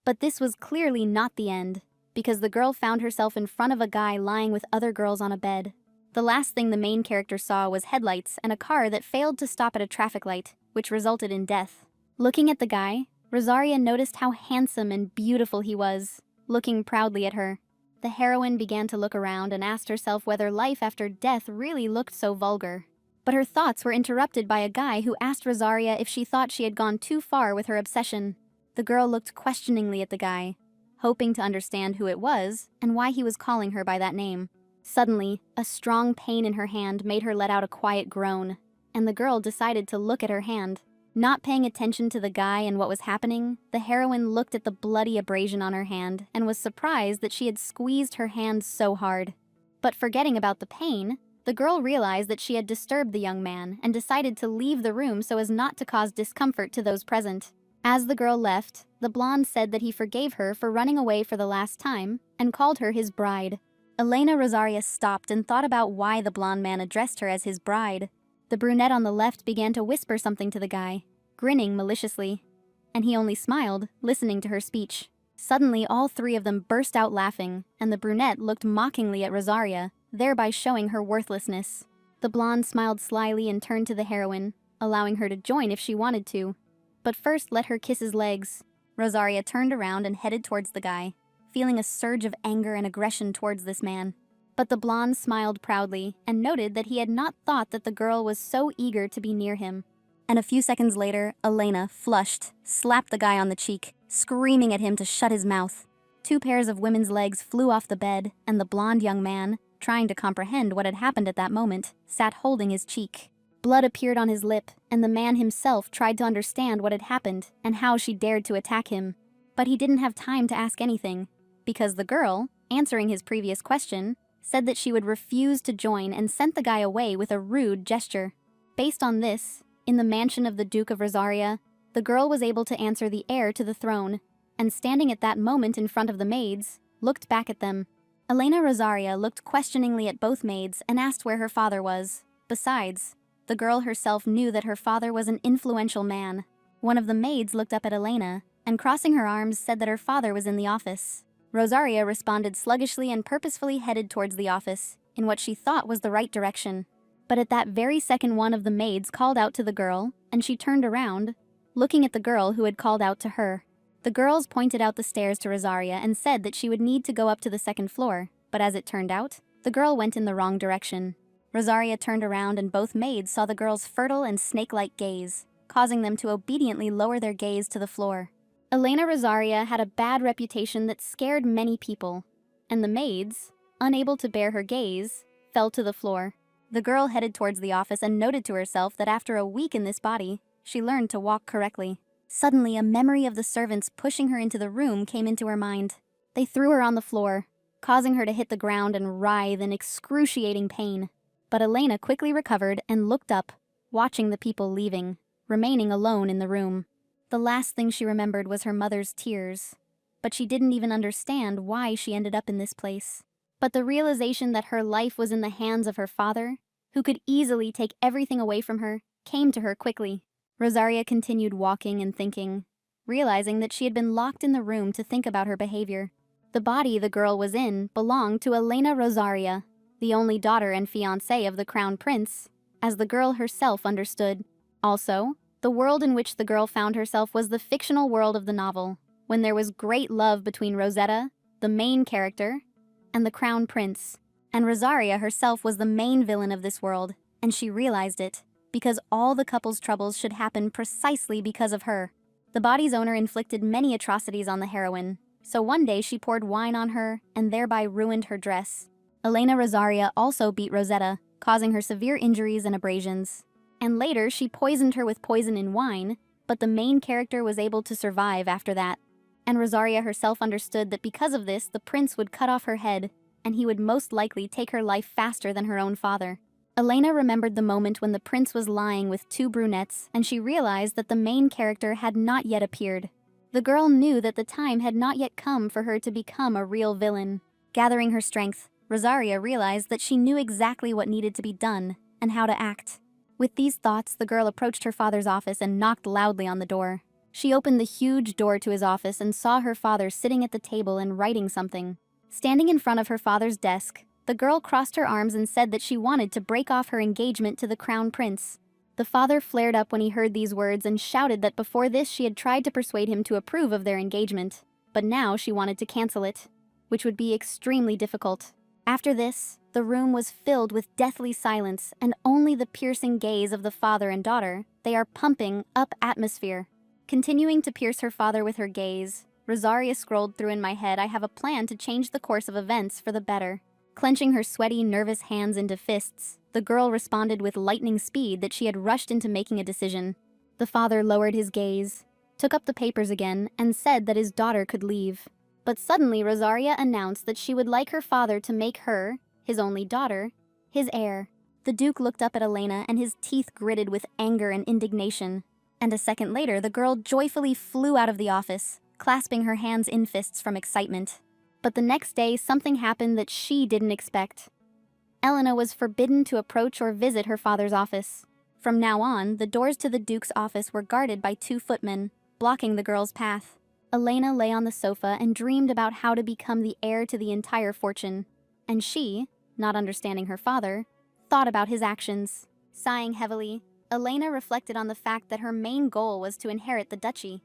But this was clearly not the end, because the girl found herself in front of a guy lying with other girls on a bed. The last thing the main character saw was headlights and a car that failed to stop at a traffic light, which resulted in death. Looking at the guy, Rosaria noticed how handsome and beautiful he was, looking proudly at her. The heroine began to look around and asked herself whether life after death really looked so vulgar. But her thoughts were interrupted by a guy who asked Rosaria if she thought she had gone too far with her obsession. The girl looked questioningly at the guy, hoping to understand who it was and why he was calling her by that name. Suddenly, a strong pain in her hand made her let out a quiet groan, and the girl decided to look at her hand. Not paying attention to the guy and what was happening, the heroine looked at the bloody abrasion on her hand and was surprised that she had squeezed her hand so hard. But forgetting about the pain, the girl realized that she had disturbed the young man and decided to leave the room so as not to cause discomfort to those present. As the girl left, the blonde said that he forgave her for running away for the last time and called her his bride. Elena Rosaria stopped and thought about why the blonde man addressed her as his bride. The brunette on the left began to whisper something to the guy, grinning maliciously, and he only smiled, listening to her speech. Suddenly, all three of them burst out laughing, and the brunette looked mockingly at Rosaria, thereby showing her worthlessness. The blonde smiled slyly and turned to the heroine, allowing her to join if she wanted to, but first let her kiss his legs. Rosaria turned around and headed towards the guy, feeling a surge of anger and aggression towards this man. But the blonde smiled proudly and noted that he had not thought that the girl was so eager to be near him. And a few seconds later, Elena, flushed, slapped the guy on the cheek, screaming at him to shut his mouth. Two pairs of women's legs flew off the bed, and the blonde young man, trying to comprehend what had happened at that moment, sat holding his cheek. Blood appeared on his lip, and the man himself tried to understand what had happened and how she dared to attack him. But he didn't have time to ask anything, because the girl, answering his previous question, said that she would refuse to join and sent the guy away with a rude gesture. Based on this, in the mansion of the Duke of Rosaria, the girl was able to answer the heir to the throne, and standing at that moment in front of the maids, looked back at them. Elena Rosaria looked questioningly at both maids and asked where her father was. Besides, the girl herself knew that her father was an influential man. One of the maids looked up at Elena, and crossing her arms said that her father was in the office. Rosaria responded sluggishly and purposefully headed towards the office, in what she thought was the right direction. But at that very second, one of the maids called out to the girl, and she turned around, looking at the girl who had called out to her. The girls pointed out the stairs to Rosaria and said that she would need to go up to the second floor, but as it turned out, the girl went in the wrong direction. Rosaria turned around and both maids saw the girl's fertile and snake-like gaze, causing them to obediently lower their gaze to the floor. Elena Rosaria had a bad reputation that scared many people, and the maids, unable to bear her gaze, fell to the floor. The girl headed towards the office and noted to herself that after a week in this body, she learned to walk correctly. Suddenly, a memory of the servants pushing her into the room came into her mind. They threw her on the floor, causing her to hit the ground and writhe in excruciating pain. But Elena quickly recovered and looked up, watching the people leaving, remaining alone in the room. The last thing she remembered was her mother's tears, but she didn't even understand why she ended up in this place. But the realization that her life was in the hands of her father, who could easily take everything away from her, came to her quickly. Rosaria continued walking and thinking, realizing that she had been locked in the room to think about her behavior. The body the girl was in belonged to Elena Rosaria, the only daughter and fiancée of the crown prince, as the girl herself understood. Also, the world in which the girl found herself was the fictional world of the novel, when there was great love between Rosetta, the main character, and the crown prince. And Rosaria herself was the main villain of this world, and she realized it, because all the couple's troubles should happen precisely because of her. The body's owner inflicted many atrocities on the heroine, so one day she poured wine on her and thereby ruined her dress. Elena Rosaria also beat Rosetta, causing her severe injuries and abrasions. And later, she poisoned her with poison in wine, but the main character was able to survive after that. And Rosaria herself understood that because of this, the prince would cut off her head, and he would most likely take her life faster than her own father. Elena remembered the moment when the prince was lying with two brunettes, and she realized that the main character had not yet appeared. The girl knew that the time had not yet come for her to become a real villain. Gathering her strength, Rosaria realized that she knew exactly what needed to be done and how to act. With these thoughts, the girl approached her father's office and knocked loudly on the door. She opened the huge door to his office and saw her father sitting at the table and writing something. Standing in front of her father's desk, the girl crossed her arms and said that she wanted to break off her engagement to the crown prince. The father flared up when he heard these words and shouted that before this she had tried to persuade him to approve of their engagement, but now she wanted to cancel it, which would be extremely difficult. After this, the room was filled with deathly silence and only the piercing gaze of the father and daughter. They are pumping up atmosphere. Continuing to pierce her father with her gaze, Rosaria scrolled through in my head, I have a plan to change the course of events for the better. Clenching her sweaty, nervous hands into fists, the girl responded with lightning speed that she had rushed into making a decision. The father lowered his gaze, took up the papers again, and said that his daughter could leave. But suddenly Rosaria announced that she would like her father to make her, his only daughter, his heir. The Duke looked up at Elena and his teeth gritted with anger and indignation. And a second later, the girl joyfully flew out of the office, clasping her hands in fists from excitement. But the next day, something happened that she didn't expect. Elena was forbidden to approach or visit her father's office. From now on, the doors to the Duke's office were guarded by 2 footmen, blocking the girl's path. Elena lay on the sofa and dreamed about how to become the heir to the entire fortune. And she, not understanding her father, thought about his actions. Sighing heavily, Elena reflected on the fact that her main goal was to inherit the duchy.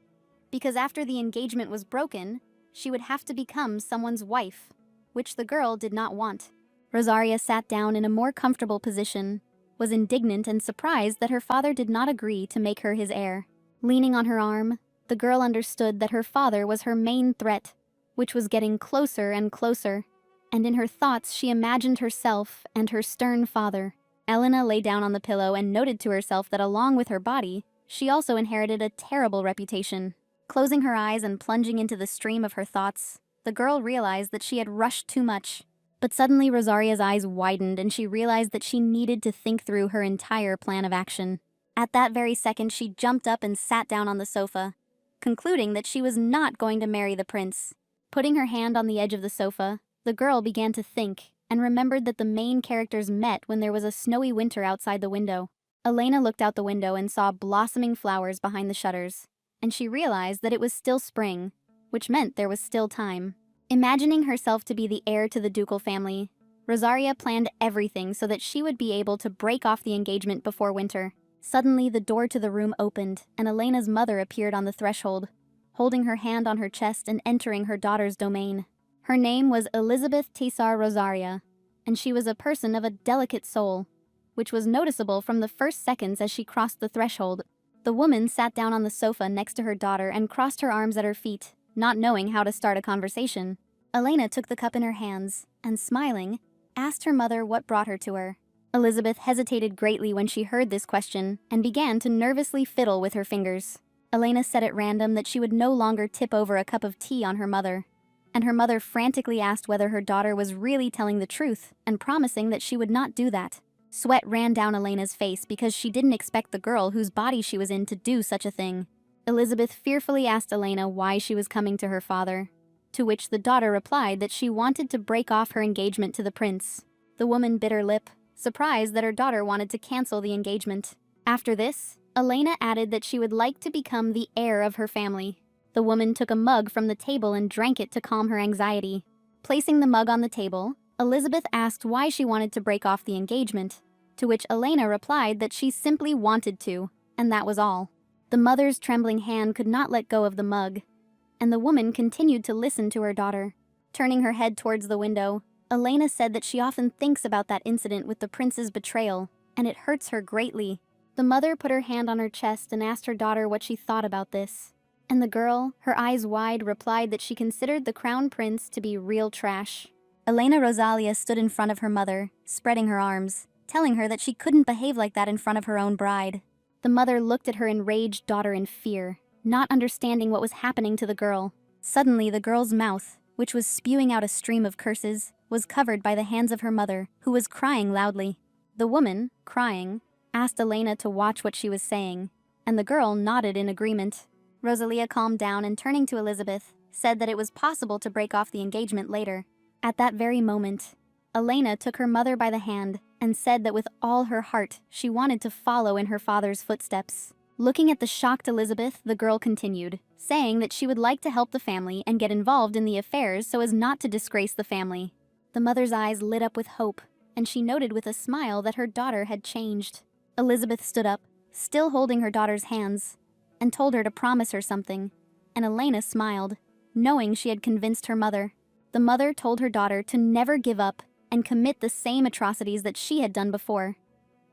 Because after the engagement was broken, she would have to become someone's wife, which the girl did not want. Rosaria sat down in a more comfortable position, was indignant and surprised that her father did not agree to make her his heir. Leaning on her arm, the girl understood that her father was her main threat, which was getting closer and closer, and in her thoughts she imagined herself and her stern father. Elena lay down on the pillow and noted to herself that along with her body, she also inherited a terrible reputation. Closing her eyes and plunging into the stream of her thoughts, the girl realized that she had rushed too much. But suddenly Rosaria's eyes widened and she realized that she needed to think through her entire plan of action. At that very second, she jumped up and sat down on the sofa, concluding that she was not going to marry the prince. Putting her hand on the edge of the sofa, the girl began to think and remembered that the main characters met when there was a snowy winter outside the window. Elena looked out the window and saw blossoming flowers behind the shutters, and she realized that it was still spring, which meant there was still time. Imagining herself to be the heir to the ducal family, Rosaria planned everything so that she would be able to break off the engagement before winter. Suddenly, the door to the room opened, and Elena's mother appeared on the threshold, holding her hand on her chest and entering her daughter's domain. Her name was Elizabeth Tesar Rosaria, and she was a person of a delicate soul, which was noticeable from the first seconds as she crossed the threshold. The woman sat down on the sofa next to her daughter and crossed her arms at her feet, not knowing how to start a conversation. Elena took the cup in her hands, and smiling, asked her mother what brought her to her. Elizabeth hesitated greatly when she heard this question and began to nervously fiddle with her fingers. Elena said at random that she would no longer tip over a cup of tea on her mother, and her mother frantically asked whether her daughter was really telling the truth and promising that she would not do that. Sweat ran down Elena's face because she didn't expect the girl whose body she was in to do such a thing. Elizabeth fearfully asked Elena why she was coming to her father, to which the daughter replied that she wanted to break off her engagement to the prince. The woman bit her lip, surprised that her daughter wanted to cancel the engagement. After this, Elena added that she would like to become the heir of her family. The woman took a mug from the table and drank it to calm her anxiety. Placing the mug on the table, Elizabeth asked why she wanted to break off the engagement, to which Elena replied that she simply wanted to, and that was all. The mother's trembling hand could not let go of the mug, and the woman continued to listen to her daughter. Turning her head towards the window, Elena said that she often thinks about that incident with the prince's betrayal, and it hurts her greatly. The mother put her hand on her chest and asked her daughter what she thought about this. And the girl, her eyes wide, replied that she considered the crown prince to be real trash. Elena Rosalia stood in front of her mother, spreading her arms, telling her that she couldn't behave like that in front of her own bride. The mother looked at her enraged daughter in fear, not understanding what was happening to the girl. Suddenly, the girl's mouth, which was spewing out a stream of curses, was covered by the hands of her mother, who was crying loudly. The woman, crying, asked Elena to watch what she was saying, and the girl nodded in agreement. Rosalia calmed down and, turning to Elizabeth, said that it was possible to break off the engagement later. At that very moment, Elena took her mother by the hand and said that with all her heart she wanted to follow in her father's footsteps. Looking at the shocked Elizabeth, the girl continued, saying that she would like to help the family and get involved in the affairs so as not to disgrace the family. The mother's eyes lit up with hope, and she noted with a smile that her daughter had changed. Elizabeth stood up, still holding her daughter's hands, and told her to promise her something, and Elena smiled, knowing she had convinced her mother. The mother told her daughter to never give up and commit the same atrocities that she had done before.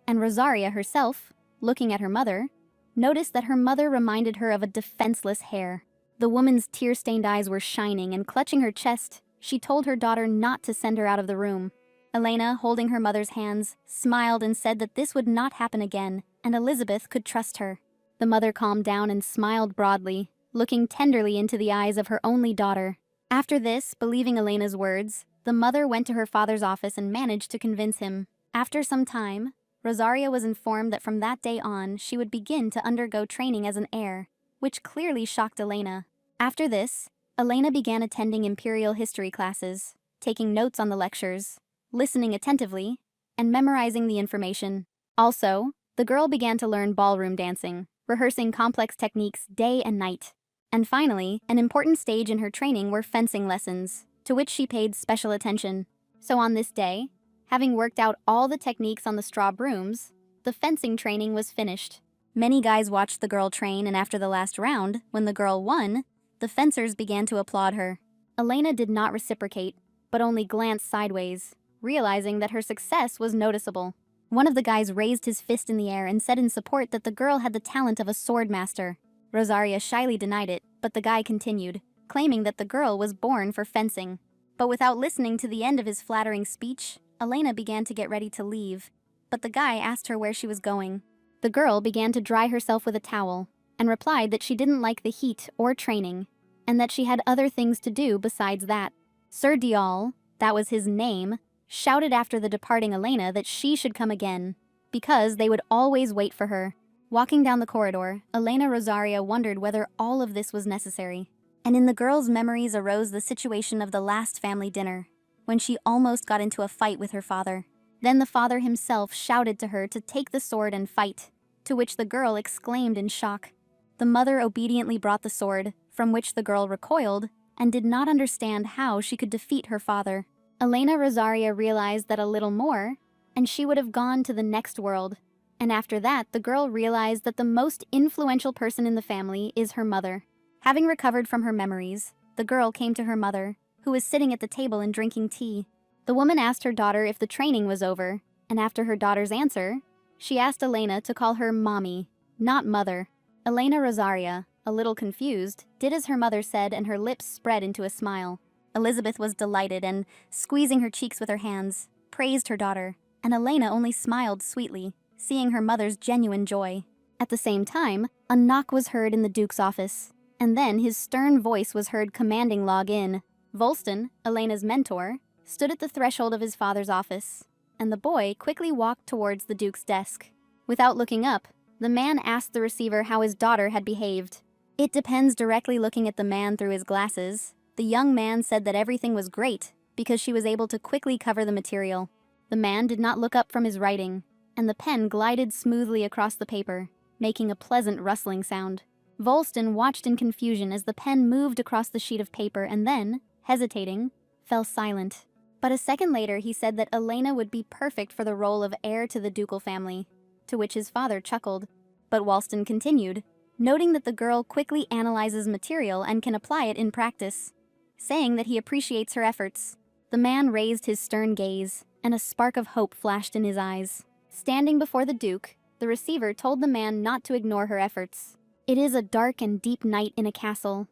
And Rosaria herself, looking at her mother, noticed that her mother reminded her of a defenseless hare. The woman's tear-stained eyes were shining, and clutching her chest, she told her daughter not to send her out of the room. Elena, holding her mother's hands, smiled and said that this would not happen again, and Elizabeth could trust her. The mother calmed down and smiled broadly, looking tenderly into the eyes of her only daughter. After this, believing Elena's words, the mother went to her father's office and managed to convince him. After some time, Rosaria was informed that from that day on, she would begin to undergo training as an heir, which clearly shocked Elena. After this, Elena began attending imperial history classes, taking notes on the lectures, listening attentively, and memorizing the information. Also, the girl began to learn ballroom dancing, rehearsing complex techniques day and night. And finally, an important stage in her training were fencing lessons, to which she paid special attention. So on this day, having worked out all the techniques on the straw brooms, the fencing training was finished. Many guys watched the girl train, and after the last round, when the girl won, the fencers began to applaud her. Elena did not reciprocate, but only glanced sideways, realizing that her success was noticeable. One of the guys raised his fist in the air and said in support that the girl had the talent of a sword master. Rosaria shyly denied it, but the guy continued, claiming that the girl was born for fencing. But without listening to the end of his flattering speech, Elena began to get ready to leave, but the guy asked her where she was going. The girl began to dry herself with a towel, and replied that she didn't like the heat or training, and that she had other things to do besides that. Sir Dial, that was his name, shouted after the departing Elena that she should come again, because they would always wait for her. Walking down the corridor, Elena Rosaria wondered whether all of this was necessary. And in the girl's memories arose the situation of the last family dinner, when she almost got into a fight with her father. Then the father himself shouted to her to take the sword and fight, to which the girl exclaimed in shock. The mother obediently brought the sword, from which the girl recoiled, and did not understand how she could defeat her father. Elena Rosaria realized that a little more, and she would have gone to the next world. And after that, the girl realized that the most influential person in the family is her mother. Having recovered from her memories, the girl came to her mother, who was sitting at the table and drinking tea. The woman asked her daughter if the training was over, and after her daughter's answer, she asked Elena to call her mommy, not mother. Elena Rosaria, a little confused, did as her mother said, and her lips spread into a smile. Elizabeth was delighted and, squeezing her cheeks with her hands, praised her daughter, and Elena only smiled sweetly, seeing her mother's genuine joy. At the same time, a knock was heard in the Duke's office, and then his stern voice was heard commanding log in. Volston, Elena's mentor, stood at the threshold of his father's office, and the boy quickly walked towards the Duke's desk. Without looking up, the man asked the receiver how his daughter had behaved. It depends. Directly looking at the man through his glasses, the young man said that everything was great because she was able to quickly cover the material. The man did not look up from his writing, and the pen glided smoothly across the paper, making a pleasant rustling sound. Volston watched in confusion as the pen moved across the sheet of paper and then, hesitating, fell silent. But a second later he said that Elena would be perfect for the role of heir to the ducal family, to which his father chuckled. But Volston continued, noting that the girl quickly analyzes material and can apply it in practice, saying that he appreciates her efforts. The man raised his stern gaze, and a spark of hope flashed in his eyes. Standing before the Duke, the receiver told the man not to ignore her efforts. It is a dark and deep night in a castle,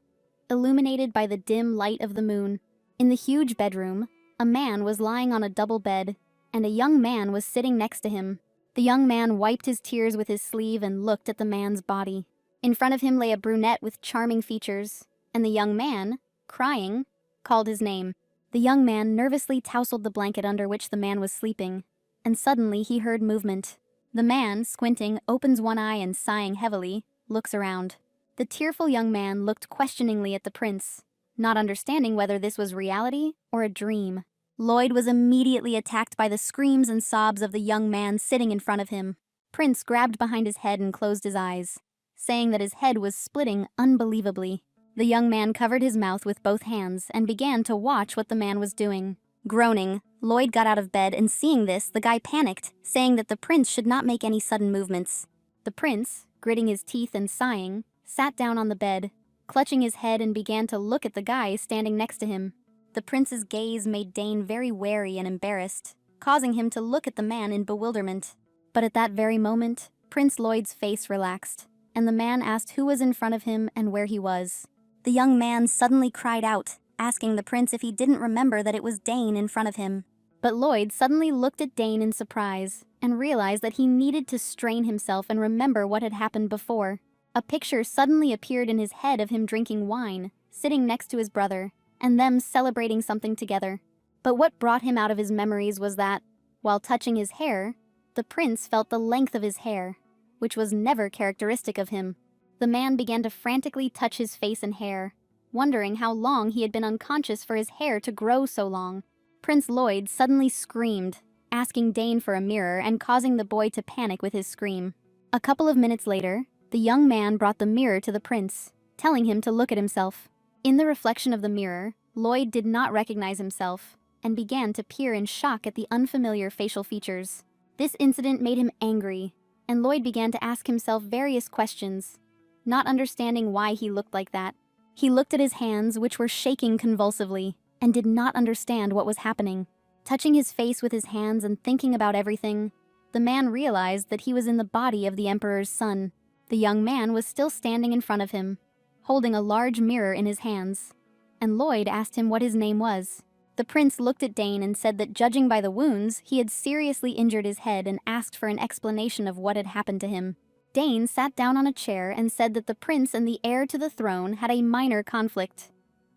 illuminated by the dim light of the moon. In the huge bedroom, a man was lying on a double bed, and a young man was sitting next to him. The young man wiped his tears with his sleeve and looked at the man's body. In front of him lay a brunette with charming features, and the young man, crying, called his name. The young man nervously tousled the blanket under which the man was sleeping, and suddenly he heard movement. The man, squinting, opens one eye and, sighing heavily, looks around. The tearful young man looked questioningly at the prince, not understanding whether this was reality or a dream. Lloyd was immediately attacked by the screams and sobs of the young man sitting in front of him. Prince grabbed behind his head and closed his eyes. saying that his head was splitting unbelievably. The young man covered his mouth with both hands and began to watch what the man was doing. Groaning, Lloyd got out of bed, and seeing this, the guy panicked, saying that the prince should not make any sudden movements. The prince, gritting his teeth and sighing, sat down on the bed, clutching his head, and began to look at the guy standing next to him. The prince's gaze made Dane very wary and embarrassed, causing him to look at the man in bewilderment. But at that very moment, Prince Lloyd's face relaxed, and the man asked who was in front of him and where he was. The young man suddenly cried out, asking the prince if he didn't remember that it was Dane in front of him. But Lloyd suddenly looked at Dane in surprise and realized that he needed to strain himself and remember what had happened before. A picture suddenly appeared in his head of him drinking wine, sitting next to his brother, and them celebrating something together. But what brought him out of his memories was that, while touching his hair, the prince felt the length of his hair, which was never characteristic of him. The man began to frantically touch his face and hair, wondering how long he had been unconscious for his hair to grow so long. Prince Lloyd suddenly screamed, asking Dane for a mirror and causing the boy to panic with his scream. A couple of minutes later, the young man brought the mirror to the prince, telling him to look at himself. In the reflection of the mirror, Lloyd did not recognize himself and began to peer in shock at the unfamiliar facial features. This incident made him angry, and Lloyd began to ask himself various questions, not understanding why he looked like that. He looked at his hands, which were shaking convulsively, and did not understand what was happening. Touching his face with his hands and thinking about everything, the man realized that he was in the body of the emperor's son. The young man was still standing in front of him, holding a large mirror in his hands, and Lloyd asked him what his name was. The prince looked at Dane and said that judging by the wounds, he had seriously injured his head, and asked for an explanation of what had happened to him. Dane sat down on a chair and said that the prince and the heir to the throne had a minor conflict,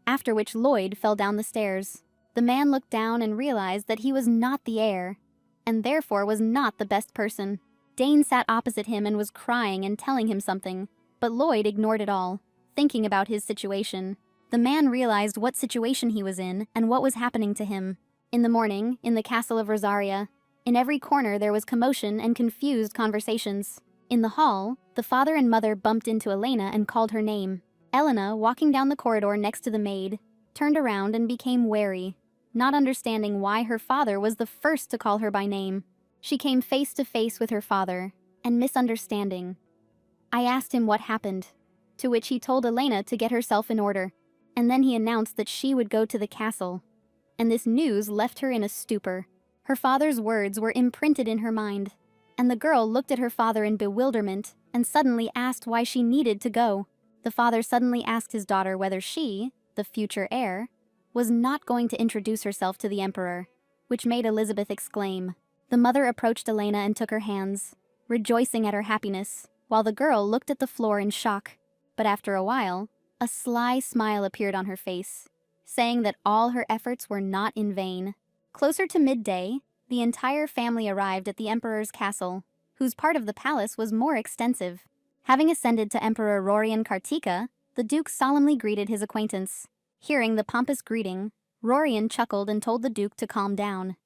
after which Lloyd fell down the stairs. The man looked down and realized that he was not the heir, and therefore was not the best person. Dane sat opposite him and was crying and telling him something, but Lloyd ignored it all, thinking about his situation. The man realized what situation he was in and what was happening to him. In the morning, in the castle of Rosaria, in every corner there was commotion and confused conversations. In the hall, the father and mother bumped into Elena and called her name. Elena, walking down the corridor next to the maid, turned around and became wary, not understanding why her father was the first to call her by name. She came face to face with her father, and misunderstanding. I asked him what happened, to which he told Elena to get herself in order, and then he announced that she would go to the castle, and this news left her in a stupor. Her father's words were imprinted in her mind, and the girl looked at her father in bewilderment and suddenly asked why she needed to go. The father suddenly asked his daughter whether she, the future heir, was not going to introduce herself to the emperor, which made Elizabeth exclaim. The mother approached Elena and took her hands, rejoicing at her happiness, while the girl looked at the floor in shock. But after a while, a sly smile appeared on her face, saying that all her efforts were not in vain. Closer to midday, the entire family arrived at the emperor's castle, whose part of the palace was more extensive. Having ascended to Emperor Rorion Kartika, the duke solemnly greeted his acquaintance. Hearing the pompous greeting, Rorion chuckled and told the duke to calm down,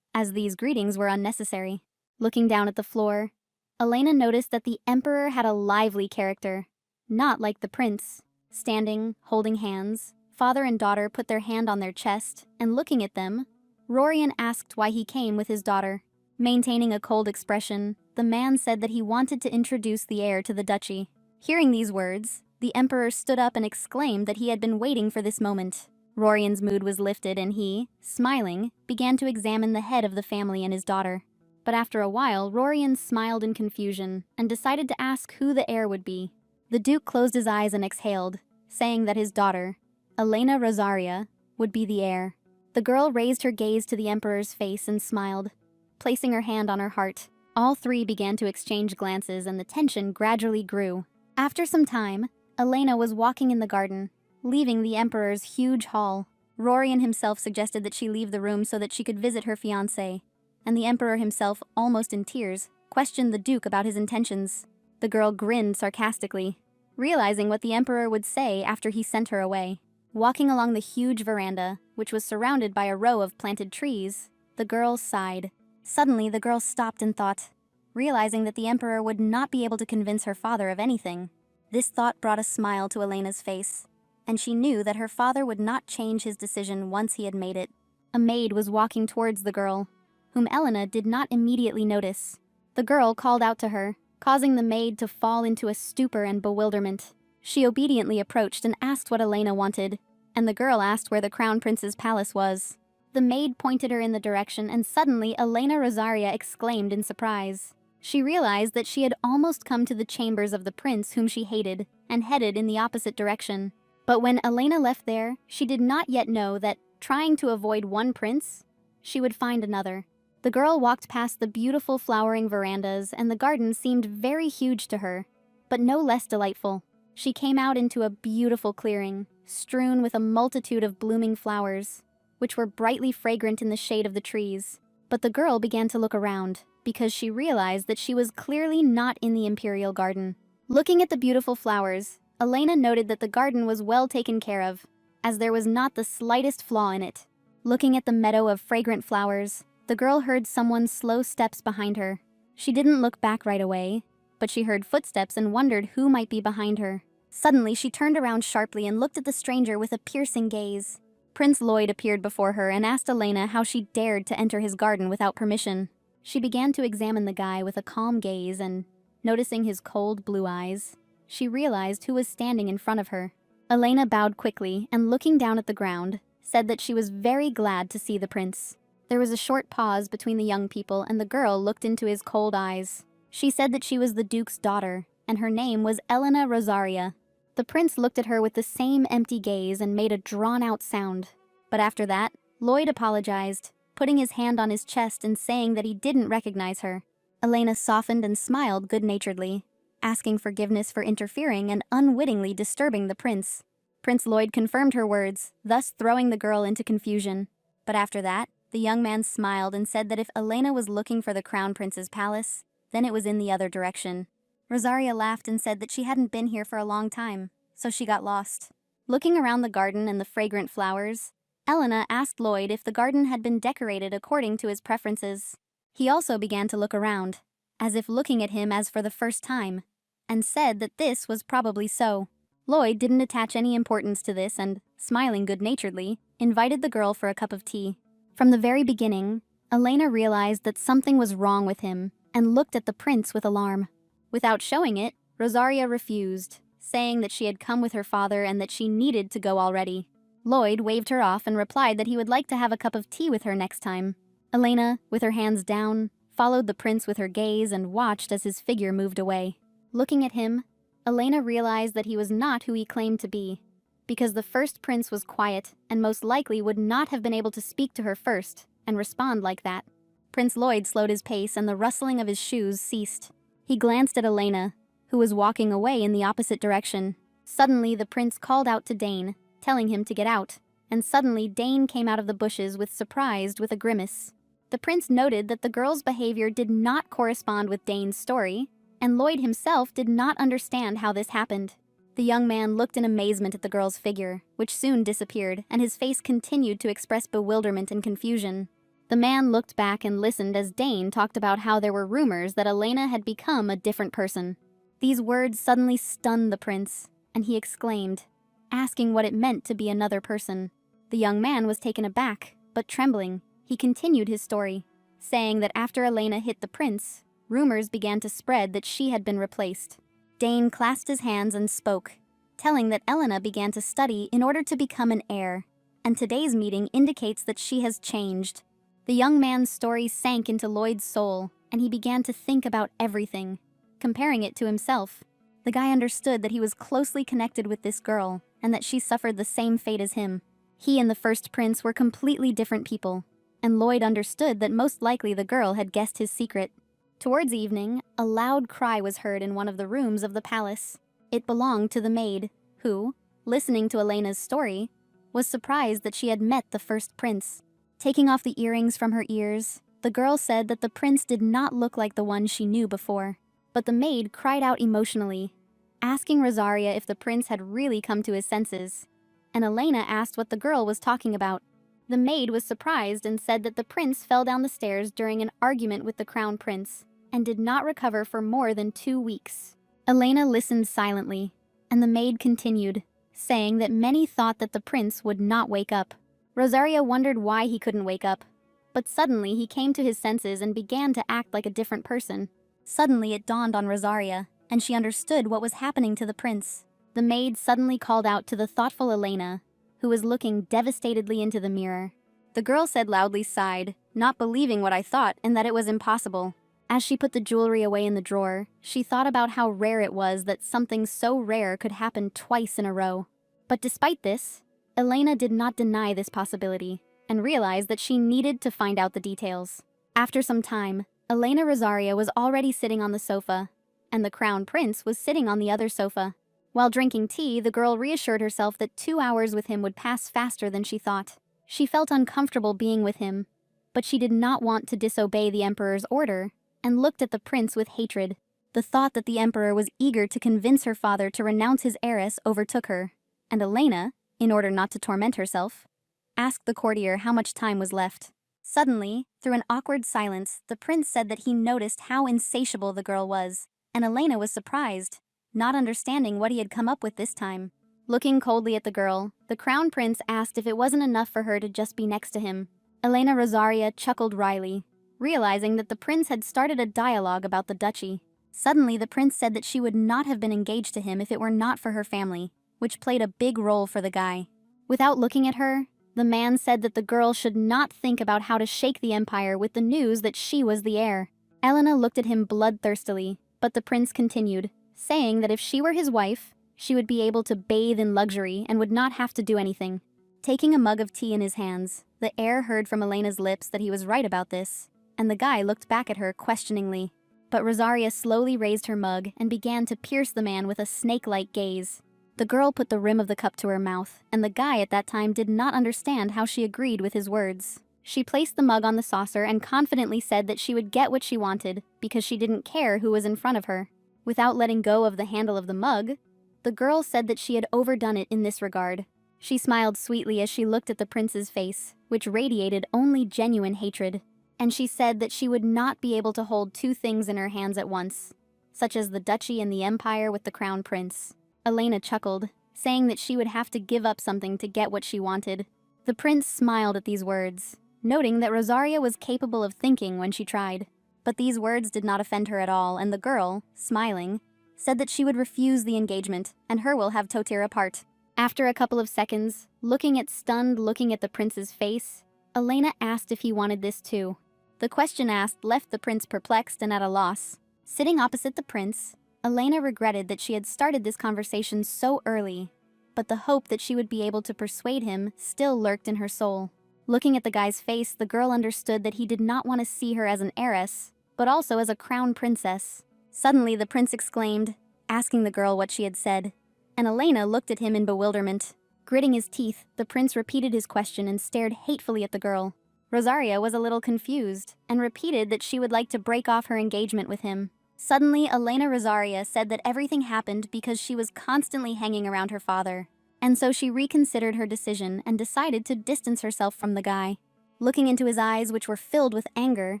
as these greetings were unnecessary. Looking down at the floor, Elena noticed that the emperor had a lively character, not like the prince. Standing, holding hands, father and daughter put their hand on their chest, and looking at them, Rorion asked why he came with his daughter. Maintaining a cold expression, the man said that he wanted to introduce the heir to the duchy. Hearing these words, the emperor stood up and exclaimed that he had been waiting for this moment. Rorion's mood was lifted and he, smiling, began to examine the head of the family and his daughter. But after a while, Rorion smiled in confusion and decided to ask who the heir would be. The duke closed his eyes and exhaled, saying that his daughter, Elena Rosaria, would be the heir. The girl raised her gaze to the emperor's face and smiled, placing her hand on her heart. All three began to exchange glances and the tension gradually grew. After some time, Elena was walking in the garden, leaving the emperor's huge hall. Rorion himself suggested that she leave the room so that she could visit her fiancé, and the emperor himself, almost in tears, questioned the duke about his intentions. The girl grinned sarcastically, realizing what the emperor would say after he sent her away. Walking along the huge veranda, which was surrounded by a row of planted trees, the girl sighed. Suddenly, the girl stopped and thought, realizing that the emperor would not be able to convince her father of anything. This thought brought a smile to Elena's face, and she knew that her father would not change his decision once he had made it. A maid was walking towards the girl, whom Elena did not immediately notice. The girl called out to her, causing the maid to fall into a stupor and bewilderment. She obediently approached and asked what Elena wanted, and the girl asked where the crown prince's palace was. The maid pointed her in the direction, and suddenly Elena Rosaria exclaimed in surprise. She realized that she had almost come to the chambers of the prince whom she hated, and headed in the opposite direction. But when Elena left there, she did not yet know that, trying to avoid one prince, she would find another. The girl walked past the beautiful flowering verandas, and the garden seemed very huge to her, but no less delightful. She came out into a beautiful clearing, strewn with a multitude of blooming flowers, which were brightly fragrant in the shade of the trees. But the girl began to look around, because she realized that she was clearly not in the imperial garden. Looking at the beautiful flowers, Elena noted that the garden was well taken care of, as there was not the slightest flaw in it. Looking at the meadow of fragrant flowers, the girl heard someone's slow steps behind her. She didn't look back right away, but she heard footsteps and wondered who might be behind her. Suddenly, she turned around sharply and looked at the stranger with a piercing gaze. Prince Lloyd appeared before her and asked Elena how she dared to enter his garden without permission. She began to examine the guy with a calm gaze, and, noticing his cold blue eyes, she realized who was standing in front of her. Elena bowed quickly and, looking down at the ground, said that she was very glad to see the prince. There was a short pause between the young people, and the girl looked into his cold eyes. She said that she was the duke's daughter, and her name was Elena Rosaria. The prince looked at her with the same empty gaze and made a drawn-out sound. But after that, Lloyd apologized, putting his hand on his chest and saying that he didn't recognize her. Elena softened and smiled good-naturedly, asking forgiveness for interfering and unwittingly disturbing the prince. Prince Lloyd confirmed her words, thus throwing the girl into confusion. But after that, the young man smiled and said that if Elena was looking for the crown prince's palace, then it was in the other direction. Rosaria laughed and said that she hadn't been here for a long time, so she got lost. Looking around the garden and the fragrant flowers, Elena asked Lloyd if the garden had been decorated according to his preferences. He also began to look around, as if looking at him as for the first time, and said that this was probably so. Lloyd didn't attach any importance to this and, smiling good-naturedly, invited the girl for a cup of tea. From the very beginning, Elena realized that something was wrong with him and looked at the prince with alarm. Without showing it, Rosaria refused, saying that she had come with her father and that she needed to go already. Lloyd waved her off and replied that he would like to have a cup of tea with her next time. Elena, with her hands down, followed the prince with her gaze and watched as his figure moved away. Looking at him, Elena realized that he was not who he claimed to be, because the first prince was quiet and most likely would not have been able to speak to her first and respond like that. Prince Lloyd slowed his pace and the rustling of his shoes ceased. He glanced at Elena, who was walking away in the opposite direction. Suddenly, the prince called out to Dane, telling him to get out, and suddenly Dane came out of the bushes with a grimace. The prince noted that the girl's behavior did not correspond with Dane's story, and Lloyd himself did not understand how this happened. The young man looked in amazement at the girl's figure, which soon disappeared, and his face continued to express bewilderment and confusion. The man looked back and listened as Dane talked about how there were rumors that Elena had become a different person. These words suddenly stunned the prince, and he exclaimed, asking what it meant to be another person. The young man was taken aback, but trembling. He continued his story, saying that after Elena hit the prince, rumors began to spread that she had been replaced. Dane clasped his hands and spoke, telling that Elena began to study in order to become an heir, and today's meeting indicates that she has changed. The young man's story sank into Lloyd's soul, and he began to think about everything, comparing it to himself. The guy understood that he was closely connected with this girl, and that she suffered the same fate as him. He and the first prince were completely different people, and Lloyd understood that most likely the girl had guessed his secret. Towards evening, a loud cry was heard in one of the rooms of the palace. It belonged to the maid, who, listening to Elena's story, was surprised that she had met the first prince. Taking off the earrings from her ears, the girl said that the prince did not look like the one she knew before. But the maid cried out emotionally, asking Rosaria if the prince had really come to his senses, and Elena asked what the girl was talking about. The maid was surprised and said that the prince fell down the stairs during an argument with the crown prince, and did not recover for more than 2 weeks. Elena listened silently, and the maid continued, saying that many thought that the prince would not wake up. Rosaria wondered why he couldn't wake up, but suddenly he came to his senses and began to act like a different person. Suddenly it dawned on Rosaria, and she understood what was happening to the prince. The maid suddenly called out to the thoughtful Elena, who was looking devastatedly into the mirror. The girl said loudly sighed, not believing what I thought and that it was impossible. As she put the jewelry away in the drawer, she thought about how rare it was that something so rare could happen twice in a row. But despite this, Elena did not deny this possibility and realized that she needed to find out the details. After some time, Elena Rosaria was already sitting on the sofa, and the crown prince was sitting on the other sofa. While drinking tea, the girl reassured herself that 2 hours with him would pass faster than she thought. She felt uncomfortable being with him, but she did not want to disobey the emperor's order, and looked at the prince with hatred. The thought that the emperor was eager to convince her father to renounce his heiress overtook her, and Elena, in order not to torment herself, asked the courtier how much time was left. Suddenly, through an awkward silence, the prince said that he noticed how insatiable the girl was, and Elena was surprised, not understanding what he had come up with this time. Looking coldly at the girl, the crown prince asked if it wasn't enough for her to just be next to him. Elena Rosaria chuckled wryly, realizing that the prince had started a dialogue about the duchy. Suddenly, the prince said that she would not have been engaged to him if it were not for her family, which played a big role for the guy. Without looking at her, the man said that the girl should not think about how to shake the empire with the news that she was the heir. Elena looked at him bloodthirstily, but the prince continued, saying that if she were his wife, she would be able to bathe in luxury and would not have to do anything. Taking a mug of tea in his hands, the heir heard from Elena's lips that he was right about this, and the guy looked back at her questioningly. But Rosaria slowly raised her mug and began to pierce the man with a snake-like gaze. The girl put the rim of the cup to her mouth, and the guy at that time did not understand how she agreed with his words. She placed the mug on the saucer and confidently said that she would get what she wanted because she didn't care who was in front of her. Without letting go of the handle of the mug, the girl said that she had overdone it in this regard. She smiled sweetly as she looked at the prince's face, which radiated only genuine hatred. And she said that she would not be able to hold two things in her hands at once, such as the duchy and the empire with the crown prince. Elena chuckled, saying that she would have to give up something to get what she wanted. The prince smiled at these words, noting that Rosaria was capable of thinking when she tried. But these words did not offend her at all, and the girl, smiling, said that she would refuse the engagement, and her will have Totir apart. After a couple of seconds, looking at the prince's face, Elena asked if he wanted this too. The question asked left the prince perplexed and at a loss. Sitting opposite the prince, Elena regretted that she had started this conversation so early, but the hope that she would be able to persuade him still lurked in her soul. Looking at the guy's face, the girl understood that he did not want to see her as an heiress, but also as a crown princess. Suddenly, the prince exclaimed, asking the girl what she had said, and Elena looked at him in bewilderment. Gritting his teeth, the prince repeated his question and stared hatefully at the girl. Rosaria was a little confused, and repeated that she would like to break off her engagement with him. Suddenly, Elena Rosaria said that everything happened because she was constantly hanging around her father, and so she reconsidered her decision and decided to distance herself from the guy. Looking into his eyes, which were filled with anger,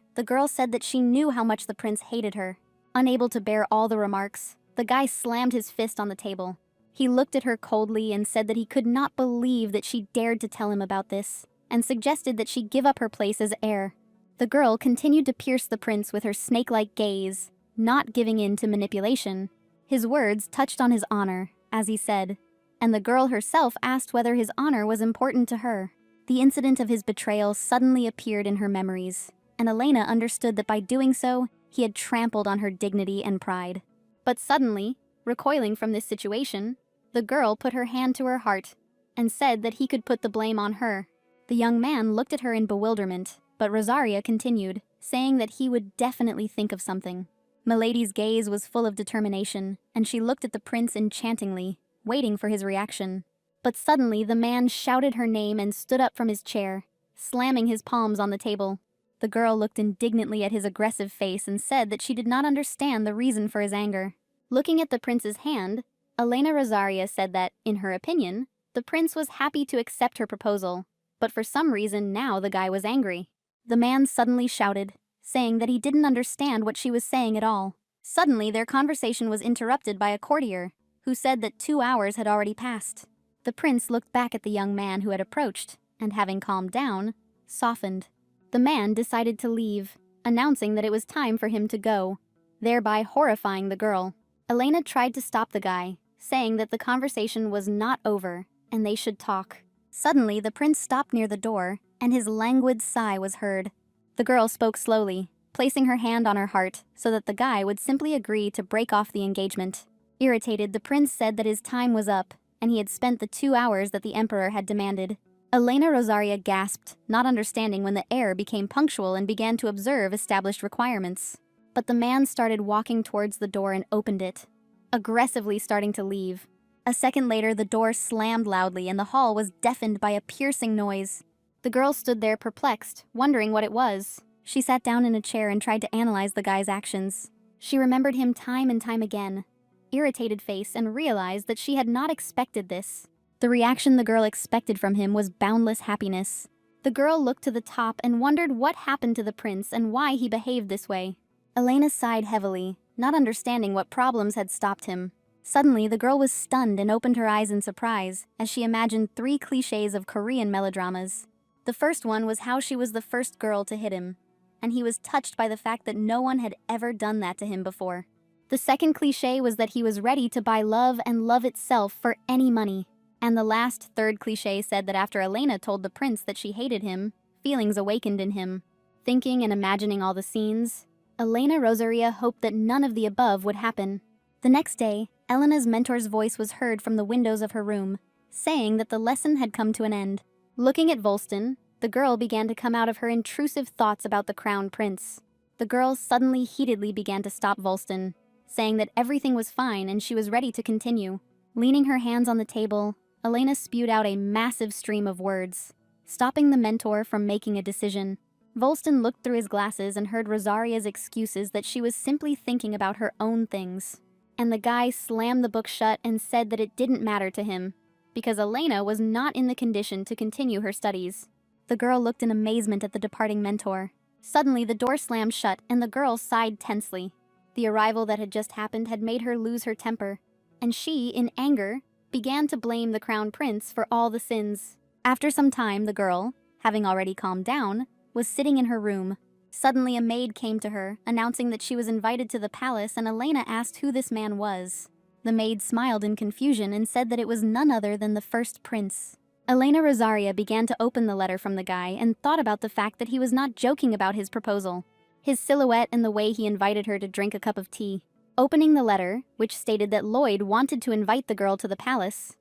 the girl said that she knew how much the prince hated her. Unable to bear all the remarks, the guy slammed his fist on the table. He looked at her coldly and said that he could not believe that she dared to tell him about this, and suggested that she give up her place as heir. The girl continued to pierce the prince with her snake-like gaze, not giving in to manipulation. His words touched on his honor, as he said, and the girl herself asked whether his honor was important to her. The incident of his betrayal suddenly appeared in her memories, and Elena understood that by doing so, he had trampled on her dignity and pride. But suddenly, recoiling from this situation, the girl put her hand to her heart and said that he could put the blame on her. The young man looked at her in bewilderment, but Rosaria continued, saying that he would definitely think of something. Milady's gaze was full of determination, and she looked at the prince enchantingly, waiting for his reaction. But suddenly the man shouted her name and stood up from his chair, slamming his palms on the table. The girl looked indignantly at his aggressive face and said that she did not understand the reason for his anger. Looking at the prince's hand, Elena Rosaria said that, in her opinion, the prince was happy to accept her proposal, but for some reason now the guy was angry. The man suddenly shouted, saying that he didn't understand what she was saying at all. Suddenly, their conversation was interrupted by a courtier, who said that 2 hours had already passed. The prince looked back at the young man who had approached, and having calmed down, softened. The man decided to leave, announcing that it was time for him to go, thereby horrifying the girl. Elena tried to stop the guy, saying that the conversation was not over, and they should talk. Suddenly, the prince stopped near the door, and his languid sigh was heard. The girl spoke slowly, placing her hand on her heart so that the guy would simply agree to break off the engagement. Irritated, the prince said that his time was up, and he had spent the 2 hours that the emperor had demanded. Elena Rosaria gasped, not understanding when the heir became punctual and began to observe established requirements. But the man started walking towards the door and opened it, aggressively starting to leave. A second later, the door slammed loudly and the hall was deafened by a piercing noise. The girl stood there perplexed, wondering what it was. She sat down in a chair and tried to analyze the guy's actions. She remembered him time and time again, irritated face, and realized that she had not expected this. The reaction the girl expected from him was boundless happiness. The girl looked to the top and wondered what happened to the prince and why he behaved this way. Elena sighed heavily, not understanding what problems had stopped him. Suddenly, the girl was stunned and opened her eyes in surprise as she imagined 3 cliches of Korean melodramas. The first one was how she was the first girl to hit him, and he was touched by the fact that no one had ever done that to him before. The second cliche was that he was ready to buy love and love itself for any money. And the last, third cliche said that after Elena told the prince that she hated him, feelings awakened in him. Thinking and imagining all the scenes, Elena Rosaria hoped that none of the above would happen. The next day, Elena's mentor's voice was heard from the windows of her room, saying that the lesson had come to an end. Looking at Volston, the girl began to come out of her intrusive thoughts about the crown prince. The girl suddenly heatedly began to stop Volston, saying that everything was fine and she was ready to continue. Leaning her hands on the table, Elena spewed out a massive stream of words, stopping the mentor from making a decision. Volston looked through his glasses and heard Rosaria's excuses that she was simply thinking about her own things. And the guy slammed the book shut and said that it didn't matter to him, because Elena was not in the condition to continue her studies. The girl looked in amazement at the departing mentor. Suddenly, the door slammed shut and the girl sighed tensely. The arrival that had just happened had made her lose her temper, and she, in anger, began to blame the crown prince for all the sins. After some time, the girl, having already calmed down, was sitting in her room. Suddenly, a maid came to her, announcing that she was invited to the palace, and Elena asked who this man was. The maid smiled in confusion and said that it was none other than the first prince. Elena Rosaria began to open the letter from the guy and thought about the fact that he was not joking about his proposal, his silhouette and the way he invited her to drink a cup of tea. Opening the letter, which stated that Lloyd wanted to invite the girl to the palace,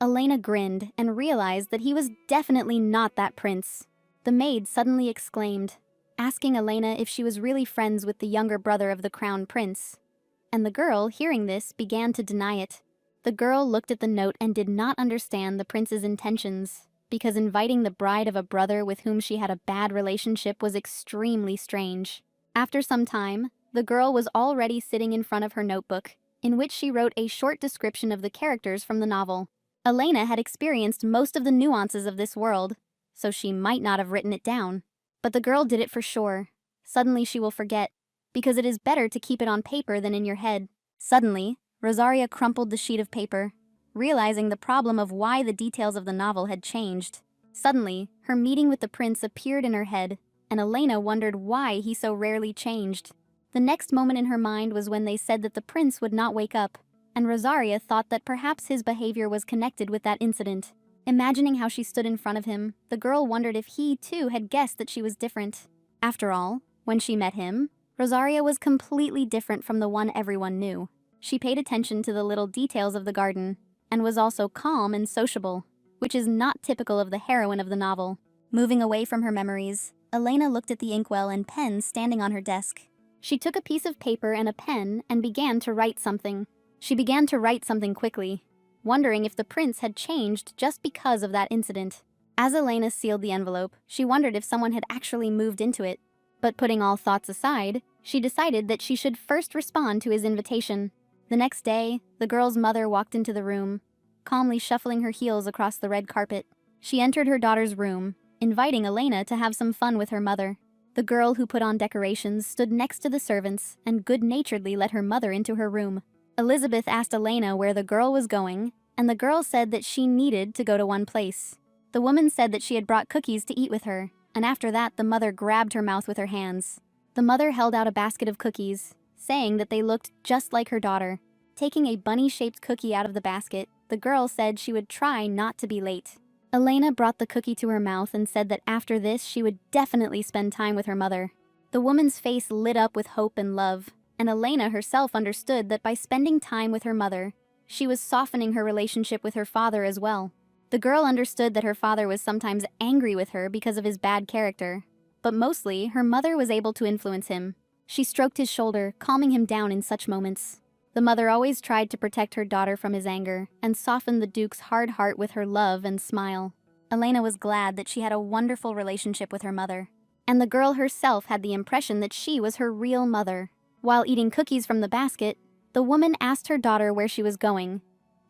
Elena grinned and realized that he was definitely not that prince. The maid suddenly exclaimed, asking Elena if she was really friends with the younger brother of the crown prince. And the girl, hearing this, began to deny it. The girl looked at the note and did not understand the prince's intentions, because inviting the bride of a brother with whom she had a bad relationship was extremely strange. After some time, the girl was already sitting in front of her notebook, in which she wrote a short description of the characters from the novel. Elena had experienced most of the nuances of this world, so she might not have written it down. But the girl did it for sure. Suddenly she will forget, because it is better to keep it on paper than in your head. Suddenly, Rosaria crumpled the sheet of paper, realizing the problem of why the details of the novel had changed. Suddenly, her meeting with the prince appeared in her head, and Elena wondered why he so rarely changed. The next moment in her mind was when they said that the prince would not wake up, and Rosaria thought that perhaps his behavior was connected with that incident. Imagining how she stood in front of him, the girl wondered if he, too, had guessed that she was different. After all, when she met him, Rosaria was completely different from the one everyone knew. She paid attention to the little details of the garden, and was also calm and sociable, which is not typical of the heroine of the novel. Moving away from her memories, Elena looked at the inkwell and pen standing on her desk. She took a piece of paper and a pen and began to write something. She began to write something quickly, wondering if the prince had changed just because of that incident. As Elena sealed the envelope, she wondered if someone had actually moved into it. But putting all thoughts aside, she decided that she should first respond to his invitation. The next day, the girl's mother walked into the room, calmly shuffling her heels across the red carpet. She entered her daughter's room, inviting Elena to have some fun with her mother. The girl who put on decorations stood next to the servants and good-naturedly let her mother into her room. Elizabeth asked Elena where the girl was going, and the girl said that she needed to go to one place. The woman said that she had brought cookies to eat with her, and after that the mother grabbed her mouth with her hands. The mother held out a basket of cookies, saying that they looked just like her daughter. Taking a bunny-shaped cookie out of the basket, the girl said she would try not to be late. Elena brought the cookie to her mouth and said that after this she would definitely spend time with her mother. The woman's face lit up with hope and love, and Elena herself understood that by spending time with her mother, she was softening her relationship with her father as well. The girl understood that her father was sometimes angry with her because of his bad character, but mostly her mother was able to influence him. She stroked his shoulder, calming him down in such moments. The mother always tried to protect her daughter from his anger and softened the Duke's hard heart with her love and smile. Elena was glad that she had a wonderful relationship with her mother, and the girl herself had the impression that she was her real mother. While eating cookies from the basket, the woman asked her daughter where she was going,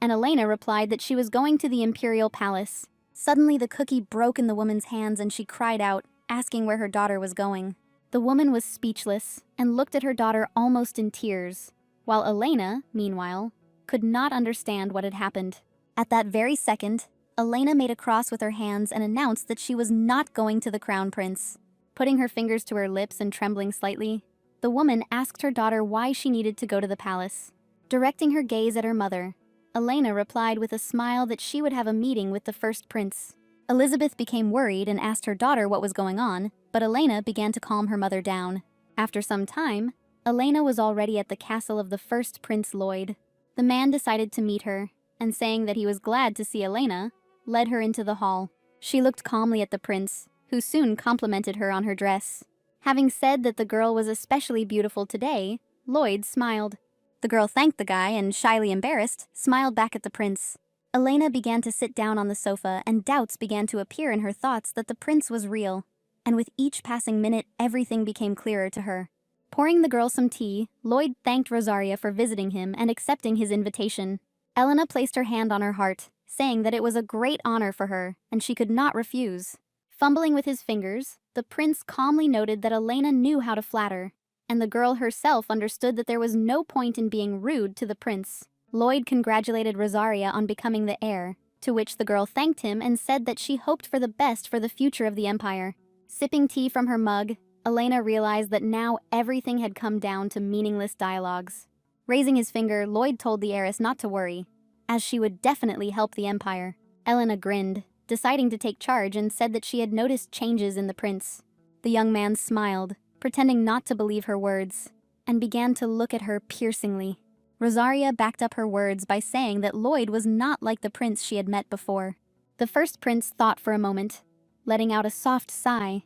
and Elena replied that she was going to the Imperial Palace. Suddenly the cookie broke in the woman's hands and she cried out, asking where her daughter was going. The woman was speechless and looked at her daughter almost in tears, while Elena, meanwhile, could not understand what had happened. At that very second, Elena made a cross with her hands and announced that she was not going to the crown prince. Putting her fingers to her lips and trembling slightly, the woman asked her daughter why she needed to go to the palace. Directing her gaze at her mother, Elena replied with a smile that she would have a meeting with the first prince. Elizabeth became worried and asked her daughter what was going on, but Elena began to calm her mother down. After some time, Elena was already at the castle of the first Prince Lloyd. The man decided to meet her, and saying that he was glad to see Elena, led her into the hall. She looked calmly at the prince, who soon complimented her on her dress. Having said that the girl was especially beautiful today, Lloyd smiled. The girl thanked the guy and, shyly embarrassed, smiled back at the prince. Elena began to sit down on the sofa, and doubts began to appear in her thoughts that the prince was real. And with each passing minute, everything became clearer to her. Pouring the girl some tea, Lloyd thanked Rosaria for visiting him and accepting his invitation. Elena placed her hand on her heart, saying that it was a great honor for her, and she could not refuse. Fumbling with his fingers, the prince calmly noted that Elena knew how to flatter, and the girl herself understood that there was no point in being rude to the prince. Lloyd congratulated Rosaria on becoming the heir, to which the girl thanked him and said that she hoped for the best for the future of the empire. Sipping tea from her mug, Elena realized that now everything had come down to meaningless dialogues. Raising his finger, Lloyd told the heiress not to worry, as she would definitely help the empire. Elena grinned, deciding to take charge, and said that she had noticed changes in the prince. The young man smiled, pretending not to believe her words, and began to look at her piercingly. Rosaria backed up her words by saying that Lloyd was not like the prince she had met before. The first prince thought for a moment, letting out a soft sigh,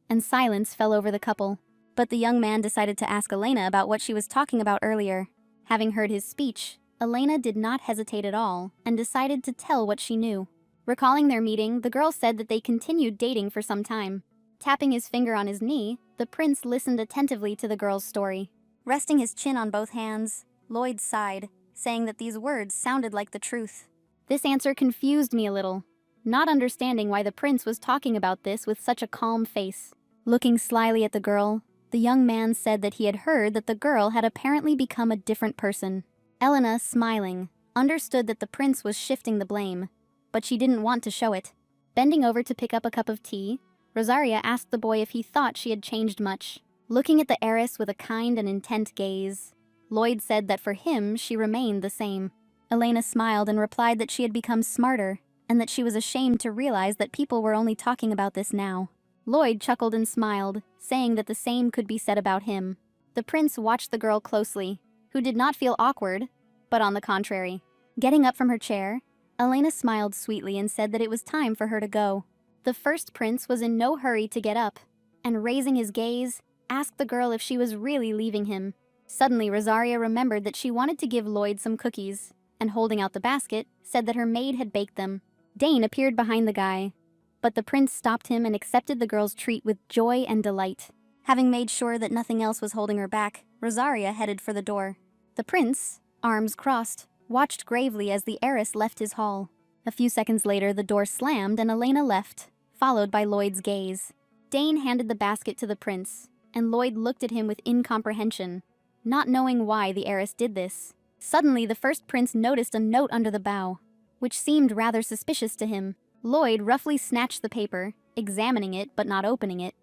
and silence fell over the couple. But the young man decided to ask Elena about what she was talking about earlier. Having heard his speech, Elena did not hesitate at all and decided to tell what she knew. Recalling their meeting, the girl said that they continued dating for some time. Tapping his finger on his knee, the prince listened attentively to the girl's story. Resting his chin on both hands, Lloyd sighed, saying that these words sounded like the truth. This answer confused me a little, not understanding why the prince was talking about this with such a calm face. Looking slyly at the girl, the young man said that he had heard that the girl had apparently become a different person. Elena, smiling, understood that the prince was shifting the blame, but she didn't want to show it. Bending over to pick up a cup of tea, Rosaria asked the boy if he thought she had changed much. Looking at the heiress with a kind and intent gaze, Lloyd said that for him she remained the same. Elena smiled and replied that she had become smarter, and that she was ashamed to realize that people were only talking about this now. Lloyd chuckled and smiled, saying that the same could be said about him. The prince watched the girl closely, who did not feel awkward, but on the contrary. Getting up from her chair, Elena smiled sweetly and said that it was time for her to go. The first prince was in no hurry to get up, and raising his gaze, asked the girl if she was really leaving him. Suddenly, Rosaria remembered that she wanted to give Lloyd some cookies, and holding out the basket, said that her maid had baked them. Dane appeared behind the guy, but the prince stopped him and accepted the girl's treat with joy and delight. Having made sure that nothing else was holding her back, Rosaria headed for the door. The prince, arms crossed, watched gravely as the heiress left his hall. A few seconds later, the door slammed and Elena left, followed by Lloyd's gaze. Dane handed the basket to the prince, and Lloyd looked at him with incomprehension, not knowing why the heiress did this. Suddenly, the first prince noticed a note under the bough, which seemed rather suspicious to him. Lloyd roughly snatched the paper, examining it but not opening it,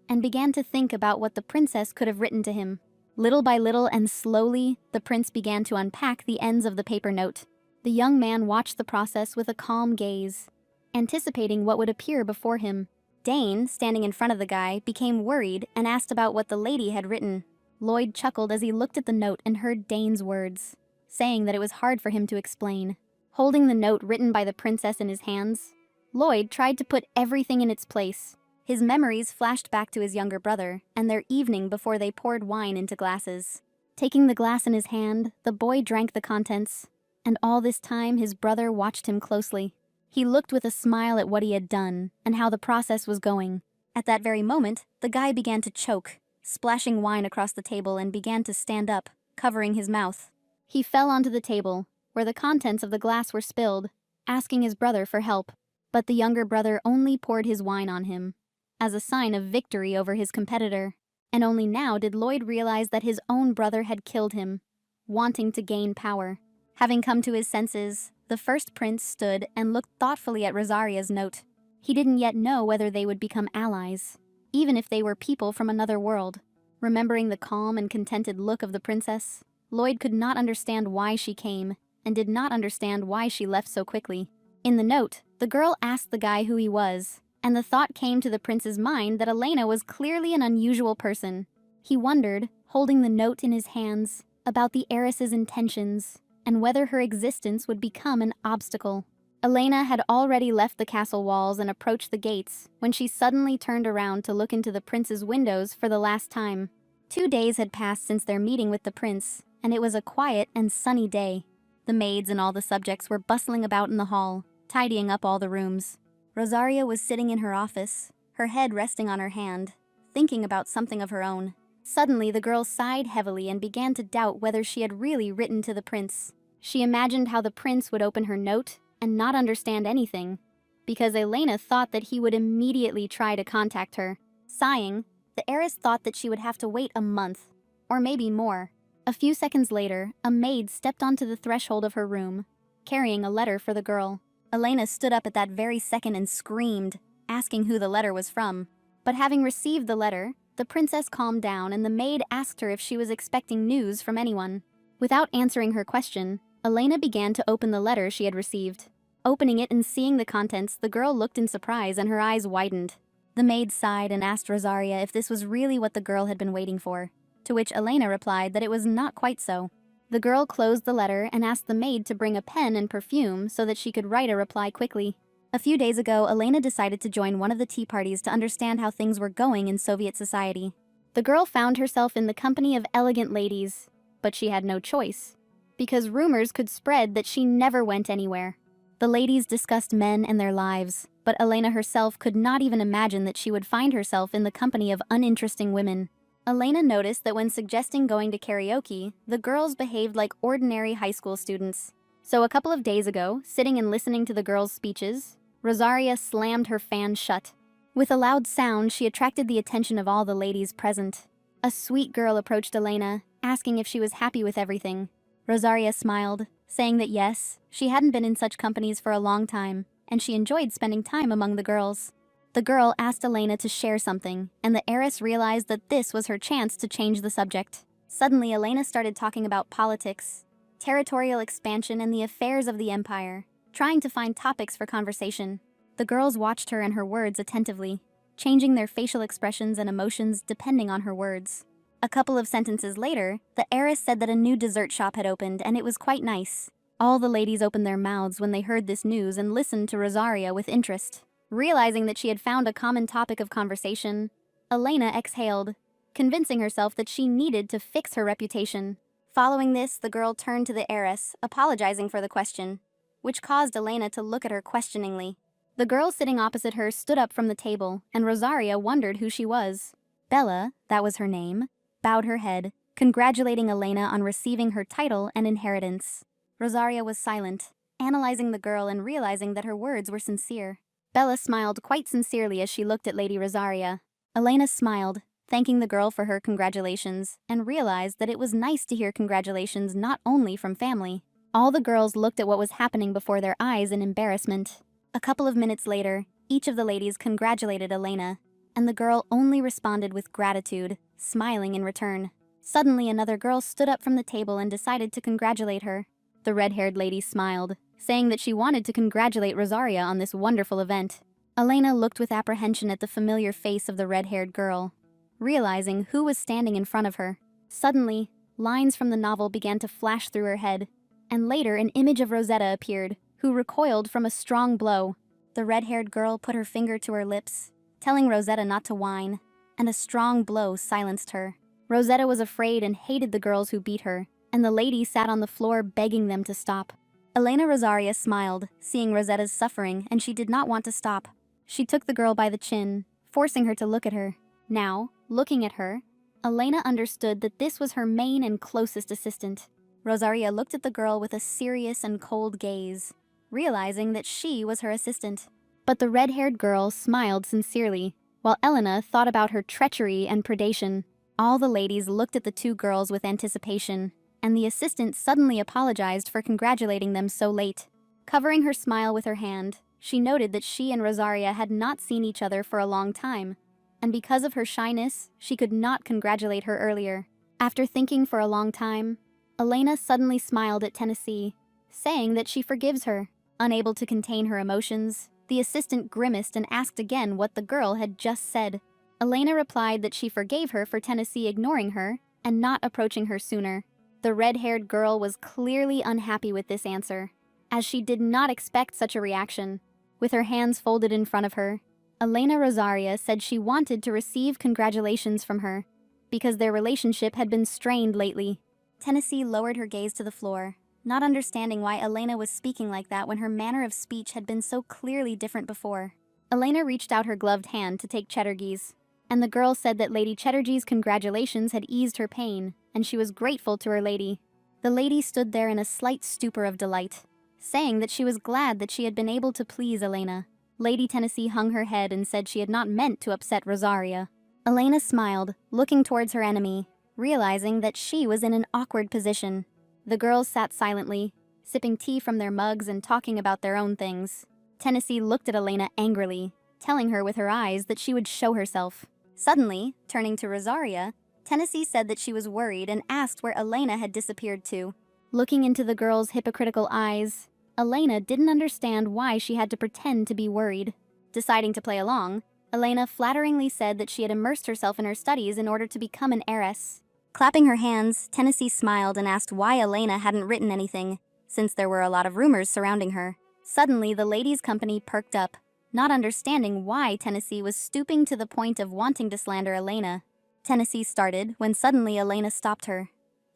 and began to think about what the princess could have written to him. Little by little and slowly, the prince began to unpack the ends of the paper note. The young man watched the process with a calm gaze, anticipating what would appear before him. Dane, standing in front of the guy, became worried and asked about what the lady had written. Lloyd chuckled as he looked at the note and heard Dane's words, saying that it was hard for him to explain. Holding the note written by the princess in his hands, Lloyd tried to put everything in its place. His memories flashed back to his younger brother and their evening before they poured wine into glasses. Taking the glass in his hand, the boy drank the contents, and all this time his brother watched him closely. He looked with a smile at what he had done and how the process was going. At that very moment, the guy began to choke, splashing wine across the table, and began to stand up, covering his mouth. He fell onto the table, where the contents of the glass were spilled, asking his brother for help. But the younger brother only poured his wine on him, as a sign of victory over his competitor. And only now did Lloyd realize that his own brother had killed him, wanting to gain power. Having come to his senses, the first prince stood and looked thoughtfully at Rosaria's note. He didn't yet know whether they would become allies, even if they were people from another world. Remembering the calm and contented look of the princess, Lloyd could not understand why she came, and did not understand why she left so quickly. In the note, the girl asked the guy who he was, and the thought came to the prince's mind that Elena was clearly an unusual person. He wondered, holding the note in his hands, about the heiress's intentions, and whether her existence would become an obstacle. Elena had already left the castle walls and approached the gates when she suddenly turned around to look into the prince's windows for the last time. 2 days had passed since their meeting with the prince, and it was a quiet and sunny day. The maids and all the subjects were bustling about in the hall, tidying up all the rooms. Rosaria was sitting in her office, her head resting on her hand, thinking about something of her own. Suddenly, the girl sighed heavily and began to doubt whether she had really written to the prince. She imagined how the prince would open her note and not understand anything, because Elena thought that he would immediately try to contact her. Sighing, the heiress thought that she would have to wait a month, or maybe more. A few seconds later, a maid stepped onto the threshold of her room, carrying a letter for the girl. Elena stood up at that very second and screamed, asking who the letter was from. But having received the letter, the princess calmed down and the maid asked her if she was expecting news from anyone. Without answering her question, Elena began to open the letter she had received. Opening it and seeing the contents, the girl looked in surprise and her eyes widened. The maid sighed and asked Rosaria if this was really what the girl had been waiting for, to which Elena replied that it was not quite so. The girl closed the letter and asked the maid to bring a pen and perfume so that she could write a reply quickly. A few days ago, Elena decided to join one of the tea parties to understand how things were going in Soviet society. The girl found herself in the company of elegant ladies, but she had no choice, because rumors could spread that she never went anywhere. The ladies discussed men and their lives, but Elena herself could not even imagine that she would find herself in the company of uninteresting women. Elena noticed that when suggesting going to karaoke, the girls behaved like ordinary high school students. So a couple of days ago, sitting and listening to the girls' speeches, Rosaria slammed her fan shut. With a loud sound, she attracted the attention of all the ladies present. A sweet girl approached Elena, asking if she was happy with everything. Rosaria smiled, saying that yes, she hadn't been in such companies for a long time, and she enjoyed spending time among the girls. The girl asked Elena to share something, and the heiress realized that this was her chance to change the subject. Suddenly, Elena started talking about politics, territorial expansion, and the affairs of the empire, trying to find topics for conversation. The girls watched her and her words attentively, changing their facial expressions and emotions depending on her words. A couple of sentences later, the heiress said that a new dessert shop had opened and it was quite nice. All the ladies opened their mouths when they heard this news and listened to Rosaria with interest. Realizing that she had found a common topic of conversation, Elena exhaled, convincing herself that she needed to fix her reputation. Following this, the girl turned to the heiress, apologizing for the question, which caused Elena to look at her questioningly. The girl sitting opposite her stood up from the table, and Rosaria wondered who she was. Bella, that was her name, bowed her head, congratulating Elena on receiving her title and inheritance. Rosaria was silent, analyzing the girl and realizing that her words were sincere. Bella smiled quite sincerely as she looked at Lady Rosaria. Elena smiled, thanking the girl for her congratulations, and realized that it was nice to hear congratulations not only from family. All the girls looked at what was happening before their eyes in embarrassment. A couple of minutes later, each of the ladies congratulated Elena, and the girl only responded with gratitude, smiling in return. Suddenly, another girl stood up from the table and decided to congratulate her. The red-haired lady smiled, saying that she wanted to congratulate Rosaria on this wonderful event. Elena looked with apprehension at the familiar face of the red-haired girl, realizing who was standing in front of her. Suddenly, lines from the novel began to flash through her head, and later an image of Rosetta appeared, who recoiled from a strong blow. The red-haired girl put her finger to her lips, telling Rosetta not to whine, and a strong blow silenced her. Rosetta was afraid and hated the girls who beat her, and the lady sat on the floor begging them to stop. Elena Rosaria smiled, seeing Rosetta's suffering, and she did not want to stop. She took the girl by the chin, forcing her to look at her. Now, looking at her, Elena understood that this was her main and closest assistant. Rosaria looked at the girl with a serious and cold gaze, realizing that she was her assistant. But the red-haired girl smiled sincerely, while Elena thought about her treachery and predation. All the ladies looked at the two girls with anticipation, and the assistant suddenly apologized for congratulating them so late. Covering her smile with her hand, she noted that she and Rosaria had not seen each other for a long time, and because of her shyness, she could not congratulate her earlier. After thinking for a long time, Elena suddenly smiled at Tennessee, saying that she forgives her. Unable to contain her emotions, the assistant grimaced and asked again what the girl had just said. Elena replied that she forgave her for Tennessee ignoring her and not approaching her sooner. The red-haired girl was clearly unhappy with this answer, as she did not expect such a reaction. With her hands folded in front of her, Elena Rosaria said she wanted to receive congratulations from her, because their relationship had been strained lately. Tennessee lowered her gaze to the floor, not understanding why Elena was speaking like that when her manner of speech had been so clearly different before. Elena reached out her gloved hand to take Chatterjee's, and the girl said that Lady Chatterjee's congratulations had eased her pain, and she was grateful to her lady. The lady stood there in a slight stupor of delight, saying that she was glad that she had been able to please Elena. Lady Tennessee hung her head and said she had not meant to upset Rosaria. Elena smiled, looking towards her enemy, realizing that she was in an awkward position. The girls sat silently, sipping tea from their mugs and talking about their own things. Tennessee looked at Elena angrily, telling her with her eyes that she would show herself. Suddenly, turning to Rosaria, Tennessee said that she was worried and asked where Elena had disappeared to. Looking into the girl's hypocritical eyes, Elena didn't understand why she had to pretend to be worried. Deciding to play along, Elena flatteringly said that she had immersed herself in her studies in order to become an heiress. Clapping her hands, Tennessee smiled and asked why Elena hadn't written anything, since there were a lot of rumors surrounding her. Suddenly, the ladies' company perked up, not understanding why Tennessee was stooping to the point of wanting to slander Elena. Tennessee started when suddenly Elena stopped her,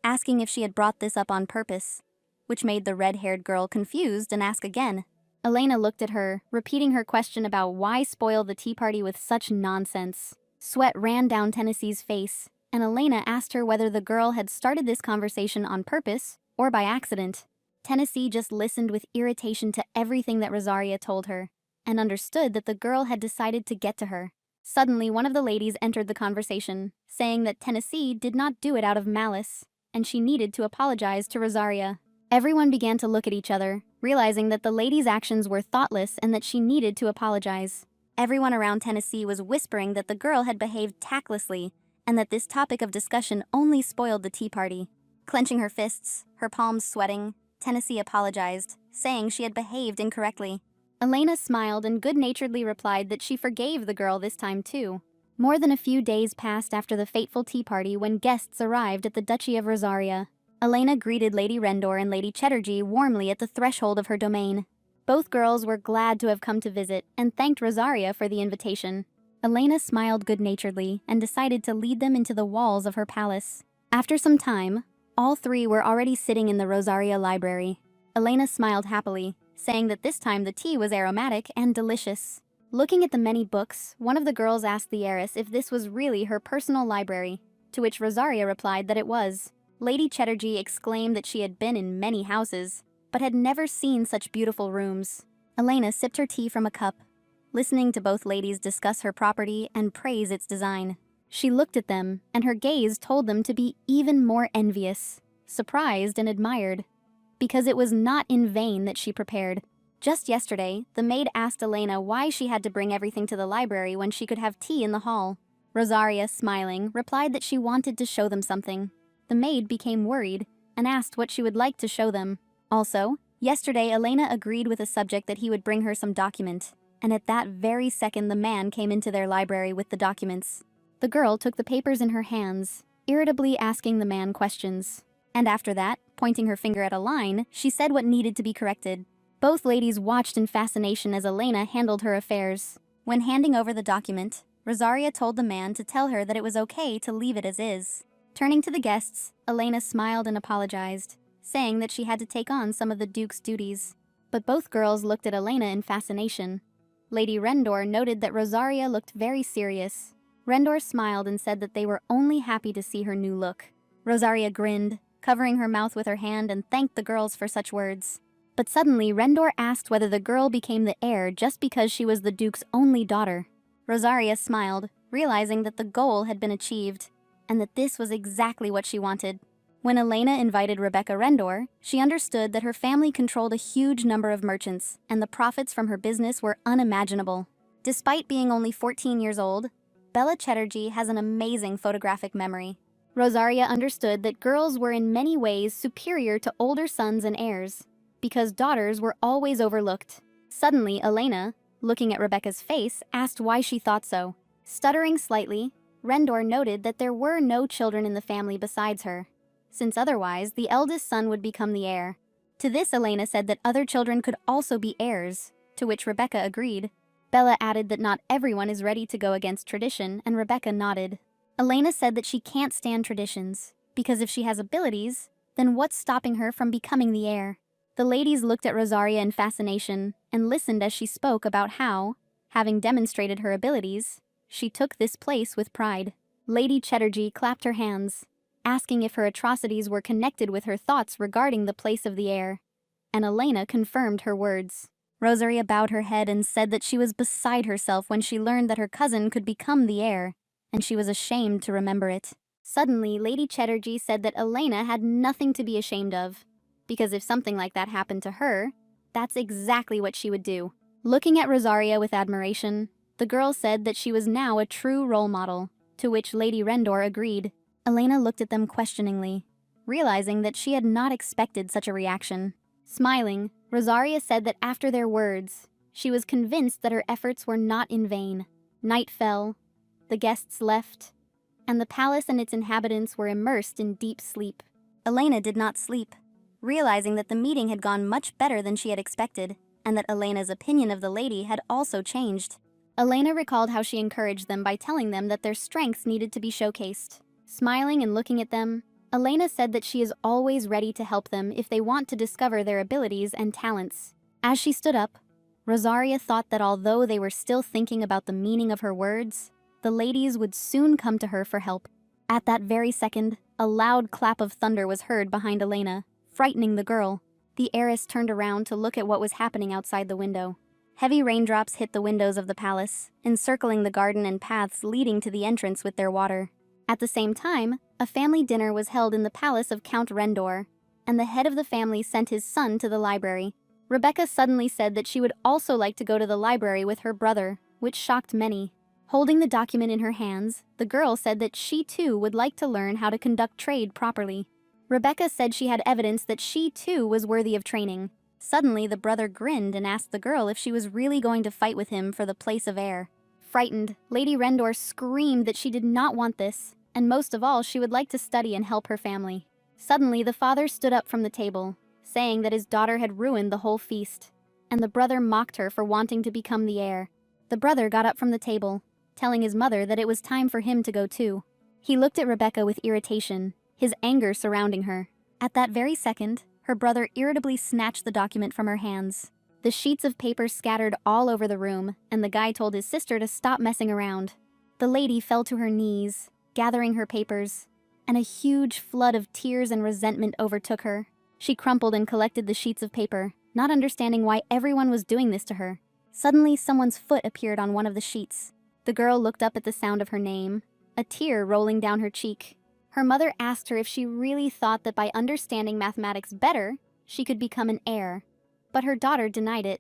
asking if she had brought this up on purpose, which made the red-haired girl confused and ask again. Elena looked at her, repeating her question about why spoil the tea party with such nonsense. Sweat ran down Tennessee's face, and Elena asked her whether the girl had started this conversation on purpose or by accident. Tennessee just listened with irritation to everything that Rosaria told her, and understood that the girl had decided to get to her. Suddenly, one of the ladies entered the conversation, saying that Tennessee did not do it out of malice, and she needed to apologize to Rosaria. Everyone began to look at each other, realizing that the lady's actions were thoughtless and that she needed to apologize. Everyone around Tennessee was whispering that the girl had behaved tactlessly, and that this topic of discussion only spoiled the tea party. Clenching her fists, her palms sweating, Tennessee apologized, saying she had behaved incorrectly. Elena smiled and good-naturedly replied that she forgave the girl this time too. More than a few days passed after the fateful tea party when guests arrived at the Duchy of Rosaria. Elena greeted Lady Rendor and Lady Chatterjee warmly at the threshold of her domain. Both girls were glad to have come to visit and thanked Rosaria for the invitation. Elena smiled good-naturedly and decided to lead them into the walls of her palace. After some time, all three were already sitting in the Rosaria library. Elena smiled happily, saying that this time the tea was aromatic and delicious. Looking at the many books, one of the girls asked the heiress if this was really her personal library, to which Rosaria replied that it was. Lady Chatterjee exclaimed that she had been in many houses, but had never seen such beautiful rooms. Elena sipped her tea from a cup, listening to both ladies discuss her property and praise its design. She looked at them, and her gaze told them to be even more envious, surprised, and admired. Because it was not in vain that she prepared. Just yesterday, the maid asked Elena why she had to bring everything to the library when she could have tea in the hall. Rosaria, smiling, replied that she wanted to show them something. The maid became worried and asked what she would like to show them. Also, yesterday Elena agreed with a subject that he would bring her some document, and at that very second the man came into their library with the documents. The girl took the papers in her hands, irritably asking the man questions. And after that, pointing her finger at a line, she said what needed to be corrected. Both ladies watched in fascination as Elena handled her affairs. When handing over the document, Rosaria told the man to tell her that it was okay to leave it as is. Turning to the guests, Elena smiled and apologized, saying that she had to take on some of the Duke's duties. But both girls looked at Elena in fascination. Lady Rendor noted that Rosaria looked very serious. Rendor smiled and said that they were only happy to see her new look. Rosaria grinned, covering her mouth with her hand, and thanked the girls for such words. But suddenly Rendor asked whether the girl became the heir just because she was the Duke's only daughter. Rosaria smiled, realizing that the goal had been achieved, and that this was exactly what she wanted. When Elena invited Rebecca Rendor, she understood that her family controlled a huge number of merchants, and the profits from her business were unimaginable. Despite being only 14 years old, Bella Chatterjee has an amazing photographic memory. Rosaria understood that girls were in many ways superior to older sons and heirs, because daughters were always overlooked. Suddenly, Elena, looking at Rebecca's face, asked why she thought so. Stuttering slightly, Rendor noted that there were no children in the family besides her, since otherwise the eldest son would become the heir. To this, Elena said that other children could also be heirs, to which Rebecca agreed. Bella added that not everyone is ready to go against tradition, and Rebecca nodded. Elena said that she can't stand traditions, because if she has abilities, then what's stopping her from becoming the heir? The ladies looked at Rosaria in fascination and listened as she spoke about how, having demonstrated her abilities, she took this place with pride. Lady Chatterjee clapped her hands, asking if her atrocities were connected with her thoughts regarding the place of the heir, and Elena confirmed her words. Rosaria bowed her head and said that she was beside herself when she learned that her cousin could become the heir, and she was ashamed to remember it. Suddenly, Lady Chatterjee said that Elena had nothing to be ashamed of, because if something like that happened to her, that's exactly what she would do. Looking at Rosaria with admiration, the girl said that she was now a true role model, to which Lady Rendor agreed. Elena looked at them questioningly, realizing that she had not expected such a reaction. Smiling, Rosaria said that after their words, she was convinced that her efforts were not in vain. Night fell, the guests left, and the palace and its inhabitants were immersed in deep sleep. Elena did not sleep, realizing that the meeting had gone much better than she had expected, and that Elena's opinion of the lady had also changed. Elena recalled how she encouraged them by telling them that their strengths needed to be showcased. Smiling and looking at them, Elena said that she is always ready to help them if they want to discover their abilities and talents. As she stood up, Rosaria thought that although they were still thinking about the meaning of her words, the ladies would soon come to her for help. At that very second, a loud clap of thunder was heard behind Elena, frightening the girl. The heiress turned around to look at what was happening outside the window. Heavy raindrops hit the windows of the palace, encircling the garden and paths leading to the entrance with their water. At the same time, a family dinner was held in the palace of Count Rendor, and the head of the family sent his son to the library. Rebecca suddenly said that she would also like to go to the library with her brother, which shocked many. Holding the document in her hands, the girl said that she too would like to learn how to conduct trade properly. Rebecca said she had evidence that she too was worthy of training. Suddenly, the brother grinned and asked the girl if she was really going to fight with him for the place of heir. Frightened, Lady Rendor screamed that she did not want this, and most of all, she would like to study and help her family. Suddenly, the father stood up from the table, saying that his daughter had ruined the whole feast, and the brother mocked her for wanting to become the heir. The brother got up from the table, telling his mother that it was time for him to go too. He looked at Rebecca with irritation, his anger surrounding her. At that very second, her brother irritably snatched the document from her hands. The sheets of paper scattered all over the room, and the guy told his sister to stop messing around. The lady fell to her knees, gathering her papers, and a huge flood of tears and resentment overtook her. She crumpled and collected the sheets of paper, not understanding why everyone was doing this to her. Suddenly, someone's foot appeared on one of the sheets. The girl looked up at the sound of her name, a tear rolling down her cheek. Her mother asked her if she really thought that by understanding mathematics better, she could become an heir. But her daughter denied it.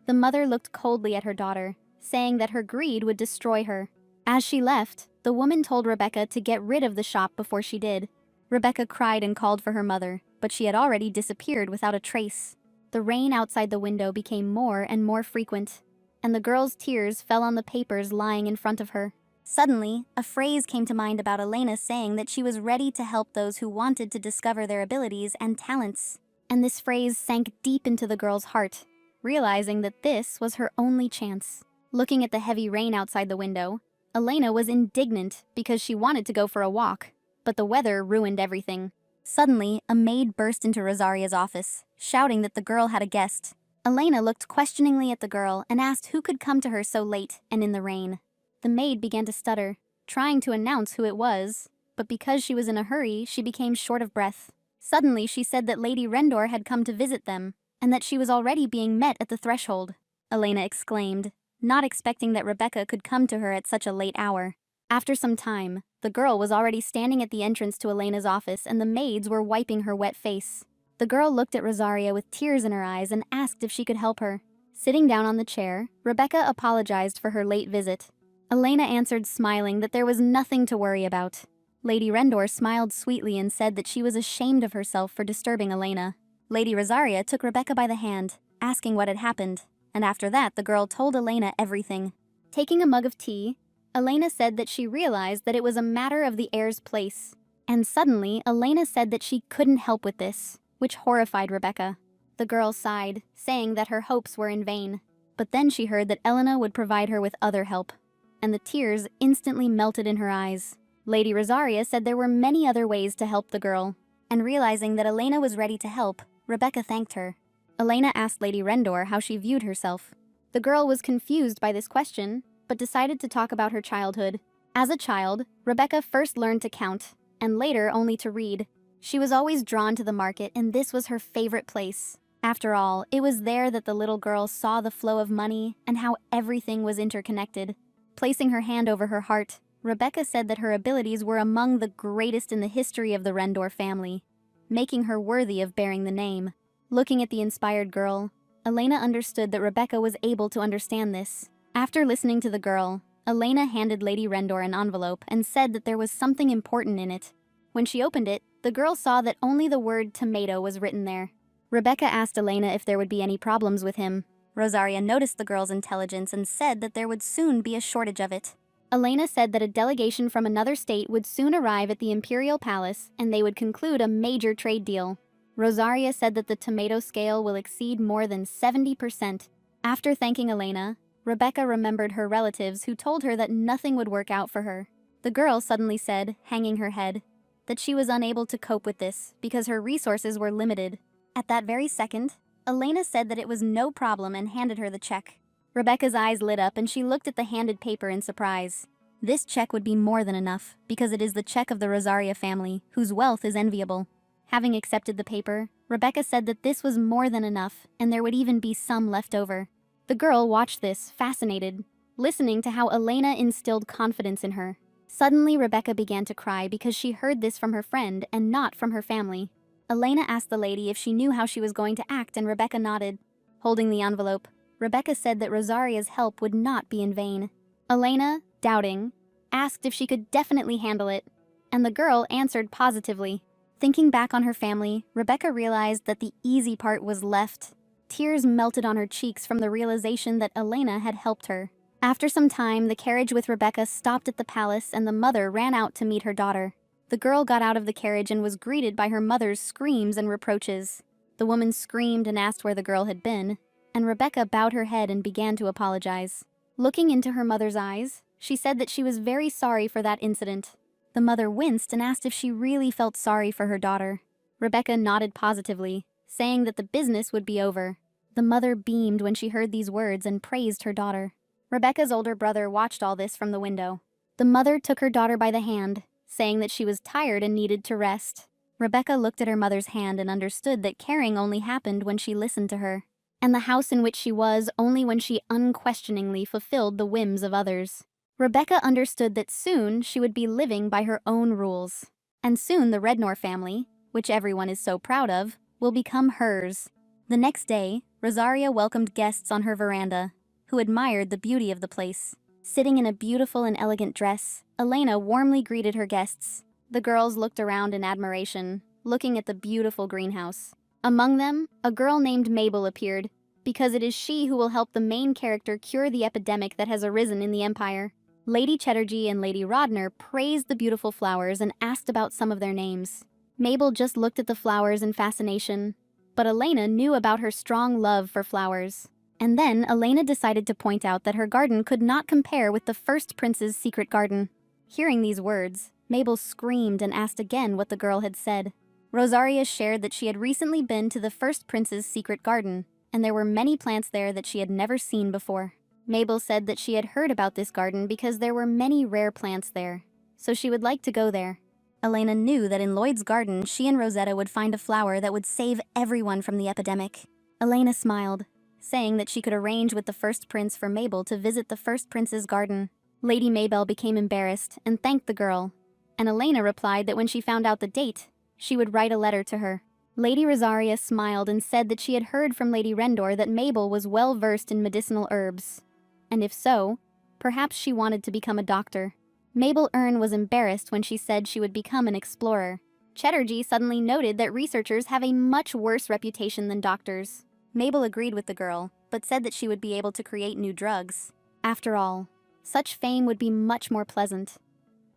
The mother looked coldly at her daughter, saying that her greed would destroy her. As she left, the woman told Rebecca to get rid of the shop before she did. Rebecca cried and called for her mother, but she had already disappeared without a trace. The rain outside the window became more and more frequent, and the girl's tears fell on the papers lying in front of her. Suddenly, a phrase came to mind about Elena saying that she was ready to help those who wanted to discover their abilities and talents. And this phrase sank deep into the girl's heart, realizing that this was her only chance. Looking at the heavy rain outside the window, Elena was indignant because she wanted to go for a walk, but the weather ruined everything. Suddenly, a maid burst into Rosaria's office, shouting that the girl had a guest. Elena looked questioningly at the girl and asked who could come to her so late and in the rain. The maid began to stutter, trying to announce who it was, but because she was in a hurry, she became short of breath. Suddenly, she said that Lady Rendor had come to visit them, and that she was already being met at the threshold. Elena exclaimed, not expecting that Rebecca could come to her at such a late hour. After some time, the girl was already standing at the entrance to Elena's office and the maids were wiping her wet face. The girl looked at Rosaria with tears in her eyes and asked if she could help her. Sitting down on the chair, Rebecca apologized for her late visit. Elena answered smiling that there was nothing to worry about. Lady Rendor smiled sweetly and said that she was ashamed of herself for disturbing Elena. Lady Rosaria took Rebecca by the hand, asking what had happened, and after that the girl told Elena everything. Taking a mug of tea, Elena said that she realized that it was a matter of the heir's place. And suddenly, Elena said that she couldn't help with this, which horrified Rebecca. The girl sighed, saying that her hopes were in vain. But then she heard that Elena would provide her with other help, and the tears instantly melted in her eyes. Lady Rosaria said there were many other ways to help the girl, and realizing that Elena was ready to help, Rebecca thanked her. Elena asked Lady Rendor how she viewed herself. The girl was confused by this question, but decided to talk about her childhood. As a child, Rebecca first learned to count, and later only to read. She was always drawn to the market, and this was her favorite place. After all, it was there that the little girl saw the flow of money and how everything was interconnected. Placing her hand over her heart, Rebecca said that her abilities were among the greatest in the history of the Rendor family, making her worthy of bearing the name. Looking at the inspired girl, Elena understood that Rebecca was able to understand this. After listening to the girl, Elena handed Lady Rendor an envelope and said that there was something important in it. When she opened it, the girl saw that only the word tomato was written there. Rebecca asked Elena if there would be any problems with him. Rosaria noticed the girl's intelligence and said that there would soon be a shortage of it. Elena said that a delegation from another state would soon arrive at the Imperial Palace and they would conclude a major trade deal. Rosaria said that the tomato scale will exceed more than 70%. After thanking Elena, Rebecca remembered her relatives who told her that nothing would work out for her. The girl suddenly said, hanging her head, that she was unable to cope with this because her resources were limited. At that very second, Elena said that it was no problem and handed her the check. Rebecca's eyes lit up and she looked at the handed paper in surprise. This check would be more than enough because it is the check of the Rosaria family, whose wealth is enviable. Having accepted the paper, Rebecca said that this was more than enough and there would even be some left over. The girl watched this, fascinated, listening to how Elena instilled confidence in her. Suddenly, Rebecca began to cry because she heard this from her friend and not from her family. Elena asked the lady if she knew how she was going to act and Rebecca nodded. Holding the envelope, Rebecca said that Rosaria's help would not be in vain. Elena, doubting, asked if she could definitely handle it, and the girl answered positively. Thinking back on her family, Rebecca realized that the easy part was left. Tears melted on her cheeks from the realization that Elena had helped her. After some time, the carriage with Rebecca stopped at the palace and the mother ran out to meet her daughter. The girl got out of the carriage and was greeted by her mother's screams and reproaches. The woman screamed and asked where the girl had been, and Rebecca bowed her head and began to apologize. Looking into her mother's eyes, she said that she was very sorry for that incident. The mother winced and asked if she really felt sorry for her daughter. Rebecca nodded positively, saying that the business would be over. The mother beamed when she heard these words and praised her daughter. Rebecca's older brother watched all this from the window. The mother took her daughter by the hand, saying that she was tired and needed to rest. Rebecca looked at her mother's hand and understood that caring only happened when she listened to her. and the house in which she was only when she unquestioningly fulfilled the whims of others. Rebecca understood that soon she would be living by her own rules. And soon the Rednor family, which everyone is so proud of, will become hers. The next day, Rosaria welcomed guests on her veranda, who admired the beauty of the place. Sitting in a beautiful and elegant dress, Elena warmly greeted her guests. The girls looked around in admiration, looking at the beautiful greenhouse. Among them, a girl named Mabel appeared, because it is she who will help the main character cure the epidemic that has arisen in the Empire. Lady Chatterjee and Lady Rodner praised the beautiful flowers and asked about some of their names. Mabel just looked at the flowers in fascination, but Elena knew about her strong love for flowers. And then Elena decided to point out that her garden could not compare with the first prince's secret garden. Hearing these words, Mabel screamed and asked again what the girl had said. Rosaria shared that she had recently been to the first prince's secret garden, and there were many plants there that she had never seen before. Mabel said that she had heard about this garden because there were many rare plants there, so she would like to go there. Elena knew that in Lloyd's garden, she and Rosetta would find a flower that would save everyone from the epidemic. Elena smiled, saying that she could arrange with the first prince for Mabel to visit the first prince's garden. Lady Mabel became embarrassed and thanked the girl, and Elena replied that when she found out the date, she would write a letter to her. Lady Rosaria smiled and said that she had heard from Lady Rendor that Mabel was well versed in medicinal herbs, and if so, perhaps she wanted to become a doctor. Mabel Earn was embarrassed when she said she would become an explorer. Chatterjee suddenly noted that researchers have a much worse reputation than doctors. Mabel agreed with the girl, but said that she would be able to create new drugs. After all, such fame would be much more pleasant.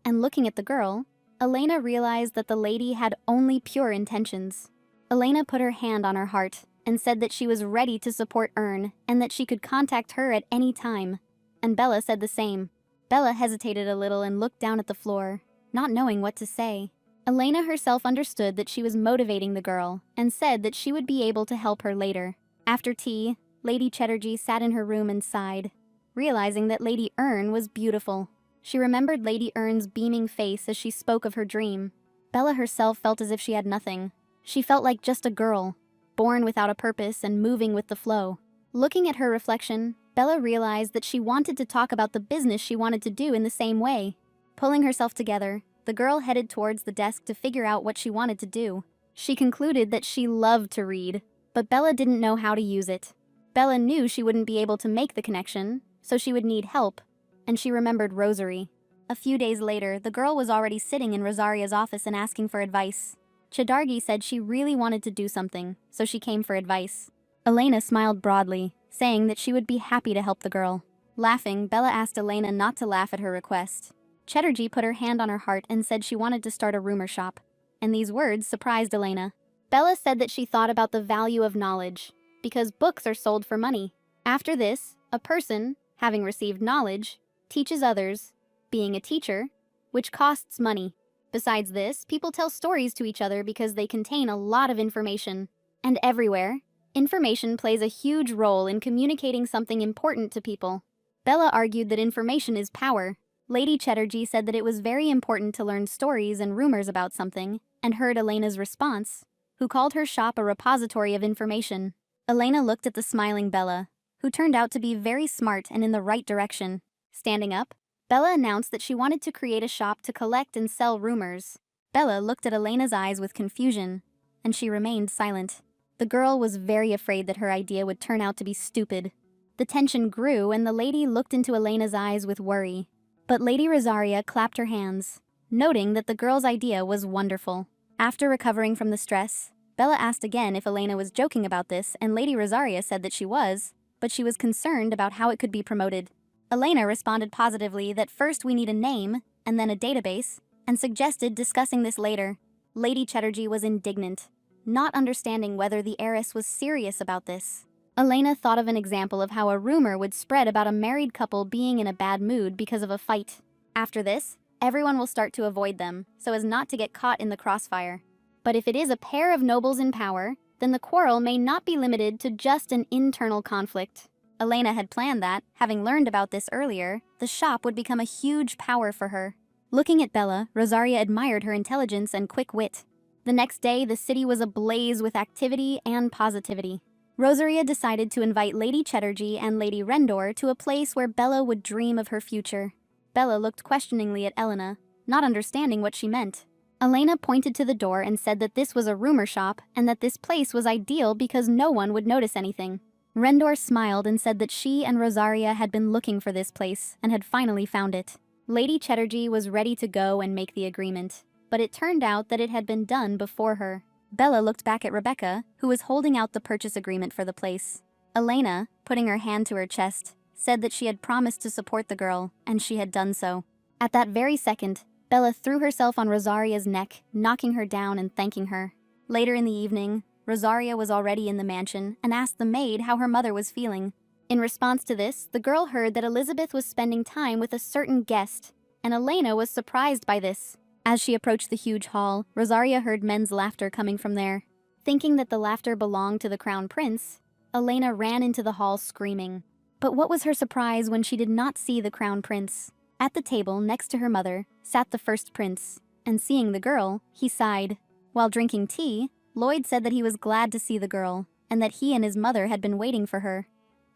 And looking at the girl, Elena realized that the lady had only pure intentions. Elena put her hand on her heart and said that she was ready to support Earn and that she could contact her at any time. And Bella said the same. Bella hesitated a little and looked down at the floor, not knowing what to say. Elena herself understood that she was motivating the girl and said that she would be able to help her later. After tea, Lady Chatterjee sat in her room and sighed, realizing that Lady Earn was beautiful. She remembered Lady Earn's beaming face as she spoke of her dream. Bella herself felt as if she had nothing. She felt like just a girl, born without a purpose and moving with the flow. Looking at her reflection, Bella realized that she wanted to talk about the business she wanted to do in the same way. Pulling herself together, the girl headed towards the desk to figure out what she wanted to do. She concluded that she loved to read, but Bella didn't know how to use it. Bella knew she wouldn't be able to make the connection, so she would need help, and she remembered rosary. A few days later, the girl was already sitting in Rosaria's office and asking for advice. Chadargi said she really wanted to do something, so she came for advice. Elena smiled broadly, saying that she would be happy to help the girl. Laughing, Bella asked Elena not to laugh at her request. Chatterjee put her hand on her heart and said she wanted to start a rumor shop, and these words surprised Elena. Bella said that she thought about the value of knowledge, because books are sold for money. After this, a person, having received knowledge, teaches others, being a teacher, which costs money. Besides this, people tell stories to each other because they contain a lot of information. And everywhere, information plays a huge role in communicating something important to people. Bella argued that information is power. Lady Chatterjee said that it was very important to learn stories and rumors about something, and heard Elena's response, who called her shop a repository of information. Elena looked at the smiling Bella, who turned out to be very smart and in the right direction. Standing up, Bella announced that she wanted to create a shop to collect and sell rumors. Bella looked at Elena's eyes with confusion, and she remained silent. The girl was very afraid that her idea would turn out to be stupid. The tension grew and the lady looked into Elena's eyes with worry. But Lady Rosaria clapped her hands, noting that the girl's idea was wonderful. After recovering from the stress, Bella asked again if Elena was joking about this, and Lady Rosaria said that she was, but she was concerned about how it could be promoted. Elena responded positively that first we need a name, and then a database, and suggested discussing this later. Lady Chatterjee was indignant, not understanding whether the heiress was serious about this. Elena thought of an example of how a rumor would spread about a married couple being in a bad mood because of a fight. After this, everyone will start to avoid them, so as not to get caught in the crossfire. But if it is a pair of nobles in power, then the quarrel may not be limited to just an internal conflict. Elena had planned that, having learned about this earlier, the shop would become a huge power for her. Looking at Bella, Rosaria admired her intelligence and quick wit. The next day, the city was ablaze with activity and positivity. Rosaria decided to invite Lady Chatterjee and Lady Rendor to a place where Bella would dream of her future. Bella looked questioningly at Elena, not understanding what she meant. Elena pointed to the door and said that this was a rumor shop and that this place was ideal because no one would notice anything. Rendor smiled and said that she and Rosaria had been looking for this place and had finally found it. Lady Chatterjee was ready to go and make the agreement, but it turned out that it had been done before her. Bella looked back at Rebecca, who was holding out the purchase agreement for the place. Elena, putting her hand to her chest, said that she had promised to support the girl, and she had done so. At that very second, Bella threw herself on Rosaria's neck, knocking her down and thanking her. Later in the evening, Rosaria was already in the mansion and asked the maid how her mother was feeling. In response to this, the girl heard that Elizabeth was spending time with a certain guest, and Elena was surprised by this. As she approached the huge hall, Rosaria heard men's laughter coming from there. Thinking that the laughter belonged to the crown prince, Elena ran into the hall screaming. But what was her surprise when she did not see the crown prince? At the table next to her mother sat the first prince, and seeing the girl, he sighed. While drinking tea, Lloyd said that he was glad to see the girl, and that he and his mother had been waiting for her.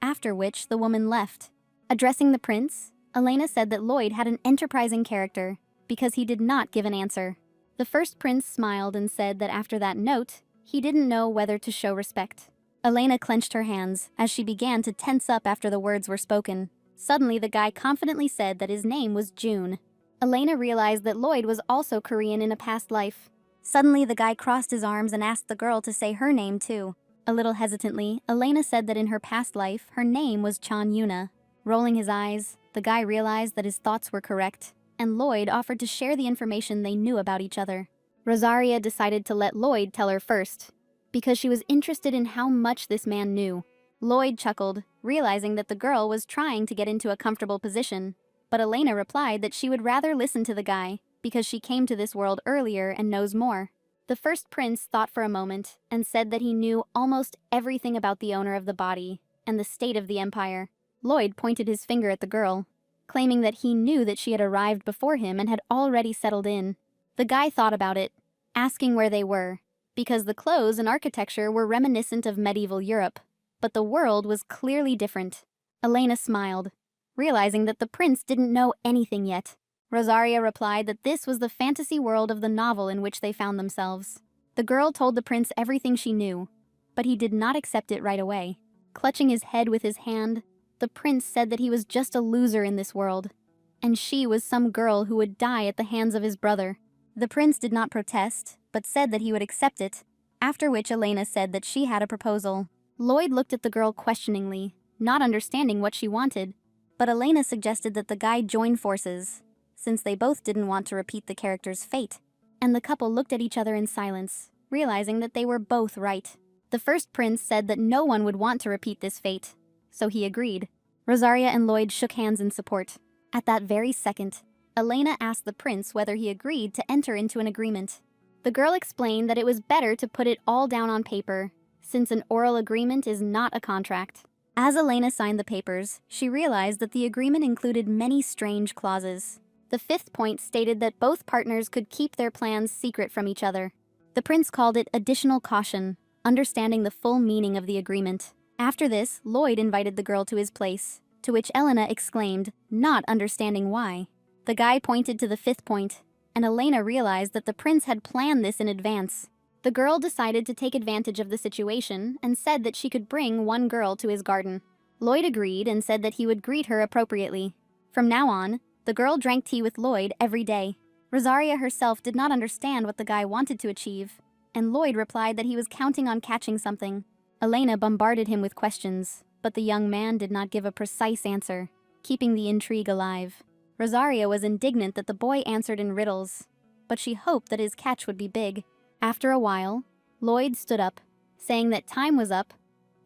After which, the woman left. Addressing the prince, Elena said that Lloyd had an enterprising character, because he did not give an answer. The first prince smiled and said that after that note, he didn't know whether to show respect. Elena clenched her hands as she began to tense up after the words were spoken. Suddenly, the guy confidently said that his name was June. Elena realized that Lloyd was also Korean in a past life. Suddenly, the guy crossed his arms and asked the girl to say her name too. A little hesitantly, Elena said that in her past life, her name was Chan Yuna. Rolling his eyes, the guy realized that his thoughts were correct, and Lloyd offered to share the information they knew about each other. Rosaria decided to let Lloyd tell her first, because she was interested in how much this man knew. Lloyd chuckled, realizing that the girl was trying to get into a comfortable position, but Elena replied that she would rather listen to the guy, because she came to this world earlier and knows more. The first prince thought for a moment and said that he knew almost everything about the owner of the body and the state of the empire. Lloyd pointed his finger at the girl, claiming that he knew that she had arrived before him and had already settled in. The guy thought about it, asking where they were, because the clothes and architecture were reminiscent of medieval Europe, but the world was clearly different. Elena smiled, realizing that the prince didn't know anything yet. Rosaria replied that this was the fantasy world of the novel in which they found themselves. The girl told the prince everything she knew, but he did not accept it right away. Clutching his head with his hand, the prince said that he was just a loser in this world, and she was some girl who would die at the hands of his brother. The prince did not protest, but said that he would accept it, after which Elena said that she had a proposal. Lloyd looked at the girl questioningly, not understanding what she wanted, but Elena suggested that the guy join forces, since they both didn't want to repeat the character's fate. And the couple looked at each other in silence, realizing that they were both right. The first prince said that no one would want to repeat this fate, so he agreed. Rosaria and Lloyd shook hands in support. At that very second, Elena asked the prince whether he agreed to enter into an agreement. The girl explained that it was better to put it all down on paper, since an oral agreement is not a contract. As Elena signed the papers, she realized that the agreement included many strange clauses. The fifth point stated that both partners could keep their plans secret from each other. The prince called it additional caution, understanding the full meaning of the agreement. After this, Lloyd invited the girl to his place, to which Elena exclaimed, not understanding why. The guy pointed to the fifth point, and Elena realized that the prince had planned this in advance. The girl decided to take advantage of the situation and said that she could bring one girl to his garden. Lloyd agreed and said that he would greet her appropriately. From now on, the girl drank tea with Lloyd every day. Rosaria herself did not understand what the guy wanted to achieve, and Lloyd replied that he was counting on catching something. Elena bombarded him with questions, but the young man did not give a precise answer, keeping the intrigue alive. Rosaria was indignant that the boy answered in riddles, but she hoped that his catch would be big. After a while, Lloyd stood up, saying that time was up,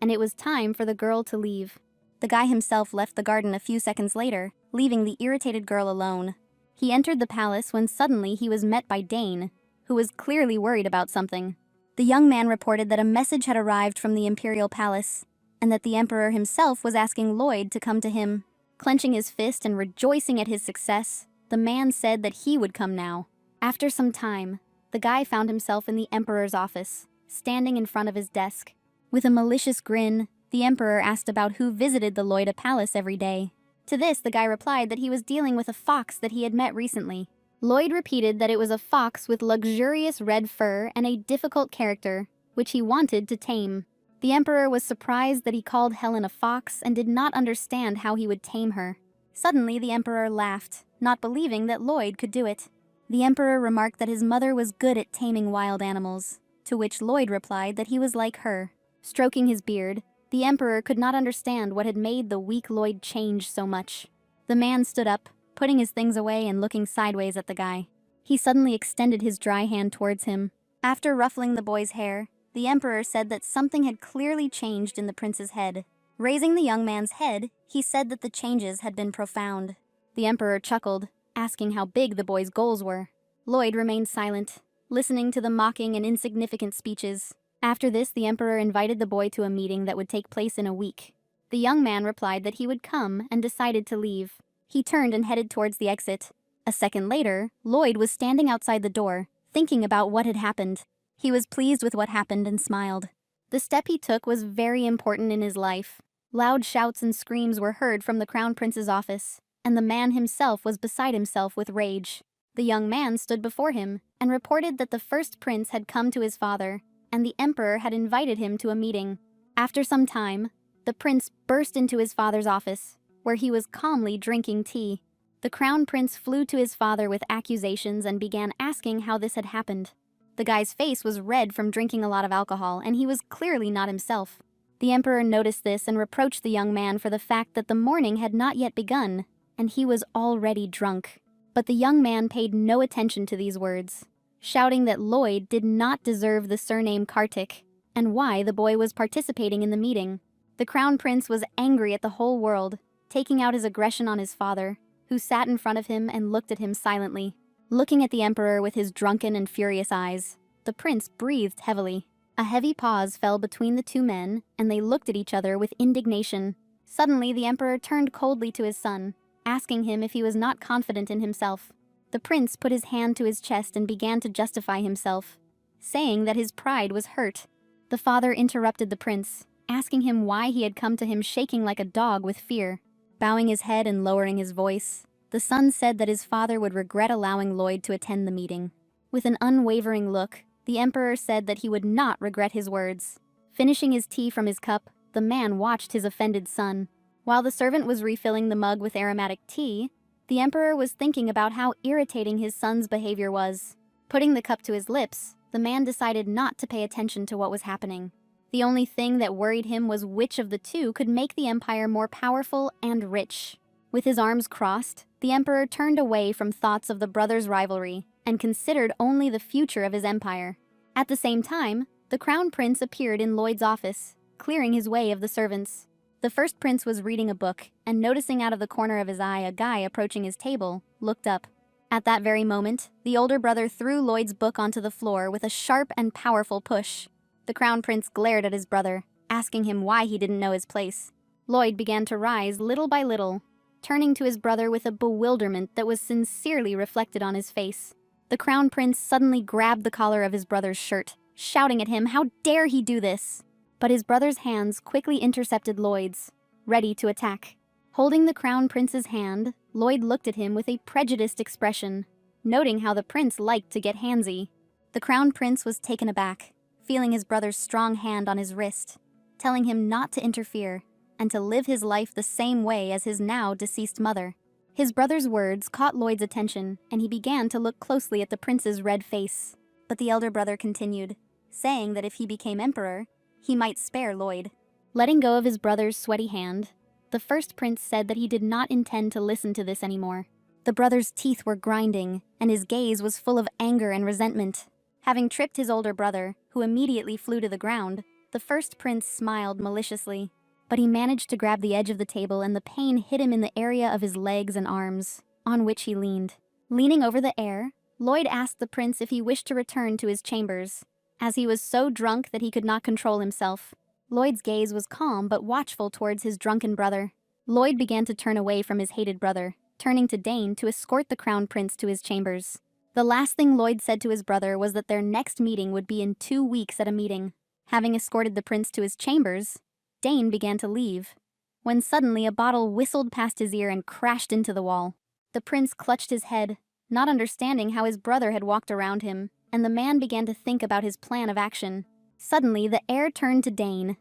and it was time for the girl to leave. The guy himself left the garden a few seconds later, leaving the irritated girl alone. He entered the palace when suddenly he was met by Dane, who was clearly worried about something. The young man reported that a message had arrived from the imperial palace, and that the emperor himself was asking Lloyd to come to him. Clenching his fist and rejoicing at his success, the man said that he would come now. After some time, the guy found himself in the emperor's office, standing in front of his desk. With a malicious grin, the emperor asked about who visited the Loida palace every day. To this, the guy replied that he was dealing with a fox that he had met recently. Lloyd repeated that it was a fox with luxurious red fur and a difficult character, which he wanted to tame. The emperor was surprised that he called Helen a fox and did not understand how he would tame her. Suddenly, the emperor laughed, not believing that Lloyd could do it. The emperor remarked that his mother was good at taming wild animals, to which Lloyd replied that he was like her. Stroking his beard, the emperor could not understand what had made the weak Lloyd change so much. The man stood up, putting his things away and looking sideways at the guy. He suddenly extended his dry hand towards him. After ruffling the boy's hair, the emperor said that something had clearly changed in the prince's head. Raising the young man's head, he said that the changes had been profound. The emperor chuckled, asking how big the boy's goals were. Lloyd remained silent, listening to the mocking and insignificant speeches. After this, the emperor invited the boy to a meeting that would take place in a week. The young man replied that he would come and decided to leave. He turned and headed towards the exit. A second later, Lloyd was standing outside the door, thinking about what had happened. He was pleased with what happened and smiled. The step he took was very important in his life. Loud shouts and screams were heard from the crown prince's office, and the man himself was beside himself with rage. The young man stood before him and reported that the first prince had come to his father, and the emperor had invited him to a meeting. After some time, the prince burst into his father's office, where he was calmly drinking tea. The crown prince flew to his father with accusations and began asking how this had happened. The guy's face was red from drinking a lot of alcohol, and he was clearly not himself. The emperor noticed this and reproached the young man for the fact that the morning had not yet begun, and he was already drunk. But the young man paid no attention to these words, shouting that Lloyd did not deserve the surname Kartik, and why the boy was participating in the meeting. The crown prince was angry at the whole world, taking out his aggression on his father, who sat in front of him and looked at him silently. Looking at the emperor with his drunken and furious eyes, the prince breathed heavily. A heavy pause fell between the two men, and they looked at each other with indignation. Suddenly, the emperor turned coldly to his son, asking him if he was not confident in himself. The prince put his hand to his chest and began to justify himself, saying that his pride was hurt. The father interrupted the prince, asking him why he had come to him shaking like a dog with fear. Bowing his head and lowering his voice, the son said that his father would regret allowing Lloyd to attend the meeting. With an unwavering look, the emperor said that he would not regret his words. Finishing his tea from his cup, the man watched his offended son. While the servant was refilling the mug with aromatic tea, the emperor was thinking about how irritating his son's behavior was. Putting the cup to his lips, the man decided not to pay attention to what was happening. The only thing that worried him was which of the two could make the empire more powerful and rich. With his arms crossed, the emperor turned away from thoughts of the brothers' rivalry and considered only the future of his empire. At the same time, the crown prince appeared in Lloyd's office, clearing his way of the servants. The first prince was reading a book, and noticing out of the corner of his eye a guy approaching his table, looked up. At that very moment, the older brother threw Lloyd's book onto the floor with a sharp and powerful push. The crown prince glared at his brother, asking him why he didn't know his place. Lloyd began to rise little by little, turning to his brother with a bewilderment that was sincerely reflected on his face. The crown prince suddenly grabbed the collar of his brother's shirt, shouting at him, "How dare he do this?" But his brother's hands quickly intercepted Lloyd's, ready to attack. Holding the crown prince's hand, Lloyd looked at him with a prejudiced expression, noting how the prince liked to get handsy. The crown prince was taken aback, feeling his brother's strong hand on his wrist, telling him not to interfere and to live his life the same way as his now deceased mother. His brother's words caught Lloyd's attention, and he began to look closely at the prince's red face. But the elder brother continued, saying that if he became emperor, he might spare Lloyd. Letting go of his brother's sweaty hand, the first prince said that he did not intend to listen to this anymore. The brother's teeth were grinding, and his gaze was full of anger and resentment. Having tripped his older brother, who immediately flew to the ground, the first prince smiled maliciously. But he managed to grab the edge of the table, and the pain hit him in the area of his legs and arms, on which he leaned. Leaning over the air, Lloyd asked the prince if he wished to return to his chambers, as he was so drunk that he could not control himself. Lloyd's gaze was calm but watchful towards his drunken brother. Lloyd began to turn away from his hated brother, turning to Dane to escort the crown prince to his chambers. The last thing Lloyd said to his brother was that their next meeting would be in 2 weeks at a meeting. Having escorted the prince to his chambers, Dane began to leave, when suddenly a bottle whistled past his ear and crashed into the wall. The prince clutched his head, not understanding how his brother had walked around him, and the man began to think about his plan of action. Suddenly, the heir turned to Dane,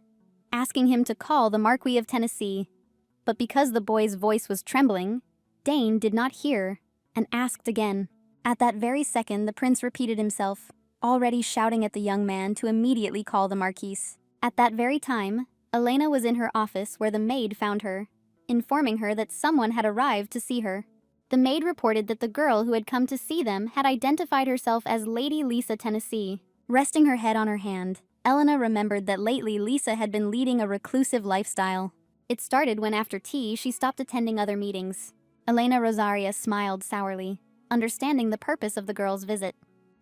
asking him to call the Marquis of Tennessee. But because the boy's voice was trembling, Dane did not hear and asked again. At that very second, the prince repeated himself, already shouting at the young man to immediately call the Marquise. At that very time, Elena was in her office where the maid found her, informing her that someone had arrived to see her. The maid reported that the girl who had come to see them had identified herself as Lady Lisa Tennessee. Resting her head on her hand, Elena remembered that lately Lisa had been leading a reclusive lifestyle. It started when after tea she stopped attending other meetings. Elena Rosaria smiled sourly, understanding the purpose of the girl's visit.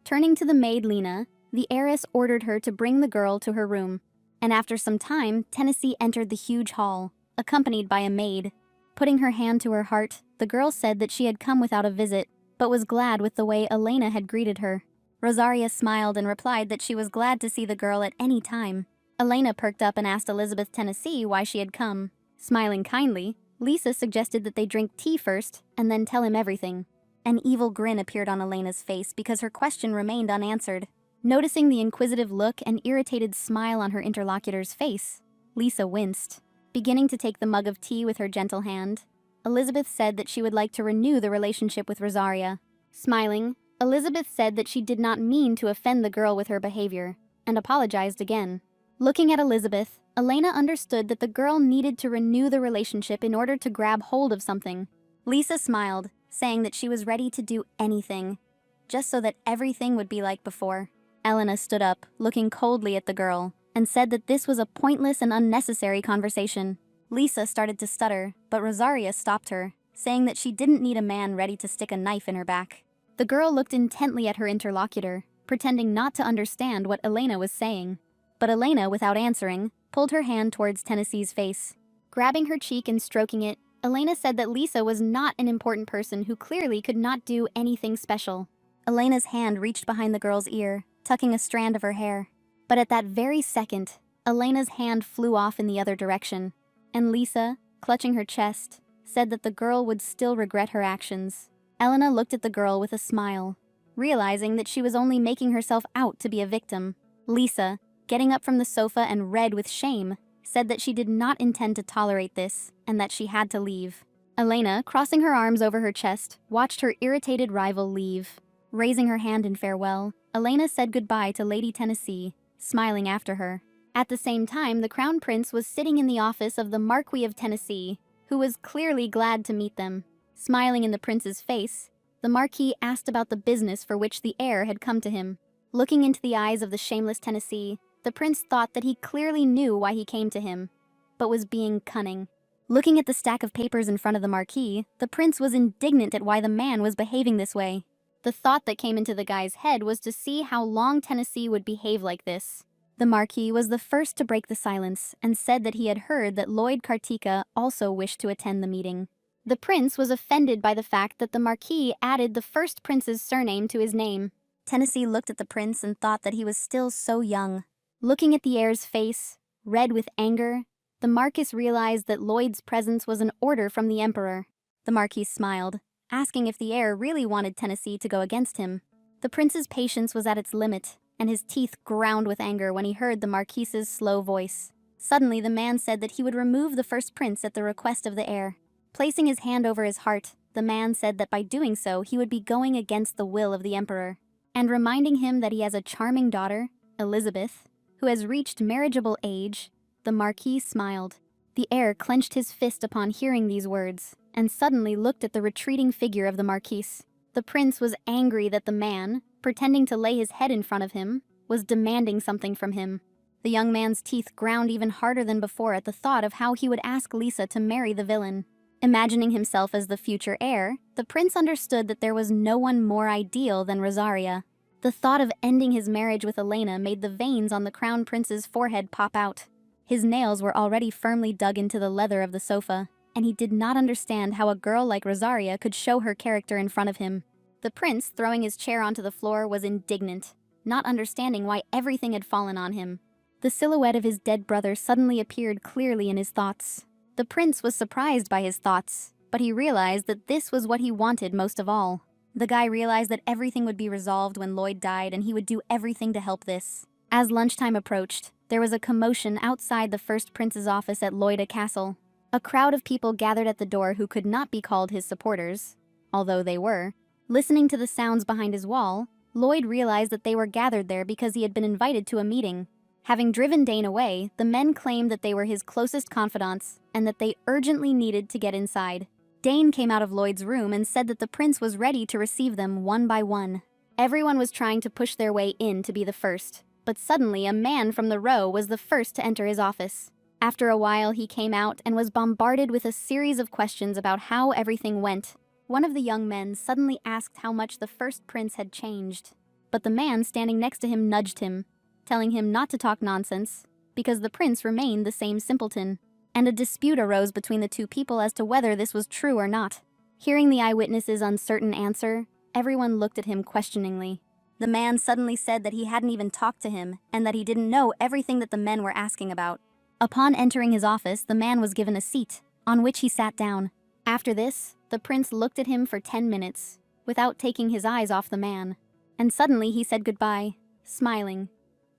Turning to the maid Lena, the heiress ordered her to bring the girl to her room. And after some time, Tennessee entered the huge hall, accompanied by a maid. Putting her hand to her heart, the girl said that she had come without a visit, but was glad with the way Elena had greeted her. Rosaria smiled and replied that she was glad to see the girl at any time. Elena perked up and asked Elizabeth Tennessee why she had come. Smiling kindly, Lisa suggested that they drink tea first and then tell him everything. An evil grin appeared on Elena's face because her question remained unanswered. Noticing the inquisitive look and irritated smile on her interlocutor's face, Lisa winced. Beginning to take the mug of tea with her gentle hand, Elizabeth said that she would like to renew the relationship with Rosaria. Smiling, Elizabeth said that she did not mean to offend the girl with her behavior, and apologized again. Looking at Elizabeth, Elena understood that the girl needed to renew the relationship in order to grab hold of something. Lisa smiled, saying that she was ready to do anything, just so that everything would be like before. Elena stood up, looking coldly at the girl, and said that this was a pointless and unnecessary conversation. Lisa started to stutter, but Rosaria stopped her, saying that she didn't need a man ready to stick a knife in her back. The girl looked intently at her interlocutor, pretending not to understand what Elena was saying. But Elena, without answering, pulled her hand towards Tennessee's face. Grabbing her cheek and stroking it, Elena said that Lisa was not an important person who clearly could not do anything special. Elena's hand reached behind the girl's ear, tucking a strand of her hair. But at that very second, Elena's hand flew off in the other direction, and Lisa, clutching her chest, said that the girl would still regret her actions. Elena looked at the girl with a smile, realizing that she was only making herself out to be a victim. Lisa, getting up from the sofa and red with shame, said that she did not intend to tolerate this and that she had to leave. Elena, crossing her arms over her chest, watched her irritated rival leave. Raising her hand in farewell, Elena said goodbye to Lady Tennessee, smiling after her. At the same time, the Crown Prince was sitting in the office of the Marquis of Tennessee, who was clearly glad to meet them. Smiling in the prince's face, the Marquis asked about the business for which the heir had come to him. Looking into the eyes of the shameless Tennessee, the prince thought that he clearly knew why he came to him, but was being cunning. Looking at the stack of papers in front of the Marquis, the prince was indignant at why the man was behaving this way. The thought that came into the guy's head was to see how long Tennessee would behave like this. The Marquis was the first to break the silence and said that he had heard that Lloyd Kartika also wished to attend the meeting. The prince was offended by the fact that the Marquis added the first prince's surname to his name. Tennessee looked at the prince and thought that he was still so young. Looking at the heir's face, red with anger, the Marquis realized that Lloyd's presence was an order from the emperor. The Marquis smiled, asking if the heir really wanted Tennessee to go against him. The prince's patience was at its limit, and his teeth ground with anger when he heard the Marquis's slow voice. Suddenly, the man said that he would remove the first prince at the request of the heir. Placing his hand over his heart, the man said that by doing so, he would be going against the will of the emperor. And reminding him that he has a charming daughter, Elizabeth, who has reached marriageable age, the Marquis smiled. The heir clenched his fist upon hearing these words, and suddenly looked at the retreating figure of the Marquis. The prince was angry that the man, pretending to lay his head in front of him, was demanding something from him. The young man's teeth ground even harder than before at the thought of how he would ask Lisa to marry the villain. Imagining himself as the future heir, the prince understood that there was no one more ideal than Rosaria. The thought of ending his marriage with Elena made the veins on the crown prince's forehead pop out. His nails were already firmly dug into the leather of the sofa, and he did not understand how a girl like Rosaria could show her character in front of him. The prince, throwing his chair onto the floor, was indignant, not understanding why everything had fallen on him. The silhouette of his dead brother suddenly appeared clearly in his thoughts. The prince was surprised by his thoughts, but he realized that this was what he wanted most of all. The guy realized that everything would be resolved when Lloyd died and he would do everything to help this. As lunchtime approached, there was a commotion outside the first prince's office at Lloyda Castle. A crowd of people gathered at the door who could not be called his supporters, although they were. Listening to the sounds behind his wall, Lloyd realized that they were gathered there because he had been invited to a meeting. Having driven Dane away, the men claimed that they were his closest confidants and that they urgently needed to get inside. Dane came out of Lloyd's room and said that the prince was ready to receive them one by one. Everyone was trying to push their way in to be the first, but suddenly a man from the row was the first to enter his office. After a while, he came out and was bombarded with a series of questions about how everything went. One of the young men suddenly asked how much the first prince had changed, but the man standing next to him nudged him, telling him not to talk nonsense, because the prince remained the same simpleton. And a dispute arose between the two people as to whether this was true or not. Hearing the eyewitness's uncertain answer, everyone looked at him questioningly. The man suddenly said that he hadn't even talked to him and that he didn't know everything that the men were asking about. Upon entering his office, the man was given a seat, on which he sat down. After this, the prince looked at him for 10 minutes, without taking his eyes off the man. And suddenly he said goodbye, smiling,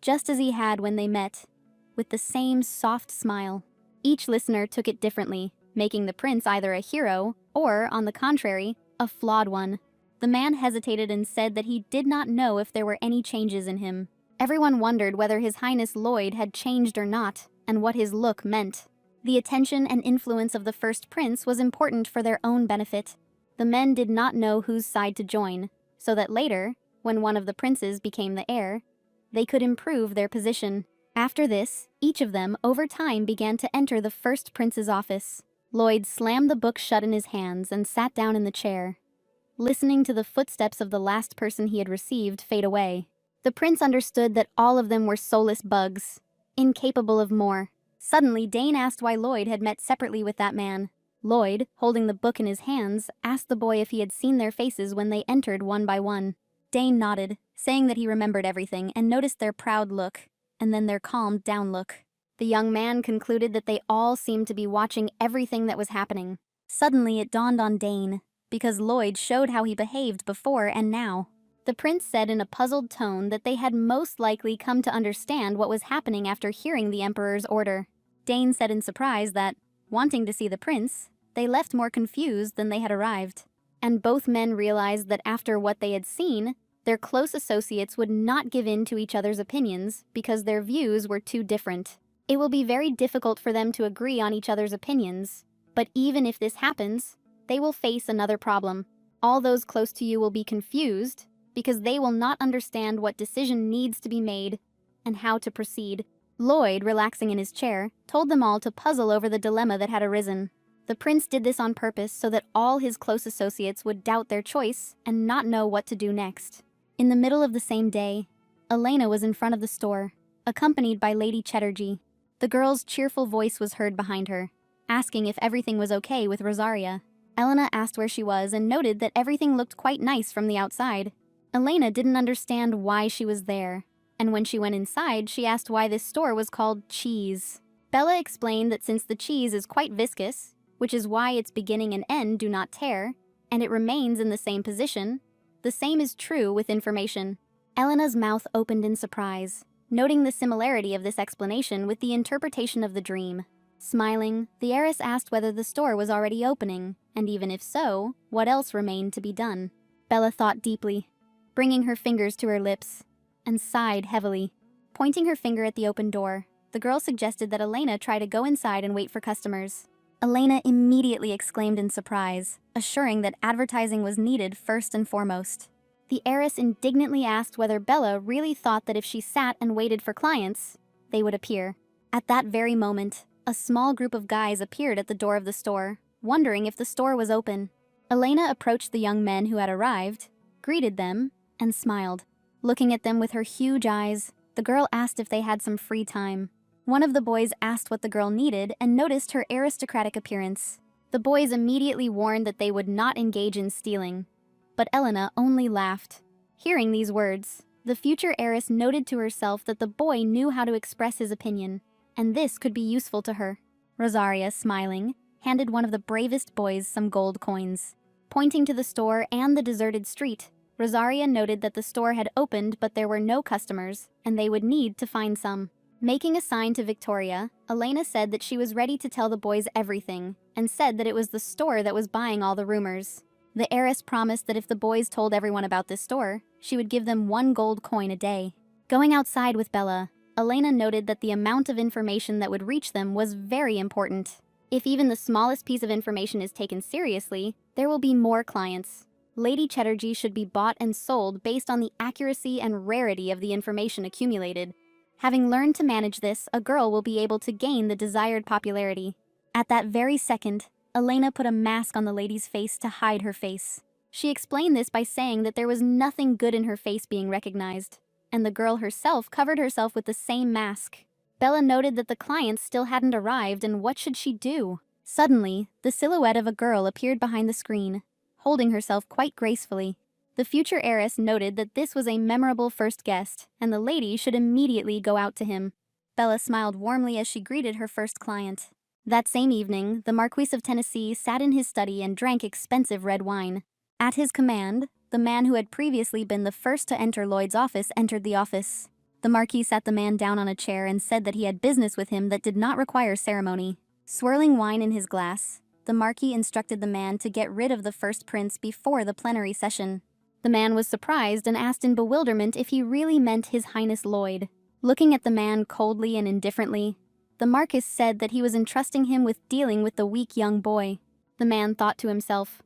just as he had when they met, with the same soft smile. Each listener took it differently, making the prince either a hero or, on the contrary, a flawed one. The man hesitated and said that he did not know if there were any changes in him. Everyone wondered whether His Highness Lloyd had changed or not, and what his look meant. The attention and influence of the first prince was important for their own benefit. The men did not know whose side to join, so that later, when one of the princes became the heir, they could improve their position. After this, each of them, over time, began to enter the first prince's office. Lloyd slammed the book shut in his hands and sat down in the chair, listening to the footsteps of the last person he had received fade away. The prince understood that all of them were soulless bugs, incapable of more. Suddenly, Dane asked why Lloyd had met separately with that man. Lloyd, holding the book in his hands, asked the boy if he had seen their faces when they entered one by one. Dane nodded, saying that he remembered everything and noticed their proud look, and then their calmed down look. The young man concluded that they all seemed to be watching everything that was happening. Suddenly, it dawned on Dane, because Lloyd showed how he behaved before and now. The prince said in a puzzled tone that they had most likely come to understand what was happening after hearing the emperor's order. Dane said in surprise that, wanting to see the prince, they left more confused than they had arrived. And both men realized that after what they had seen, their close associates would not give in to each other's opinions because their views were too different. It will be very difficult for them to agree on each other's opinions, but even if this happens, they will face another problem. All those close to you will be confused because they will not understand what decision needs to be made and how to proceed. Lloyd, relaxing in his chair, told them all to puzzle over the dilemma that had arisen. The prince did this on purpose so that all his close associates would doubt their choice and not know what to do next. In the middle of the same day, Elena was in front of the store, accompanied by Lady Chatterjee. The girl's cheerful voice was heard behind her, asking if everything was okay with Rosaria. Elena asked where she was and noted that everything looked quite nice from the outside. Elena didn't understand why she was there, and when she went inside, she asked why this store was called Cheese. Bella explained that since the cheese is quite viscous, which is why its beginning and end do not tear, and it remains in the same position, the same is true with information. Elena's mouth opened in surprise, noting the similarity of this explanation with the interpretation of the dream. Smiling, the heiress asked whether the store was already opening, and even if so, what else remained to be done. Bella thought deeply, bringing her fingers to her lips, and sighed heavily. Pointing her finger at the open door, the girl suggested that Elena try to go inside and wait for customers. Elena immediately exclaimed in surprise, assuring that advertising was needed first and foremost. The heiress indignantly asked whether Bella really thought that if she sat and waited for clients, they would appear. At that very moment, a small group of guys appeared at the door of the store, wondering if the store was open. Elena approached the young men who had arrived, greeted them, and smiled. Looking at them with her huge eyes, the girl asked if they had some free time. One of the boys asked what the girl needed and noticed her aristocratic appearance. The boys immediately warned that they would not engage in stealing, but Elena only laughed. Hearing these words, The future heiress noted to herself that the boy knew how to express his opinion, and this could be useful to her. Rosaria, smiling, handed one of the bravest boys some gold coins. Pointing to the store and the deserted street, Rosaria noted that the store had opened but there were no customers, and they would need to find some. Making a sign to Victoria, Elena said that she was ready to tell the boys everything, and said that it was the store that was buying all the rumors. The heiress promised that if the boys told everyone about this store, she would give them 1 gold coin a day. Going outside with Bella, Elena noted that the amount of information that would reach them was very important. If even the smallest piece of information is taken seriously, there will be more clients. Lady Chatterjee should be bought and sold based on the accuracy and rarity of the information accumulated. Having learned to manage this, a girl will be able to gain the desired popularity. At that very second, Elena put a mask on the lady's face to hide her face. She explained this by saying that there was nothing good in her face being recognized, and the girl herself covered herself with the same mask. Bella noted that the clients still hadn't arrived, and what should she do? Suddenly, the silhouette of a girl appeared behind the screen, holding herself quite gracefully. The future heiress noted that this was a memorable first guest, and the lady should immediately go out to him. Bella smiled warmly as she greeted her first client. That same evening, the Marquis of Tennessee sat in his study and drank expensive red wine. At his command, the man who had previously been the first to enter Lloyd's office entered the office. The Marquis sat the man down on a chair and said that he had business with him that did not require ceremony. Swirling wine in his glass, the Marquis instructed the man to get rid of the first prince before the plenary session. The man was surprised and asked in bewilderment if he really meant His Highness Lloyd. Looking at the man coldly and indifferently, the Marquis said that he was entrusting him with dealing with the weak young boy. The man thought to himself,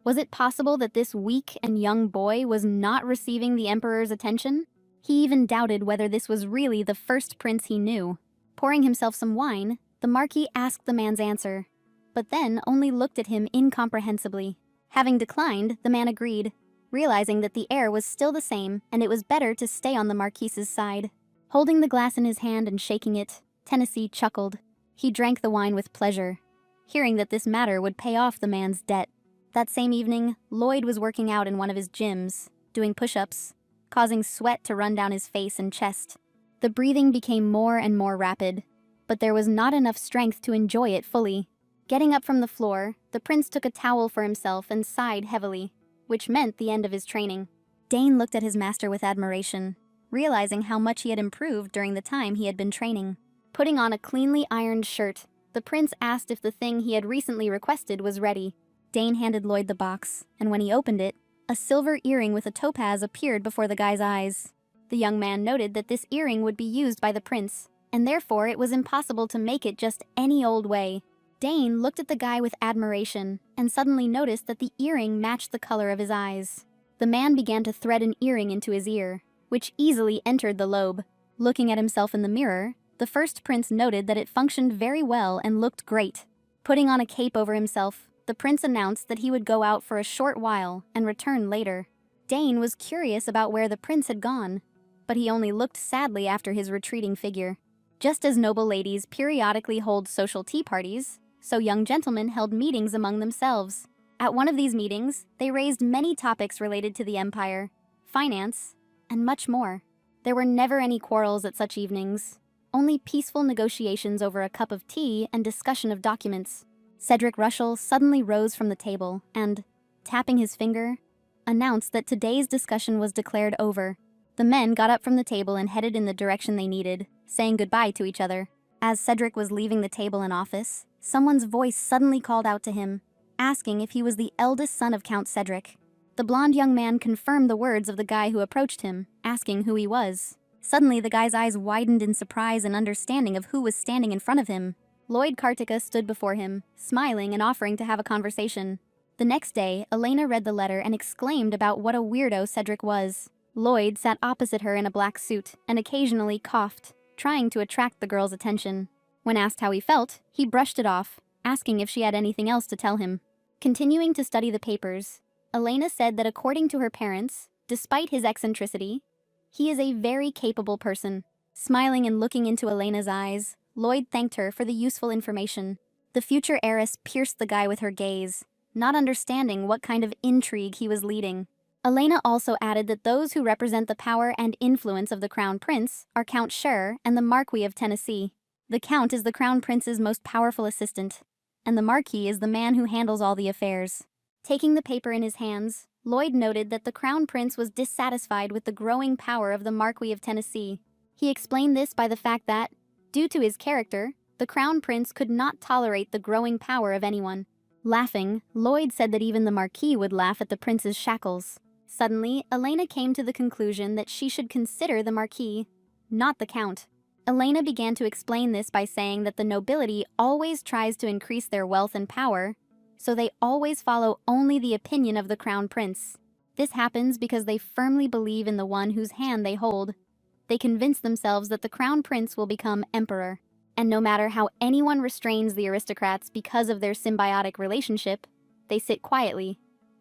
was it possible that this weak and young boy was not receiving the Emperor's attention? He even doubted whether this was really the first prince he knew. Pouring himself some wine, the Marquis asked the man's answer, but then only looked at him incomprehensibly. Having declined, the man agreed, realizing that the air was still the same and it was better to stay on the Marquis's side. Holding the glass in his hand and shaking it, Tennessee chuckled. He drank the wine with pleasure, hearing that this matter would pay off the man's debt. That same evening, Lloyd was working out in one of his gyms, doing push-ups, causing sweat to run down his face and chest. The breathing became more and more rapid, but there was not enough strength to enjoy it fully. Getting up from the floor, the prince took a towel for himself and sighed heavily, which meant the end of his training. Dane looked at his master with admiration, realizing how much he had improved during the time he had been training. Putting on a cleanly ironed shirt, the prince asked if the thing he had recently requested was ready. Dane handed Lloyd the box, and when he opened it, a silver earring with a topaz appeared before the guy's eyes. The young man noted that this earring would be used by the prince, and therefore it was impossible to make it just any old way. Dane looked at the guy with admiration, and suddenly noticed that the earring matched the color of his eyes. The man began to thread an earring into his ear, which easily entered the lobe. Looking at himself in the mirror, the first prince noted that it functioned very well and looked great. Putting on a cape over himself, the prince announced that he would go out for a short while and return later. Dane was curious about where the prince had gone, but he only looked sadly after his retreating figure. Just as noble ladies periodically hold social tea parties, so young gentlemen held meetings among themselves. At one of these meetings, they raised many topics related to the empire, finance, and much more. There were never any quarrels at such evenings, only peaceful negotiations over a cup of tea and discussion of documents. Cedric Russell suddenly rose from the table and, tapping his finger, announced that today's discussion was declared over. The men got up from the table and headed in the direction they needed, saying goodbye to each other. As Cedric was leaving the table and office, someone's voice suddenly called out to him, asking if he was the eldest son of Count Cedric. The blonde young man confirmed the words of the guy who approached him, asking who he was. Suddenly, the guy's eyes widened in surprise and understanding of who was standing in front of him. Lloyd Kartika stood before him, smiling and offering to have a conversation. The next day, Elena read the letter and exclaimed about what a weirdo Cedric was. Lloyd sat opposite her in a black suit and occasionally coughed, trying to attract the girl's attention. When asked how he felt, he brushed it off, asking if she had anything else to tell him. Continuing to study the papers, Elena said that according to her parents, despite his eccentricity, he is a very capable person. Smiling and looking into Elena's eyes, Lloyd thanked her for the useful information. The future heiress pierced the guy with her gaze, not understanding what kind of intrigue he was leading. Elena also added that those who represent the power and influence of the Crown Prince are Count Scher and the Marquis of Tennessee. The Count is the Crown Prince's most powerful assistant, and the Marquis is the man who handles all the affairs. Taking the paper in his hands, Lloyd noted that the Crown Prince was dissatisfied with the growing power of the Marquis of Tennessee. He explained this by the fact that, due to his character, the Crown Prince could not tolerate the growing power of anyone. Laughing, Lloyd said that even the Marquis would laugh at the prince's shackles. Suddenly, Elena came to the conclusion that she should consider the Marquis, not the Count. Elena began to explain this by saying that the nobility always tries to increase their wealth and power, so they always follow only the opinion of the Crown Prince. This happens because they firmly believe in the one whose hand they hold. They convince themselves that the Crown Prince will become emperor. And no matter how anyone restrains the aristocrats because of their symbiotic relationship, they sit quietly,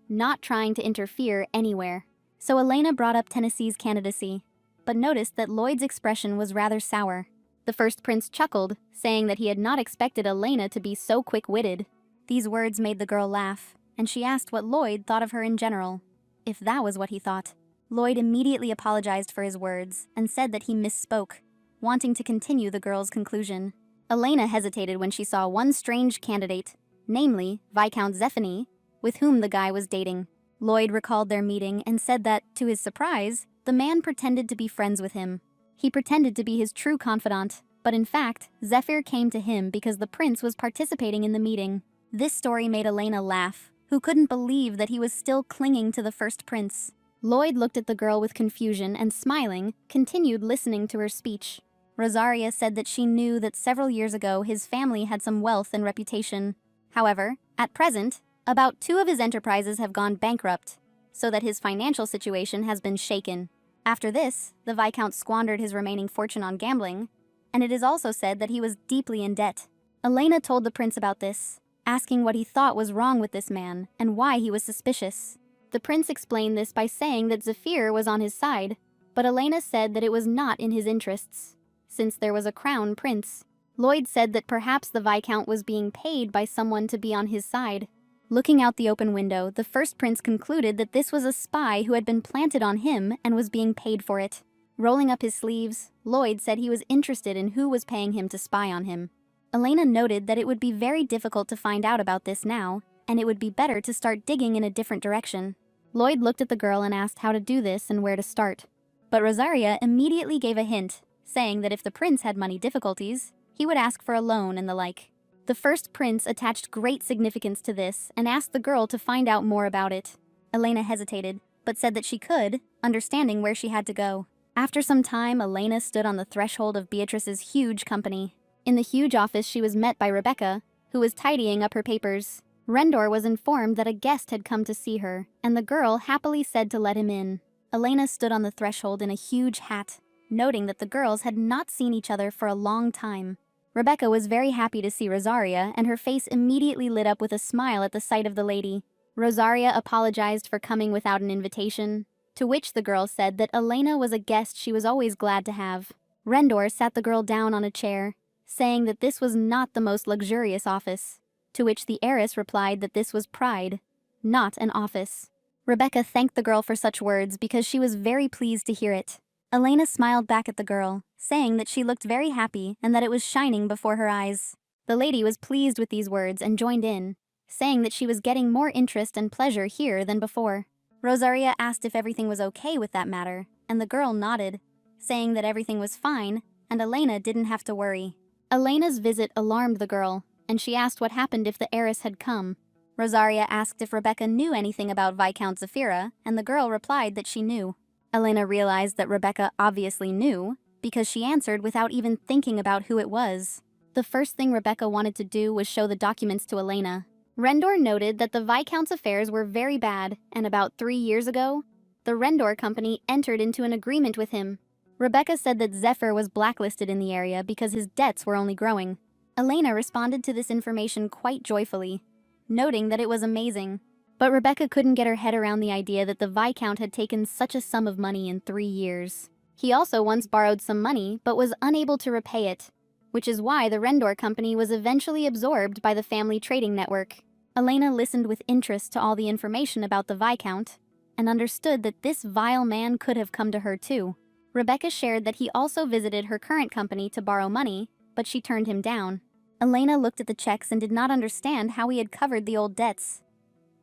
not trying to interfere anywhere. So Elena brought up Tennessee's candidacy, but noticed that Lloyd's expression was rather sour. The first prince chuckled, saying that he had not expected Elena to be so quick-witted. These words made the girl laugh, and she asked what Lloyd thought of her in general, if that was what he thought. Lloyd immediately apologized for his words and said that he misspoke, wanting to continue the girl's conclusion. Elena hesitated when she saw one strange candidate, namely Viscount Zephany, with whom the guy was dating. Lloyd recalled their meeting and said that, to his surprise, the man pretended to be friends with him. He pretended to be his true confidant, but in fact, Zephyr came to him because the prince was participating in the meeting. This story made Elena laugh, who couldn't believe that he was still clinging to the first prince. Lloyd looked at the girl with confusion and, smiling, continued listening to her speech. Rosaria said that she knew that several years ago his family had some wealth and reputation. However, at present, about 2 of his enterprises have gone bankrupt, so that his financial situation has been shaken. After this, the Viscount squandered his remaining fortune on gambling, and it is also said that he was deeply in debt. Elena told the prince about this, asking what he thought was wrong with this man and why he was suspicious. The prince explained this by saying that Zephyr was on his side, but Elena said that it was not in his interests, since there was a crown prince. Lloyd said that perhaps the Viscount was being paid by someone to be on his side. Looking out the open window, the first prince concluded that this was a spy who had been planted on him and was being paid for it. Rolling up his sleeves, Lloyd said he was interested in who was paying him to spy on him. Elena noted that it would be very difficult to find out about this now, and it would be better to start digging in a different direction. Lloyd looked at the girl and asked how to do this and where to start. But Rosaria immediately gave a hint, saying that if the prince had money difficulties, he would ask for a loan and the like. The first prince attached great significance to this and asked the girl to find out more about it. Elena hesitated, but said that she could, understanding where she had to go. After some time, Elena stood on the threshold of Beatrice's huge company. In the huge office, she was met by Rebecca, who was tidying up her papers. Rendor was informed that a guest had come to see her, and the girl happily said to let him in. Elena stood on the threshold in a huge hat, noting that the girls had not seen each other for a long time. Rebecca was very happy to see Rosaria, and her face immediately lit up with a smile at the sight of the lady. Rosaria apologized for coming without an invitation, to which the girl said that Elena was a guest she was always glad to have. Rendor sat the girl down on a chair, saying that this was not the most luxurious office, to which the heiress replied that this was pride, not an office. Rebecca thanked the girl for such words because she was very pleased to hear it. Elena smiled back at the girl, saying that she looked very happy and that it was shining before her eyes. The lady was pleased with these words and joined in, saying that she was getting more interest and pleasure here than before. Rosaria asked if everything was okay with that matter, and the girl nodded, saying that everything was fine and Elena didn't have to worry. Elena's visit alarmed the girl, and she asked what happened if the heiress had come. Rosaria asked if Rebecca knew anything about Viscount Zephyra, and the girl replied that she knew. Elena realized that Rebecca obviously knew, because she answered without even thinking about who it was. The first thing Rebecca wanted to do was show the documents to Elena. Rendor noted that the Viscount's affairs were very bad, and about 3 years ago, the Rendor company entered into an agreement with him. Rebecca said that Zephyr was blacklisted in the area because his debts were only growing. Elena responded to this information quite joyfully, noting that it was amazing. But Rebecca couldn't get her head around the idea that the Viscount had taken such a sum of money in 3 years. He also once borrowed some money but was unable to repay it, which is why the Rendor company was eventually absorbed by the family trading network. Elena listened with interest to all the information about the Viscount, and understood that this vile man could have come to her too. Rebecca shared that he also visited her current company to borrow money, but she turned him down. Elena looked at the checks and did not understand how he had covered the old debts.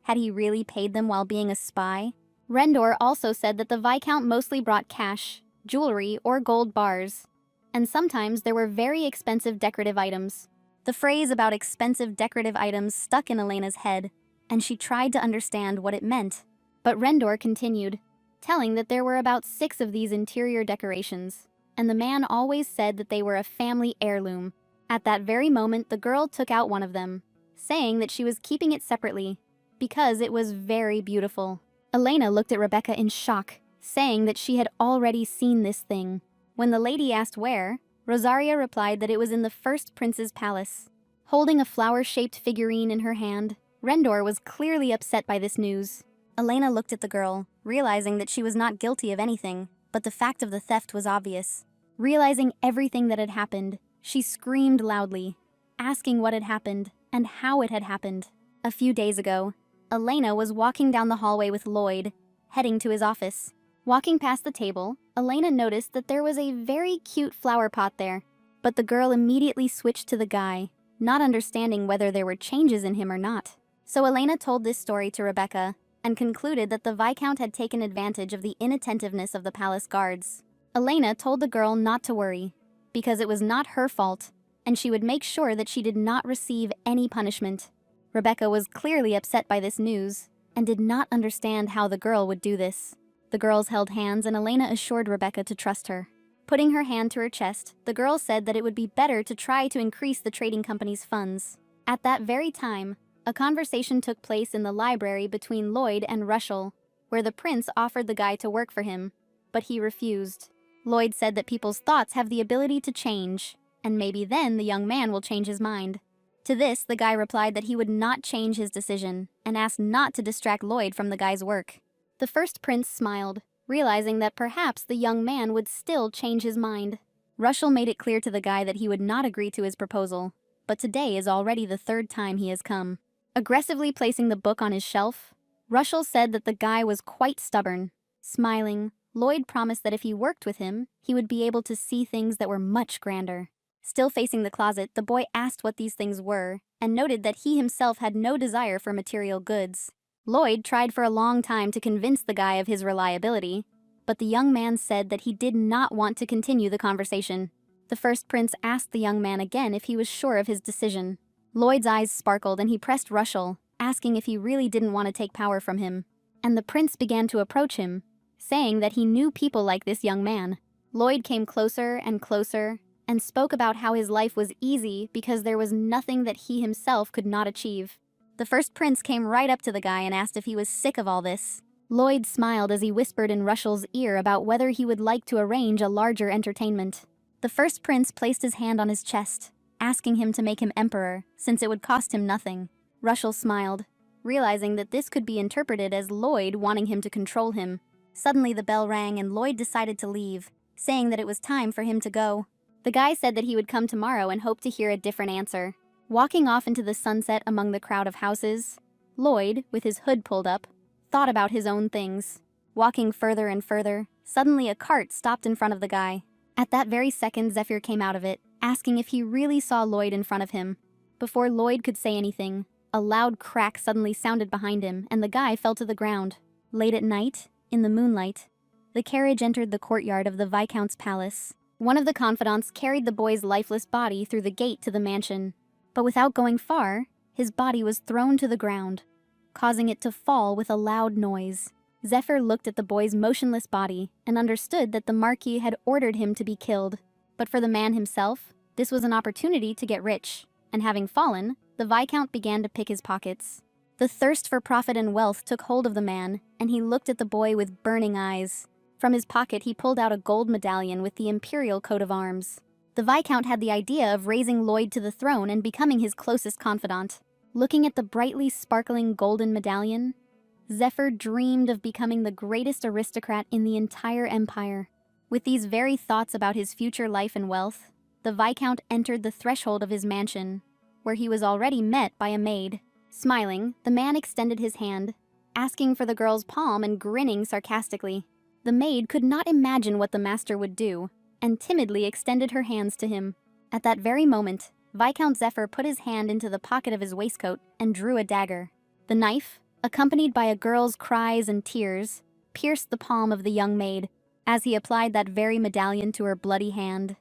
Had he really paid them while being a spy? Rendor also said that the Viscount mostly brought cash, jewelry, or gold bars. And sometimes there were very expensive decorative items. The phrase about expensive decorative items stuck in Elena's head, and she tried to understand what it meant. But Rendor continued, telling that there were about 6 of these interior decorations, and the man always said that they were a family heirloom. At that very moment, the girl took out one of them, saying that she was keeping it separately, because it was very beautiful. Elena looked at Rebecca in shock, saying that she had already seen this thing. When the lady asked where, Rosaria replied that it was in the first prince's palace. Holding a flower-shaped figurine in her hand, Rendor was clearly upset by this news. Elena looked at the girl, realizing that she was not guilty of anything, but the fact of the theft was obvious. Realizing everything that had happened, she screamed loudly, asking what had happened and how it had happened. A few days ago, Elena was walking down the hallway with Lloyd, heading to his office. Walking past the table, Elena noticed that there was a very cute flower pot there, but the girl immediately switched to the guy, not understanding whether there were changes in him or not. So Elena told this story to Rebecca and concluded that the Viscount had taken advantage of the inattentiveness of the palace guards. Elena told the girl not to worry, because it was not her fault, and she would make sure that she did not receive any punishment. Rebecca was clearly upset by this news and did not understand how the girl would do this. The girls held hands and Elena assured Rebecca to trust her. Putting her hand to her chest, the girl said that it would be better to try to increase the trading company's funds. At that very time, a conversation took place in the library between Lloyd and Russell, where the prince offered the guy to work for him, but he refused. Lloyd said that people's thoughts have the ability to change, and maybe then the young man will change his mind. To this, the guy replied that he would not change his decision, and asked not to distract Lloyd from the guy's work. The first prince smiled, realizing that perhaps the young man would still change his mind. Russell made it clear to the guy that he would not agree to his proposal, but today is already the 3rd time he has come. Aggressively placing the book on his shelf, Russell said that the guy was quite stubborn. Smiling, Lloyd promised that if he worked with him, he would be able to see things that were much grander. Still facing the closet, the boy asked what these things were, and noted that he himself had no desire for material goods. Lloyd tried for a long time to convince the guy of his reliability, but the young man said that he did not want to continue the conversation. The first prince asked the young man again if he was sure of his decision. Lloyd's eyes sparkled and he pressed Russell, asking if he really didn't want to take power from him. And the prince began to approach him, saying that he knew people like this young man. Lloyd came closer and closer, and spoke about how his life was easy because there was nothing that he himself could not achieve. The first prince came right up to the guy and asked if he was sick of all this. Lloyd smiled as he whispered in Russell's ear about whether he would like to arrange a larger entertainment. The first prince placed his hand on his chest, asking him to make him emperor, since it would cost him nothing. Russell smiled, realizing that this could be interpreted as Lloyd wanting him to control him. Suddenly the bell rang and Lloyd decided to leave, saying that it was time for him to go. The guy said that he would come tomorrow and hoped to hear a different answer. Walking off into the sunset among the crowd of houses, Lloyd, with his hood pulled up, thought about his own things. Walking further and further, suddenly a cart stopped in front of the guy. At that very second, Zephyr came out of it, asking if he really saw Lloyd in front of him. Before Lloyd could say anything, a loud crack suddenly sounded behind him and the guy fell to the ground. Late at night, in the moonlight, the carriage entered the courtyard of the Viscount's palace. One of the confidants carried the boy's lifeless body through the gate to the mansion. But without going far, his body was thrown to the ground, causing it to fall with a loud noise. Zephyr looked at the boy's motionless body and understood that the Marquis had ordered him to be killed. But for the man himself, this was an opportunity to get rich, and having fallen, the Viscount began to pick his pockets. The thirst for profit and wealth took hold of the man, and he looked at the boy with burning eyes. From his pocket he pulled out a gold medallion with the imperial coat of arms. The Viscount had the idea of raising Lloyd to the throne and becoming his closest confidant. Looking at the brightly sparkling golden medallion, Zephyr dreamed of becoming the greatest aristocrat in the entire empire. With these very thoughts about his future life and wealth, the Viscount entered the threshold of his mansion, where he was already met by a maid. Smiling, the man extended his hand, asking for the girl's palm and grinning sarcastically. The maid could not imagine what the master would do, and timidly extended her hands to him. At that very moment, Viscount Zephyr put his hand into the pocket of his waistcoat and drew a dagger. The knife, accompanied by a girl's cries and tears, pierced the palm of the young maid as he applied that very medallion to her bloody hand.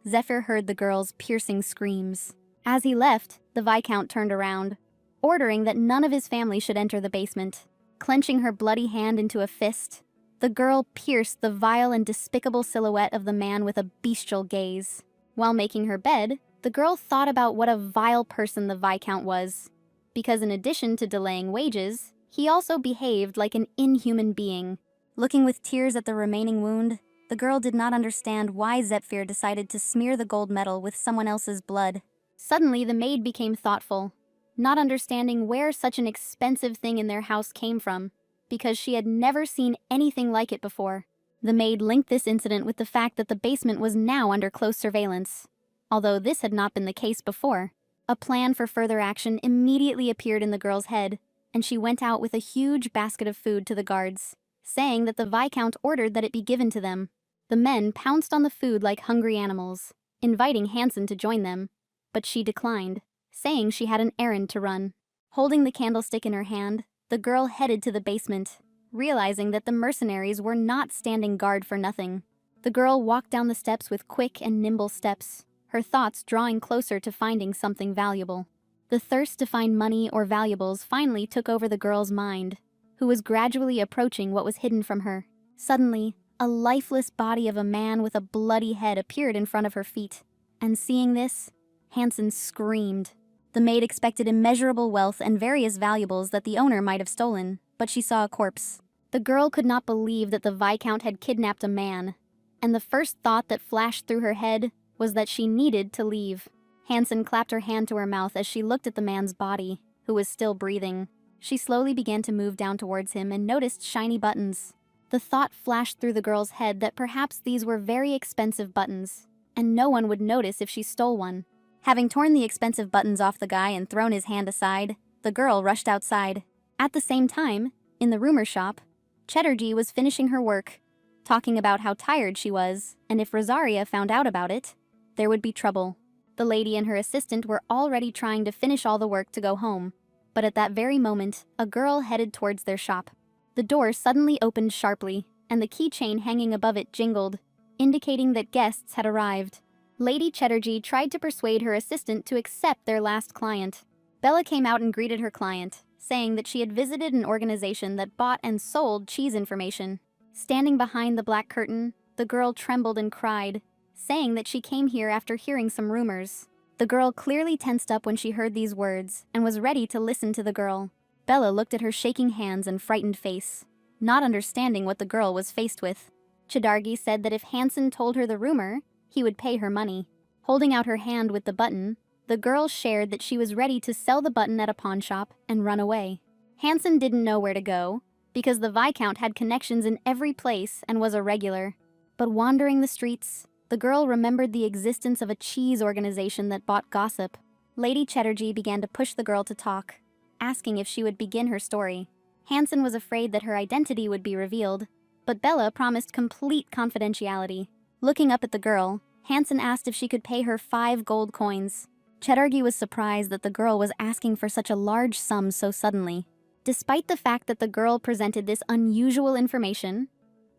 Zephyr heard the girl's piercing screams. As he left, the Viscount turned around, ordering that none of his family should enter the basement. Clenching her bloody hand into a fist, the girl pierced the vile and despicable silhouette of the man with a bestial gaze. While making her bed, the girl thought about what a vile person the Viscount was, because in addition to delaying wages, he also behaved like an inhuman being. Looking with tears at the remaining wound, the girl did not understand why Zephyr decided to smear the gold medal with someone else's blood. Suddenly, the maid became thoughtful, not understanding where such an expensive thing in their house came from, because she had never seen anything like it before. The maid linked this incident with the fact that the basement was now under close surveillance. Although this had not been the case before, a plan for further action immediately appeared in the girl's head, and she went out with a huge basket of food to the guards, saying that the Viscount ordered that it be given to them. The men pounced on the food like hungry animals, inviting Hansen to join them, but she declined, saying she had an errand to run. Holding the candlestick in her hand, the girl headed to the basement, realizing that the mercenaries were not standing guard for nothing. The girl walked down the steps with quick and nimble steps, her thoughts drawing closer to finding something valuable. The thirst to find money or valuables finally took over the girl's mind, who was gradually approaching what was hidden from her. Suddenly, a lifeless body of a man with a bloody head appeared in front of her feet, and seeing this, Hansen screamed. The maid expected immeasurable wealth and various valuables that the owner might have stolen, but she saw a corpse. The girl could not believe that the Viscount had kidnapped a man, and the first thought that flashed through her head was that she needed to leave. Hansen clapped her hand to her mouth as she looked at the man's body, who was still breathing. She slowly began to move down towards him and noticed shiny buttons. The thought flashed through the girl's head that perhaps these were very expensive buttons, and no one would notice if she stole one. Having torn the expensive buttons off the guy and thrown his hand aside, the girl rushed outside. At the same time, in the rumor shop, Chatterjee was finishing her work, talking about how tired she was, and if Rosaria found out about it, there would be trouble. The lady and her assistant were already trying to finish all the work to go home, but at that very moment, a girl headed towards their shop. The door suddenly opened sharply, and the keychain hanging above it jingled, indicating that guests had arrived. Lady Chatterjee tried to persuade her assistant to accept their last client. Bella came out and greeted her client, saying that she had visited an organization that bought and sold cheese information. Standing behind the black curtain, the girl trembled and cried, saying that she came here after hearing some rumors. The girl clearly tensed up when she heard these words and was ready to listen to the girl. Bella looked at her shaking hands and frightened face, not understanding what the girl was faced with. Chidargi said that if Hansen told her the rumor, he would pay her money. Holding out her hand with the button, the girl shared that she was ready to sell the button at a pawn shop and run away. Hansen didn't know where to go, because the Viscount had connections in every place and was a regular. But wandering the streets, the girl remembered the existence of a cheese organization that bought gossip. Lady Chatterjee began to push the girl to talk, asking if she would begin her story. Hansen was afraid that her identity would be revealed, but Bella promised complete confidentiality. Looking up at the girl, Hansen asked if she could pay her 5 gold coins. Chatterjee was surprised that the girl was asking for such a large sum so suddenly. Despite the fact that the girl presented this unusual information,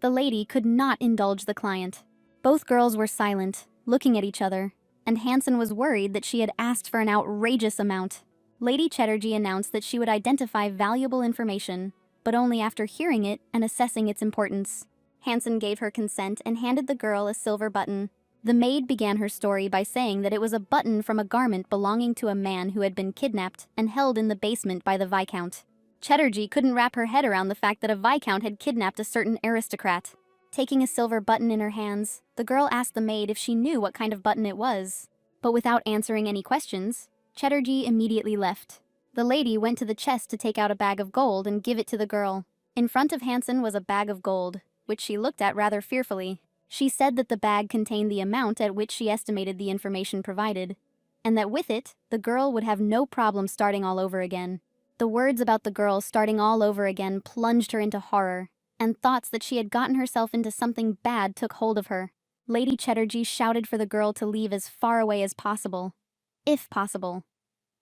the lady could not indulge the client. Both girls were silent, looking at each other, and Hansen was worried that she had asked for an outrageous amount. Lady Chatterjee announced that she would identify valuable information, but only after hearing it and assessing its importance. Hansen gave her consent and handed the girl a silver button. The maid began her story by saying that it was a button from a garment belonging to a man who had been kidnapped and held in the basement by the Viscount. Chatterjee couldn't wrap her head around the fact that a Viscount had kidnapped a certain aristocrat. Taking a silver button in her hands, the girl asked the maid if she knew what kind of button it was. But without answering any questions, Chatterjee immediately left. The lady went to the chest to take out a bag of gold and give it to the girl. In front of Hansen was a bag of gold, which she looked at rather fearfully. She said that the bag contained the amount at which she estimated the information provided, and that with it, the girl would have no problem starting all over again. The words about the girl starting all over again plunged her into horror, and thoughts that she had gotten herself into something bad took hold of her. Lady Chatterjee shouted for the girl to leave as far away as possible. If possible.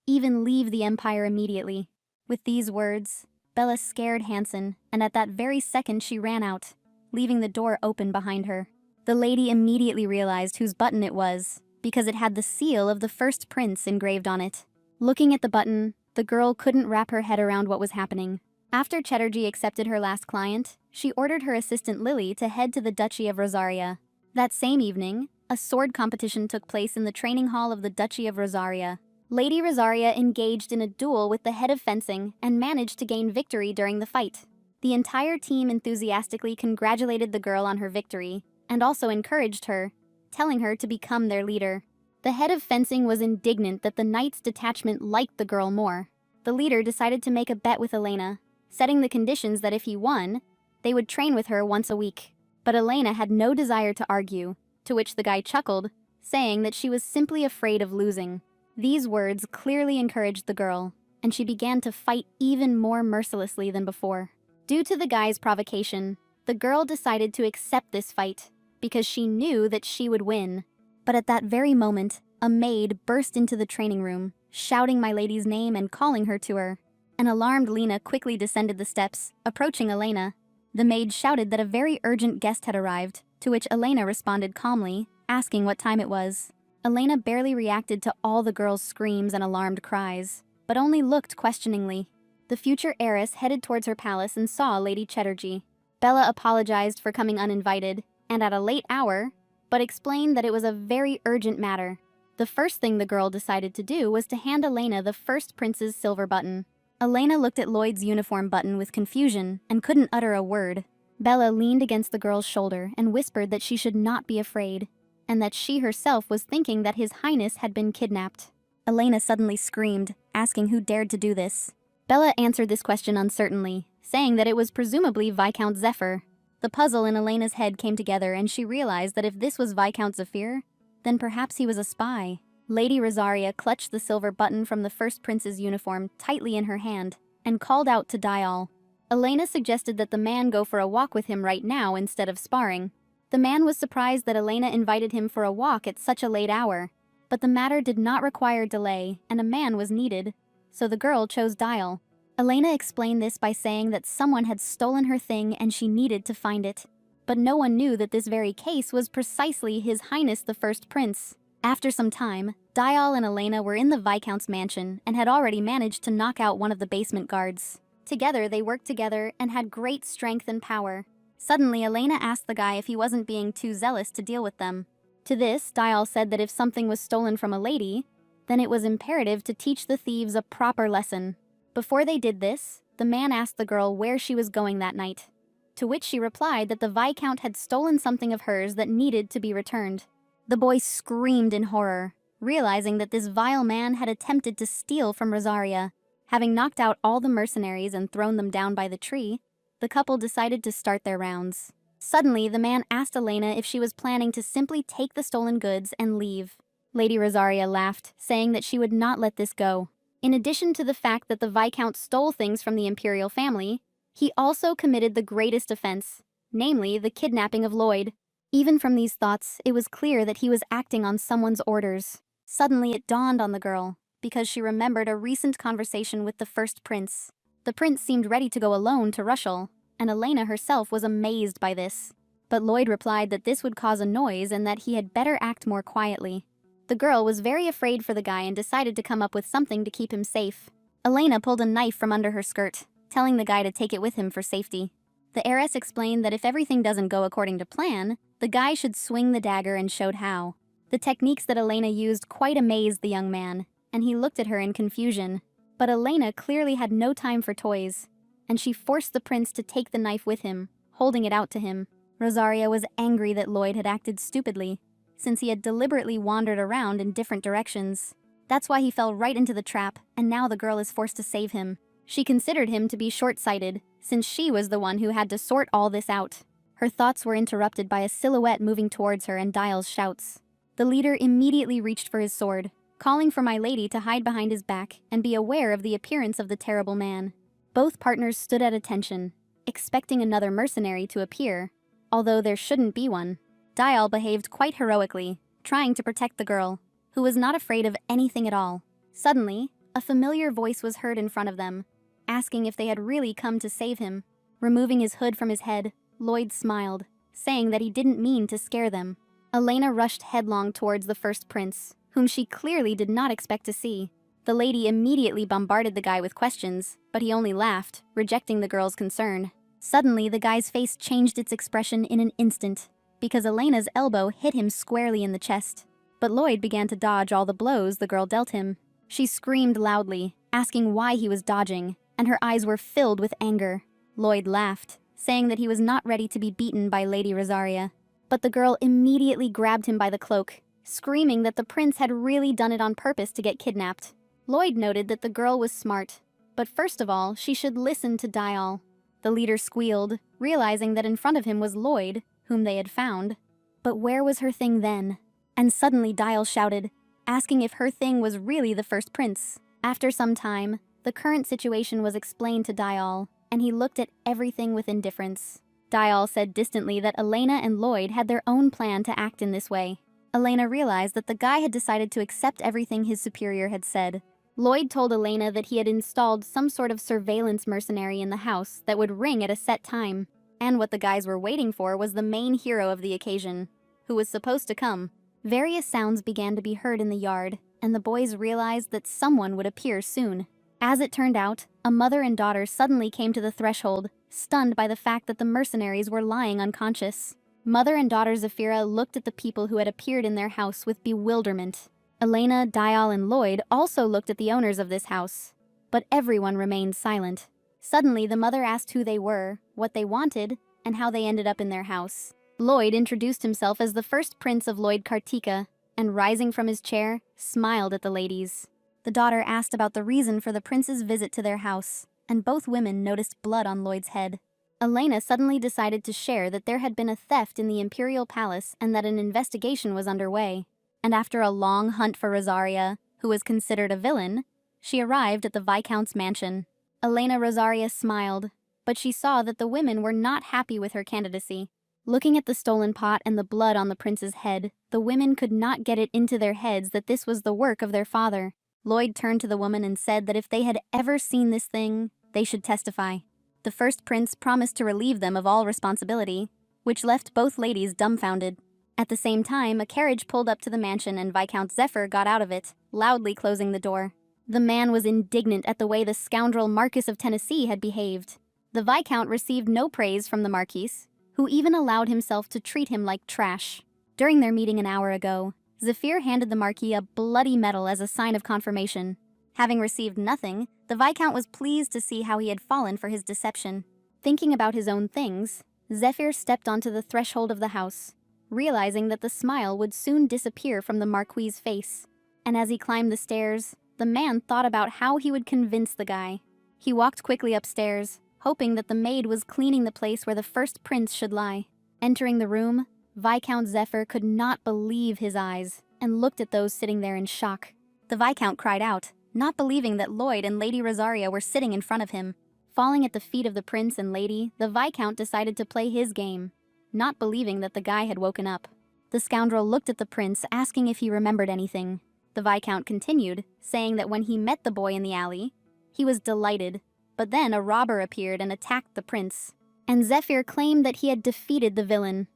Even leave the Empire immediately. With these words, Bella scared Hansen, and at that very second she ran out, leaving the door open behind her. The lady immediately realized whose button it was, because it had the seal of the first prince engraved on it. Looking at the button, the girl couldn't wrap her head around what was happening. After Chatterjee accepted her last client, she ordered her assistant Lily to head to the Duchy of Rosaria. That same evening, a sword competition took place in the training hall of the Duchy of Rosaria. Lady Rosaria engaged in a duel with the head of fencing and managed to gain victory during the fight. The entire team enthusiastically congratulated the girl on her victory, and also encouraged her, telling her to become their leader. The head of fencing was indignant that the knight's detachment liked the girl more. The leader decided to make a bet with Elena, setting the conditions that if he won, they would train with her once a week. But Elena had no desire to argue, to which the guy chuckled, saying that she was simply afraid of losing. These words clearly encouraged the girl, and she began to fight even more mercilessly than before. Due to the guy's provocation, the girl decided to accept this fight, because she knew that she would win. But at that very moment, a maid burst into the training room, shouting my lady's name and calling her to her. An alarmed Lena quickly descended the steps, approaching Elena. The maid shouted that a very urgent guest had arrived, to which Elena responded calmly, asking what time it was. Elena barely reacted to all the girl's screams and alarmed cries, but only looked questioningly. The future heiress headed towards her palace and saw Lady Chatterjee. Bella apologized for coming uninvited, and at a late hour, but explained that it was a very urgent matter. The first thing the girl decided to do was to hand Elena the first prince's silver button. Elena looked at Lloyd's uniform button with confusion and couldn't utter a word. Bella leaned against the girl's shoulder and whispered that she should not be afraid, and that she herself was thinking that His Highness had been kidnapped. Elena suddenly screamed, asking who dared to do this. Bella answered this question uncertainly, saying that it was presumably Viscount Zephyr. The puzzle in Elena's head came together and she realized that if this was Viscount Zephyr, then perhaps he was a spy. Lady Rosaria clutched the silver button from the first prince's uniform tightly in her hand and called out to Dial. Elena suggested that the man go for a walk with him right now instead of sparring. The man was surprised that Elena invited him for a walk at such a late hour, but the matter did not require delay and a man was needed, so the girl chose Dial. Elena explained this by saying that someone had stolen her thing and she needed to find it. But no one knew that this very case was precisely His Highness the First Prince. After some time, Dial and Elena were in the Viscount's mansion and had already managed to knock out one of the basement guards. Together, they worked together and had great strength and power. Suddenly, Elena asked the guy if he wasn't being too zealous to deal with them. To this, Dial said that if something was stolen from a lady, then it was imperative to teach the thieves a proper lesson. Before they did this, the man asked the girl where she was going that night, to which she replied that the Viscount had stolen something of hers that needed to be returned. The boy screamed in horror, realizing that this vile man had attempted to steal from Rosaria. Having knocked out all the mercenaries and thrown them down by the tree, the couple decided to start their rounds. Suddenly, the man asked Elena if she was planning to simply take the stolen goods and leave. Lady Rosaria laughed, saying that she would not let this go. In addition to the fact that the Viscount stole things from the imperial family, he also committed the greatest offense, namely the kidnapping of Lloyd. Even from these thoughts, it was clear that he was acting on someone's orders. Suddenly it dawned on the girl, because she remembered a recent conversation with the first prince. The prince seemed ready to go alone to Rushell, and Elena herself was amazed by this. But Lloyd replied that this would cause a noise and that he had better act more quietly. The girl was very afraid for the guy and decided to come up with something to keep him safe. Elena pulled a knife from under her skirt, telling the guy to take it with him for safety. The heiress explained that if everything doesn't go according to plan, the guy should swing the dagger and showed how. The techniques that Elena used quite amazed the young man, and he looked at her in confusion. But Elena clearly had no time for toys, and she forced the prince to take the knife with him, holding it out to him. Rosaria was angry that Lloyd had acted stupidly, since he had deliberately wandered around in different directions. That's why he fell right into the trap, and now the girl is forced to save him. She considered him to be short-sighted, since she was the one who had to sort all this out. Her thoughts were interrupted by a silhouette moving towards her and Dial's shouts. The leader immediately reached for his sword, calling for my lady to hide behind his back and be aware of the appearance of the terrible man. Both partners stood at attention, expecting another mercenary to appear, although there shouldn't be one. Dial behaved quite heroically, trying to protect the girl, who was not afraid of anything at all. Suddenly, a familiar voice was heard in front of them, asking if they had really come to save him. Removing his hood from his head, Lloyd smiled, saying that he didn't mean to scare them. Elena rushed headlong towards the first prince, whom she clearly did not expect to see. The lady immediately bombarded the guy with questions, but he only laughed, rejecting the girl's concern. Suddenly, the guy's face changed its expression in an instant, because Elena's elbow hit him squarely in the chest. But Lloyd began to dodge all the blows the girl dealt him. She screamed loudly, asking why he was dodging, and her eyes were filled with anger. Lloyd laughed, saying that he was not ready to be beaten by Lady Rosaria. But the girl immediately grabbed him by the cloak, screaming that the prince had really done it on purpose to get kidnapped. Lloyd noted that the girl was smart, but first of all, she should listen to Dial. The leader squealed, realizing that in front of him was Lloyd, whom they had found. But where was her thing then? And suddenly Dial shouted, asking if her thing was really the first prince. After some time, the current situation was explained to Dial, and he looked at everything with indifference. Dial said distantly that Elena and Lloyd had their own plan to act in this way. Elena realized that the guy had decided to accept everything his superior had said. Lloyd told Elena that he had installed some sort of surveillance mercenary in the house that would ring at a set time, and what the guys were waiting for was the main hero of the occasion, who was supposed to come. Various sounds began to be heard in the yard, and the boys realized that someone would appear soon. As it turned out, a mother and daughter suddenly came to the threshold, stunned by the fact that the mercenaries were lying unconscious. Mother and daughter Zafira looked at the people who had appeared in their house with bewilderment. Elena, Dial, and Lloyd also looked at the owners of this house, but everyone remained silent. Suddenly, the mother asked who they were, what they wanted, and how they ended up in their house. Lloyd introduced himself as the first prince of Lloyd Kartika, and rising from his chair, smiled at the ladies. The daughter asked about the reason for the prince's visit to their house, and both women noticed blood on Lloyd's head. Elena suddenly decided to share that there had been a theft in the imperial palace and that an investigation was underway. And after a long hunt for Rosaria, who was considered a villain, she arrived at the Viscount's mansion. Elena Rosaria smiled, but she saw that the women were not happy with her candidacy. Looking at the stolen pot and the blood on the prince's head, the women could not get it into their heads that this was the work of their father. Lloyd turned to the woman and said that if they had ever seen this thing, they should testify. The first prince promised to relieve them of all responsibility, which left both ladies dumbfounded. At the same time, a carriage pulled up to the mansion and Viscount Zephyr got out of it, loudly closing the door. The man was indignant at the way the scoundrel Marquis of Tennessee had behaved. The Viscount received no praise from the Marquis, who even allowed himself to treat him like trash. During their meeting an hour ago, Zephyr handed the Marquis a bloody medal as a sign of confirmation. Having received nothing, the Viscount was pleased to see how he had fallen for his deception. Thinking about his own things, Zephyr stepped onto the threshold of the house, realizing that the smile would soon disappear from the Marquis's face. And as he climbed the stairs, the man thought about how he would convince the guy. He walked quickly upstairs, hoping that the maid was cleaning the place where the first prince should lie. Entering the room, Viscount Zephyr could not believe his eyes and looked at those sitting there in shock. The Viscount cried out, not believing that Lloyd and Lady Rosaria were sitting in front of him. Falling at the feet of the prince and lady, the Viscount decided to play his game, not believing that the guy had woken up. The scoundrel looked at the prince, asking if he remembered anything. The Viscount continued, saying that when he met the boy in the alley, he was delighted, but then a robber appeared and attacked the prince, and Zephyr claimed that he had defeated the villain.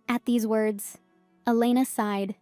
At these words, Elena sighed,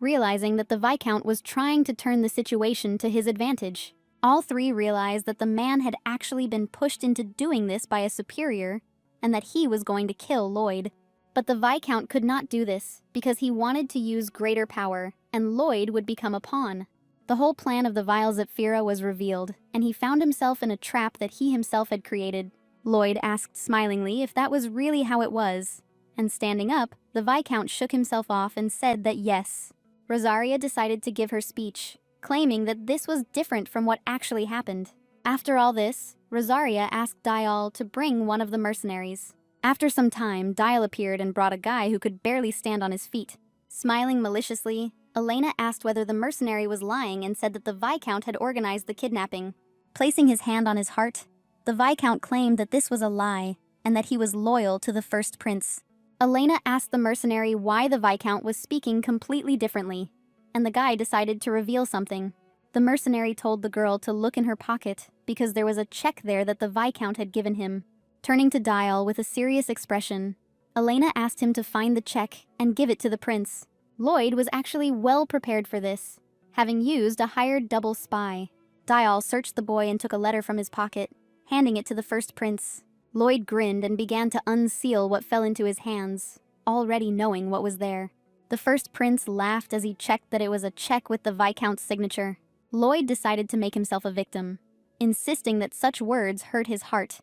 realizing that the Viscount was trying to turn the situation to his advantage. All three realized that the man had actually been pushed into doing this by a superior, and that he was going to kill Lloyd. But the Viscount could not do this, because he wanted to use greater power, and Lloyd would become a pawn. The whole plan of the vile Zephyra was revealed, and he found himself in a trap that he himself had created. Lloyd asked smilingly if that was really how it was, and standing up, the Viscount shook himself off and said that yes. Rosaria decided to give her speech, claiming that this was different from what actually happened. After all this, Rosaria asked Dial to bring one of the mercenaries. After some time, Dial appeared and brought a guy who could barely stand on his feet. Smiling maliciously, Elena asked whether the mercenary was lying and said that the Viscount had organized the kidnapping. Placing his hand on his heart, the Viscount claimed that this was a lie and that he was loyal to the first prince. Elena asked the mercenary why the Viscount was speaking completely differently, and the guy decided to reveal something. The mercenary told the girl to look in her pocket because there was a check there that the Viscount had given him. Turning to Dial with a serious expression, Elena asked him to find the check and give it to the prince. Lloyd was actually well prepared for this, having used a hired double spy. Dial searched the boy and took a letter from his pocket, handing it to the first prince. Lloyd grinned and began to unseal what fell into his hands, already knowing what was there. The first prince laughed as he checked that it was a check with the Viscount's signature. Lloyd decided to make himself a victim, insisting that such words hurt his heart,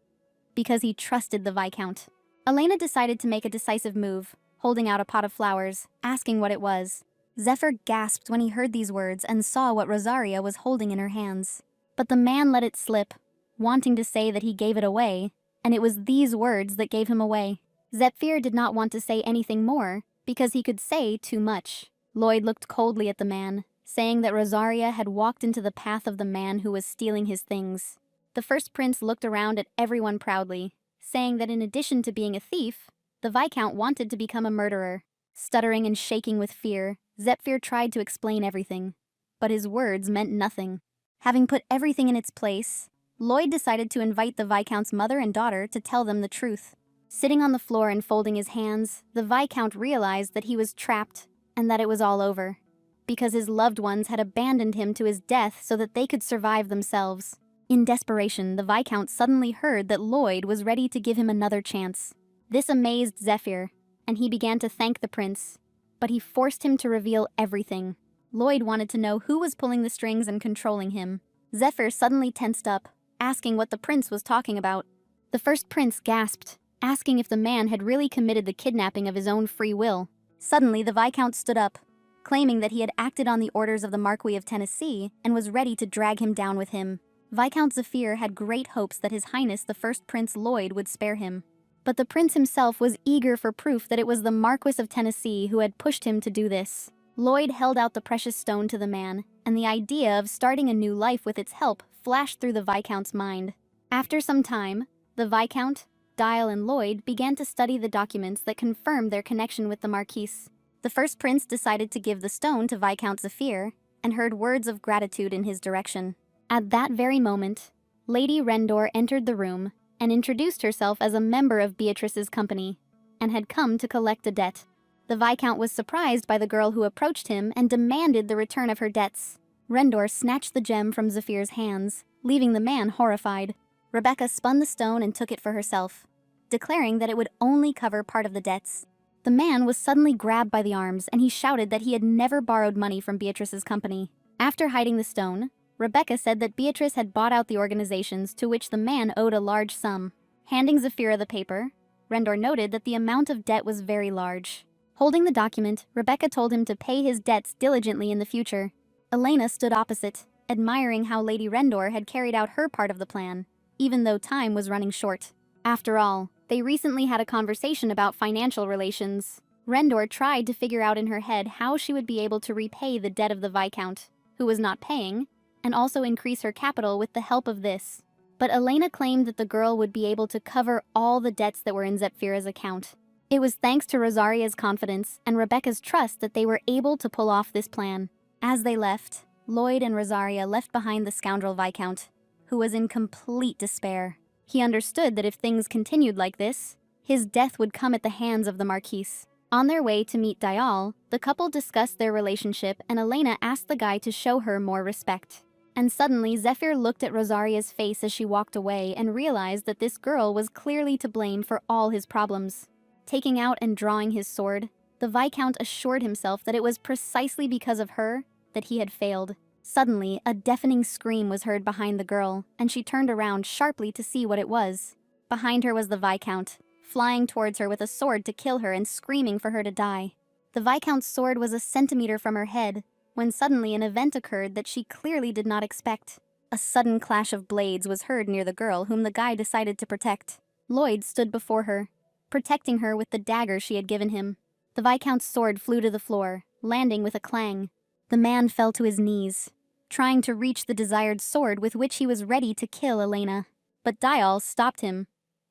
because he trusted the Viscount. Elena decided to make a decisive move, holding out a pot of flowers, asking what it was. Zephyr gasped when he heard these words and saw what Rosaria was holding in her hands. But the man let it slip, wanting to say that he gave it away, and it was these words that gave him away. Zephyr did not want to say anything more, because he could say too much. Lloyd looked coldly at the man, saying that Rosaria had walked into the path of the man who was stealing his things. The first prince looked around at everyone proudly, saying that in addition to being a thief, the Viscount wanted to become a murderer. Stuttering and shaking with fear, Zephyr tried to explain everything, but his words meant nothing. Having put everything in its place, Lloyd decided to invite the Viscount's mother and daughter to tell them the truth. Sitting on the floor and folding his hands, the Viscount realized that he was trapped and that it was all over, because his loved ones had abandoned him to his death so that they could survive themselves. In desperation, the Viscount suddenly heard that Lloyd was ready to give him another chance. This amazed Zephyr, and he began to thank the prince, but he forced him to reveal everything. Lloyd wanted to know who was pulling the strings and controlling him. Zephyr suddenly tensed up, asking what the prince was talking about. The first prince gasped, asking if the man had really committed the kidnapping of his own free will. Suddenly, the Viscount stood up, claiming that he had acted on the orders of the Marquis of Tennessee and was ready to drag him down with him. Viscount Zephyr had great hopes that His Highness the First Prince Lloyd would spare him. But the prince himself was eager for proof that it was the Marquis of Tennessee who had pushed him to do this. Lloyd held out the precious stone to the man, and the idea of starting a new life with its help flashed through the Viscount's mind. After some time, the Viscount, Dial, and Lloyd began to study the documents that confirmed their connection with the Marquise. The first prince decided to give the stone to Viscount Zephyr and heard words of gratitude in his direction. At that very moment, Lady Rendor entered the room and introduced herself as a member of Beatrice's company, and had come to collect a debt. The Viscount was surprised by the girl who approached him and demanded the return of her debts. Rendor snatched the gem from Zephyr's hands, leaving the man horrified. Rebecca spun the stone and took it for herself, declaring that it would only cover part of the debts. The man was suddenly grabbed by the arms, and he shouted that he had never borrowed money from Beatrice's company. After hiding the stone, Rebecca said that Beatrice had bought out the organizations to which the man owed a large sum. Handing Zephyr the paper, Rendor noted that the amount of debt was very large. Holding the document, Rebecca told him to pay his debts diligently in the future. Elena stood opposite, admiring how Lady Rendor had carried out her part of the plan, even though time was running short. After all, they recently had a conversation about financial relations. Rendor tried to figure out in her head how she would be able to repay the debt of the Viscount, who was not paying, and also increase her capital with the help of this. But Elena claimed that the girl would be able to cover all the debts that were in Zephyra's account. It was thanks to Rosaria's confidence and Rebecca's trust that they were able to pull off this plan. As they left, Lloyd and Rosaria left behind the scoundrel Viscount, who was in complete despair. He understood that if things continued like this, his death would come at the hands of the Marquise. On their way to meet Dial, the couple discussed their relationship, and Elena asked the guy to show her more respect. And suddenly, Zephyr looked at Rosaria's face as she walked away and realized that this girl was clearly to blame for all his problems. Taking out and drawing his sword, the Viscount assured himself that it was precisely because of her that he had failed. Suddenly, a deafening scream was heard behind the girl, and she turned around sharply to see what it was. Behind her was the Viscount, flying towards her with a sword to kill her and screaming for her to die. The Viscount's sword was a centimeter from her head, when suddenly an event occurred that she clearly did not expect. A sudden clash of blades was heard near the girl whom the guy decided to protect. Lloyd stood before her, protecting her with the dagger she had given him. The Viscount's sword flew to the floor, landing with a clang. The man fell to his knees, trying to reach the desired sword with which he was ready to kill Elena. But Dial stopped him,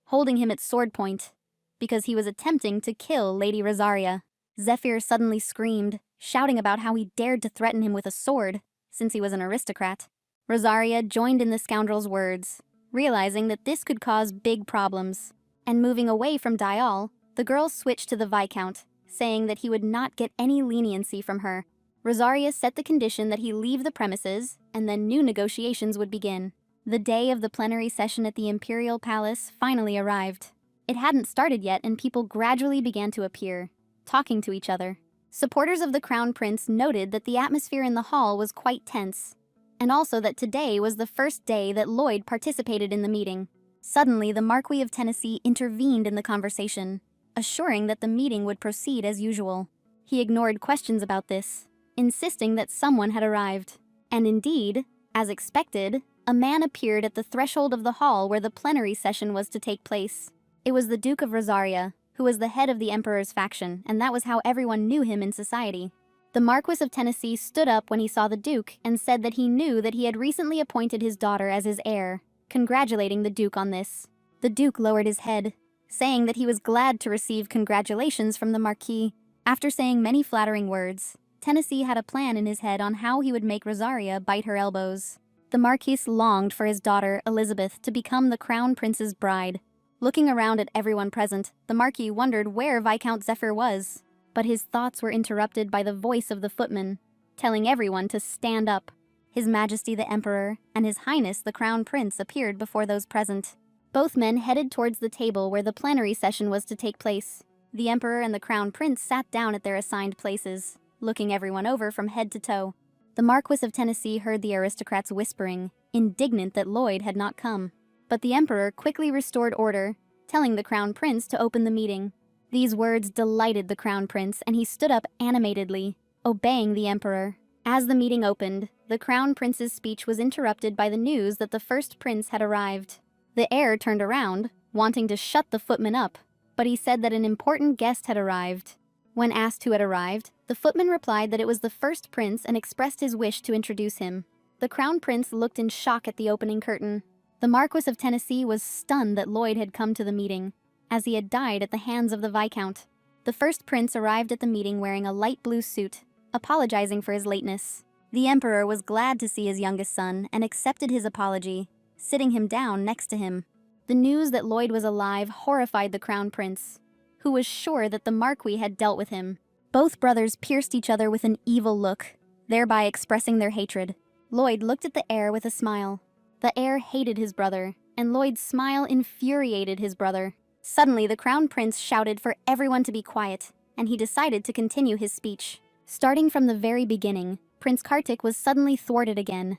holding him at sword point, because he was attempting to kill Lady Rosaria. Zephyr suddenly screamed, shouting about how he dared to threaten him with a sword, since he was an aristocrat. Rosaria joined in the scoundrel's words, realizing that this could cause big problems. And moving away from Dial, the girl switched to the Viscount, saying that he would not get any leniency from her. Rosaria set the condition that he leave the premises, and then new negotiations would begin. The day of the plenary session at the Imperial Palace finally arrived. It hadn't started yet, and people gradually began to appear, talking to each other. Supporters of the Crown Prince noted that the atmosphere in the hall was quite tense, and also that today was the first day that Lloyd participated in the meeting. Suddenly, the Marquis of Tennessee intervened in the conversation, assuring that the meeting would proceed as usual. He ignored questions about this, insisting that someone had arrived. And indeed, as expected, a man appeared at the threshold of the hall where the plenary session was to take place. It was the Duke of Rosaria, who was the head of the Emperor's faction, and that was how everyone knew him in society. The Marquis of Tennessee stood up when he saw the Duke and said that he knew that he had recently appointed his daughter as his heir, congratulating the Duke on this. The Duke lowered his head, saying that he was glad to receive congratulations from the Marquis. After saying many flattering words, Tennessee had a plan in his head on how he would make Rosaria bite her elbows. The Marquis longed for his daughter, Elizabeth, to become the Crown Prince's bride. Looking around at everyone present, the Marquis wondered where Viscount Zephyr was. But his thoughts were interrupted by the voice of the footman, telling everyone to stand up. His Majesty the Emperor and His Highness the Crown Prince appeared before those present. Both men headed towards the table where the plenary session was to take place. The Emperor and the Crown Prince sat down at their assigned places, looking everyone over from head to toe. The Marquis of Tennessee heard the aristocrats whispering, indignant that Lloyd had not come. But the Emperor quickly restored order, telling the Crown Prince to open the meeting. These words delighted the Crown Prince, and he stood up animatedly, obeying the Emperor. As the meeting opened, the Crown Prince's speech was interrupted by the news that the first prince had arrived. The heir turned around, wanting to shut the footman up, but he said that an important guest had arrived. When asked who had arrived, the footman replied that it was the first prince and expressed his wish to introduce him. The Crown Prince looked in shock at the opening curtain. The Marquis of Tennessee was stunned that Lloyd had come to the meeting, as he had died at the hands of the Viscount. The first prince arrived at the meeting wearing a light blue suit, apologizing for his lateness. The Emperor was glad to see his youngest son and accepted his apology, sitting him down next to him. The news that Lloyd was alive horrified the Crown Prince, who was sure that the Marquis had dealt with him. Both brothers pierced each other with an evil look, thereby expressing their hatred. Lloyd looked at the heir with a smile. The heir hated his brother, and Lloyd's smile infuriated his brother. Suddenly, the Crown Prince shouted for everyone to be quiet, and he decided to continue his speech. Starting from the very beginning, Prince Kartik was suddenly thwarted again,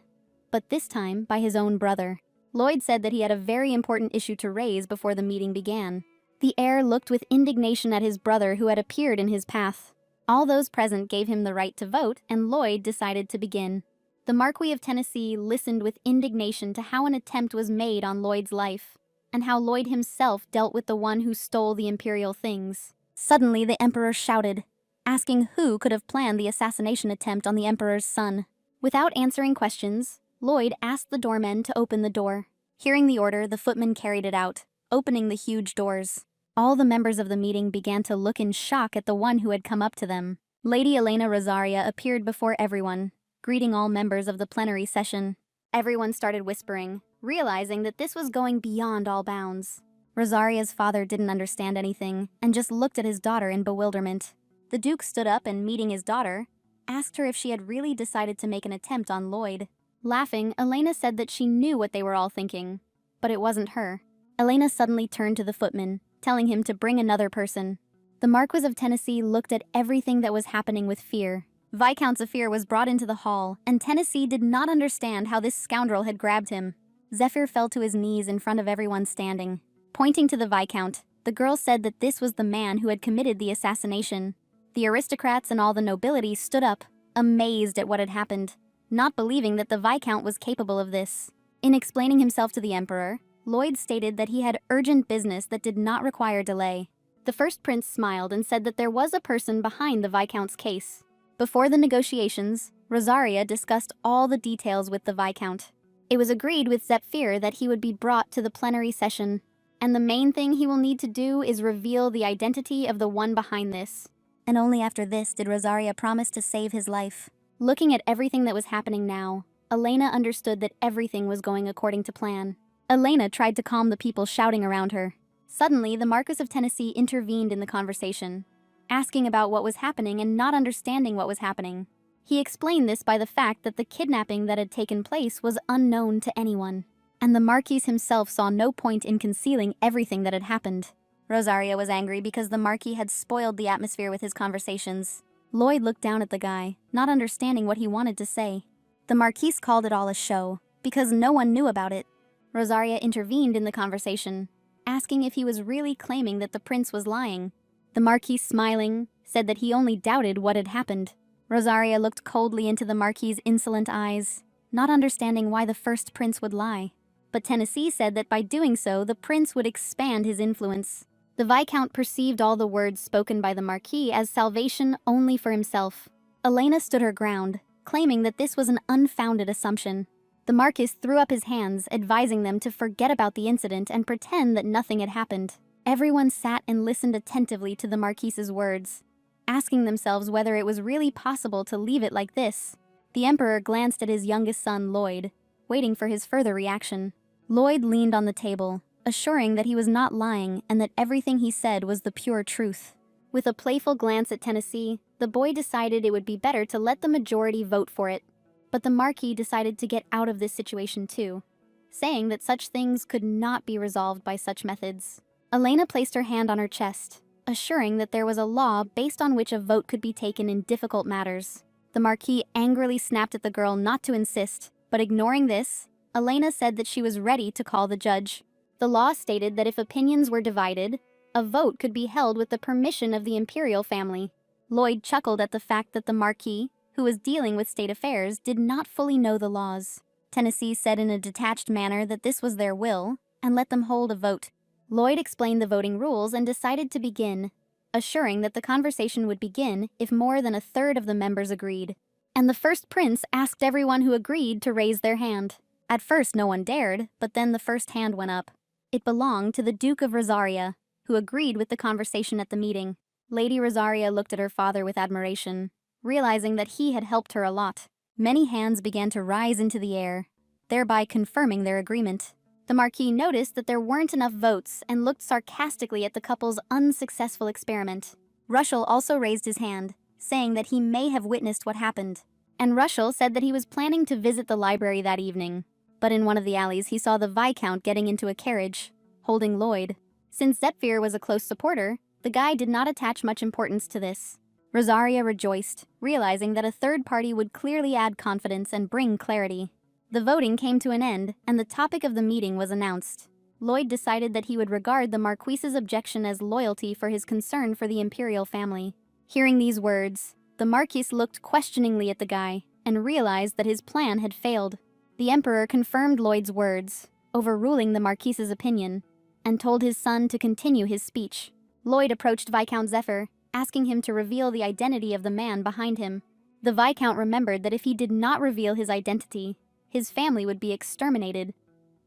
but this time by his own brother. Lloyd said that he had a very important issue to raise before the meeting began. The heir looked with indignation at his brother who had appeared in his path. All those present gave him the right to vote, and Lloyd decided to begin. The Marquis of Tennessee listened with indignation to how an attempt was made on Lloyd's life, and how Lloyd himself dealt with the one who stole the imperial things. Suddenly, the Emperor shouted, asking who could have planned the assassination attempt on the Emperor's son. Without answering questions, Lloyd asked the doormen to open the door. Hearing the order, the footman carried it out, opening the huge doors. All the members of the meeting began to look in shock at the one who had come up to them. Lady Elena Rosaria appeared before everyone, greeting all members of the plenary session. Everyone started whispering, realizing that this was going beyond all bounds. Rosaria's father didn't understand anything and just looked at his daughter in bewilderment. The Duke stood up and, meeting his daughter, asked her if she had really decided to make an attempt on Lloyd. Laughing, Elena said that she knew what they were all thinking, but it wasn't her. Elena suddenly turned to the footman, telling him to bring another person. The Marquis of Tennessee looked at everything that was happening with fear. Viscount Zephyr was brought into the hall, and Tennessee did not understand how this scoundrel had grabbed him. Zephyr fell to his knees in front of everyone standing. Pointing to the Viscount, the girl said that this was the man who had committed the assassination. The aristocrats and all the nobility stood up, amazed at what had happened, not believing that the Viscount was capable of this. In explaining himself to the Emperor, Lloyd stated that he had urgent business that did not require delay. The first prince smiled and said that there was a person behind the Viscount's case, Before the negotiations, Rosaria discussed all the details with the Viscount. It was agreed with Zephyr that he would be brought to the plenary session, and the main thing he will need to do is reveal the identity of the one behind this. And only after this did Rosaria promise to save his life. Looking at everything that was happening now, Elena understood that everything was going according to plan. Elena tried to calm the people shouting around her. Suddenly, the Marquis of Tennessee intervened in the conversation, asking about what was happening and not understanding what was happening. He explained this by the fact that the kidnapping that had taken place was unknown to anyone, and the Marquis himself saw no point in concealing everything that had happened. Rosaria was angry because the Marquis had spoiled the atmosphere with his conversations. Lloyd looked down at the guy, not understanding what he wanted to say. The Marquis called it all a show, because no one knew about it. Rosaria intervened in the conversation, asking if he was really claiming that the prince was lying. The Marquis, smiling, said that he only doubted what had happened. Rosaria looked coldly into the Marquis's insolent eyes, not understanding why the first prince would lie. But Tennessee said that by doing so, the prince would expand his influence. The Viscount perceived all the words spoken by the Marquis as salvation only for himself. Elena stood her ground, claiming that this was an unfounded assumption. The Marquis threw up his hands, advising them to forget about the incident and pretend that nothing had happened. Everyone sat and listened attentively to the Marquis's words, asking themselves whether it was really possible to leave it like this. The Emperor glanced at his youngest son, Lloyd, waiting for his further reaction. Lloyd leaned on the table, assuring that he was not lying and that everything he said was the pure truth. With a playful glance at Tennessee, the boy decided it would be better to let the majority vote for it. But the Marquis decided to get out of this situation too, saying that such things could not be resolved by such methods. Elena placed her hand on her chest, assuring that there was a law based on which a vote could be taken in difficult matters. The Marquis angrily snapped at the girl not to insist, but ignoring this, Elena said that she was ready to call the judge. The law stated that if opinions were divided, a vote could be held with the permission of the imperial family. Lloyd chuckled at the fact that the Marquis, who was dealing with state affairs, did not fully know the laws. Tennessee said in a detached manner that this was their will, and let them hold a vote. Lloyd explained the voting rules and decided to begin, assuring that the conversation would begin if more than a third of the members agreed. And the first prince asked everyone who agreed to raise their hand. At first no one dared, but then the first hand went up. It belonged to the Duke of Rosaria, who agreed with the conversation at the meeting. Lady Rosaria looked at her father with admiration, realizing that he had helped her a lot. Many hands began to rise into the air, thereby confirming their agreement. The Marquis noticed that there weren't enough votes and looked sarcastically at the couple's unsuccessful experiment. Russell also raised his hand, saying that he may have witnessed what happened. And Russell said that he was planning to visit the library that evening. But in one of the alleys he saw the Viscount getting into a carriage, holding Lloyd. Since Zephyr was a close supporter, the guy did not attach much importance to this. Rosaria rejoiced, realizing that a third party would clearly add confidence and bring clarity. The voting came to an end, and the topic of the meeting was announced. Lloyd decided that he would regard the Marquis's objection as loyalty for his concern for the imperial family. Hearing these words, the Marquis looked questioningly at the guy and realized that his plan had failed. The Emperor confirmed Lloyd's words, overruling the Marquis's opinion, and told his son to continue his speech. Lloyd approached Viscount Zephyr, asking him to reveal the identity of the man behind him. The Viscount remembered that if he did not reveal his identity, his family would be exterminated,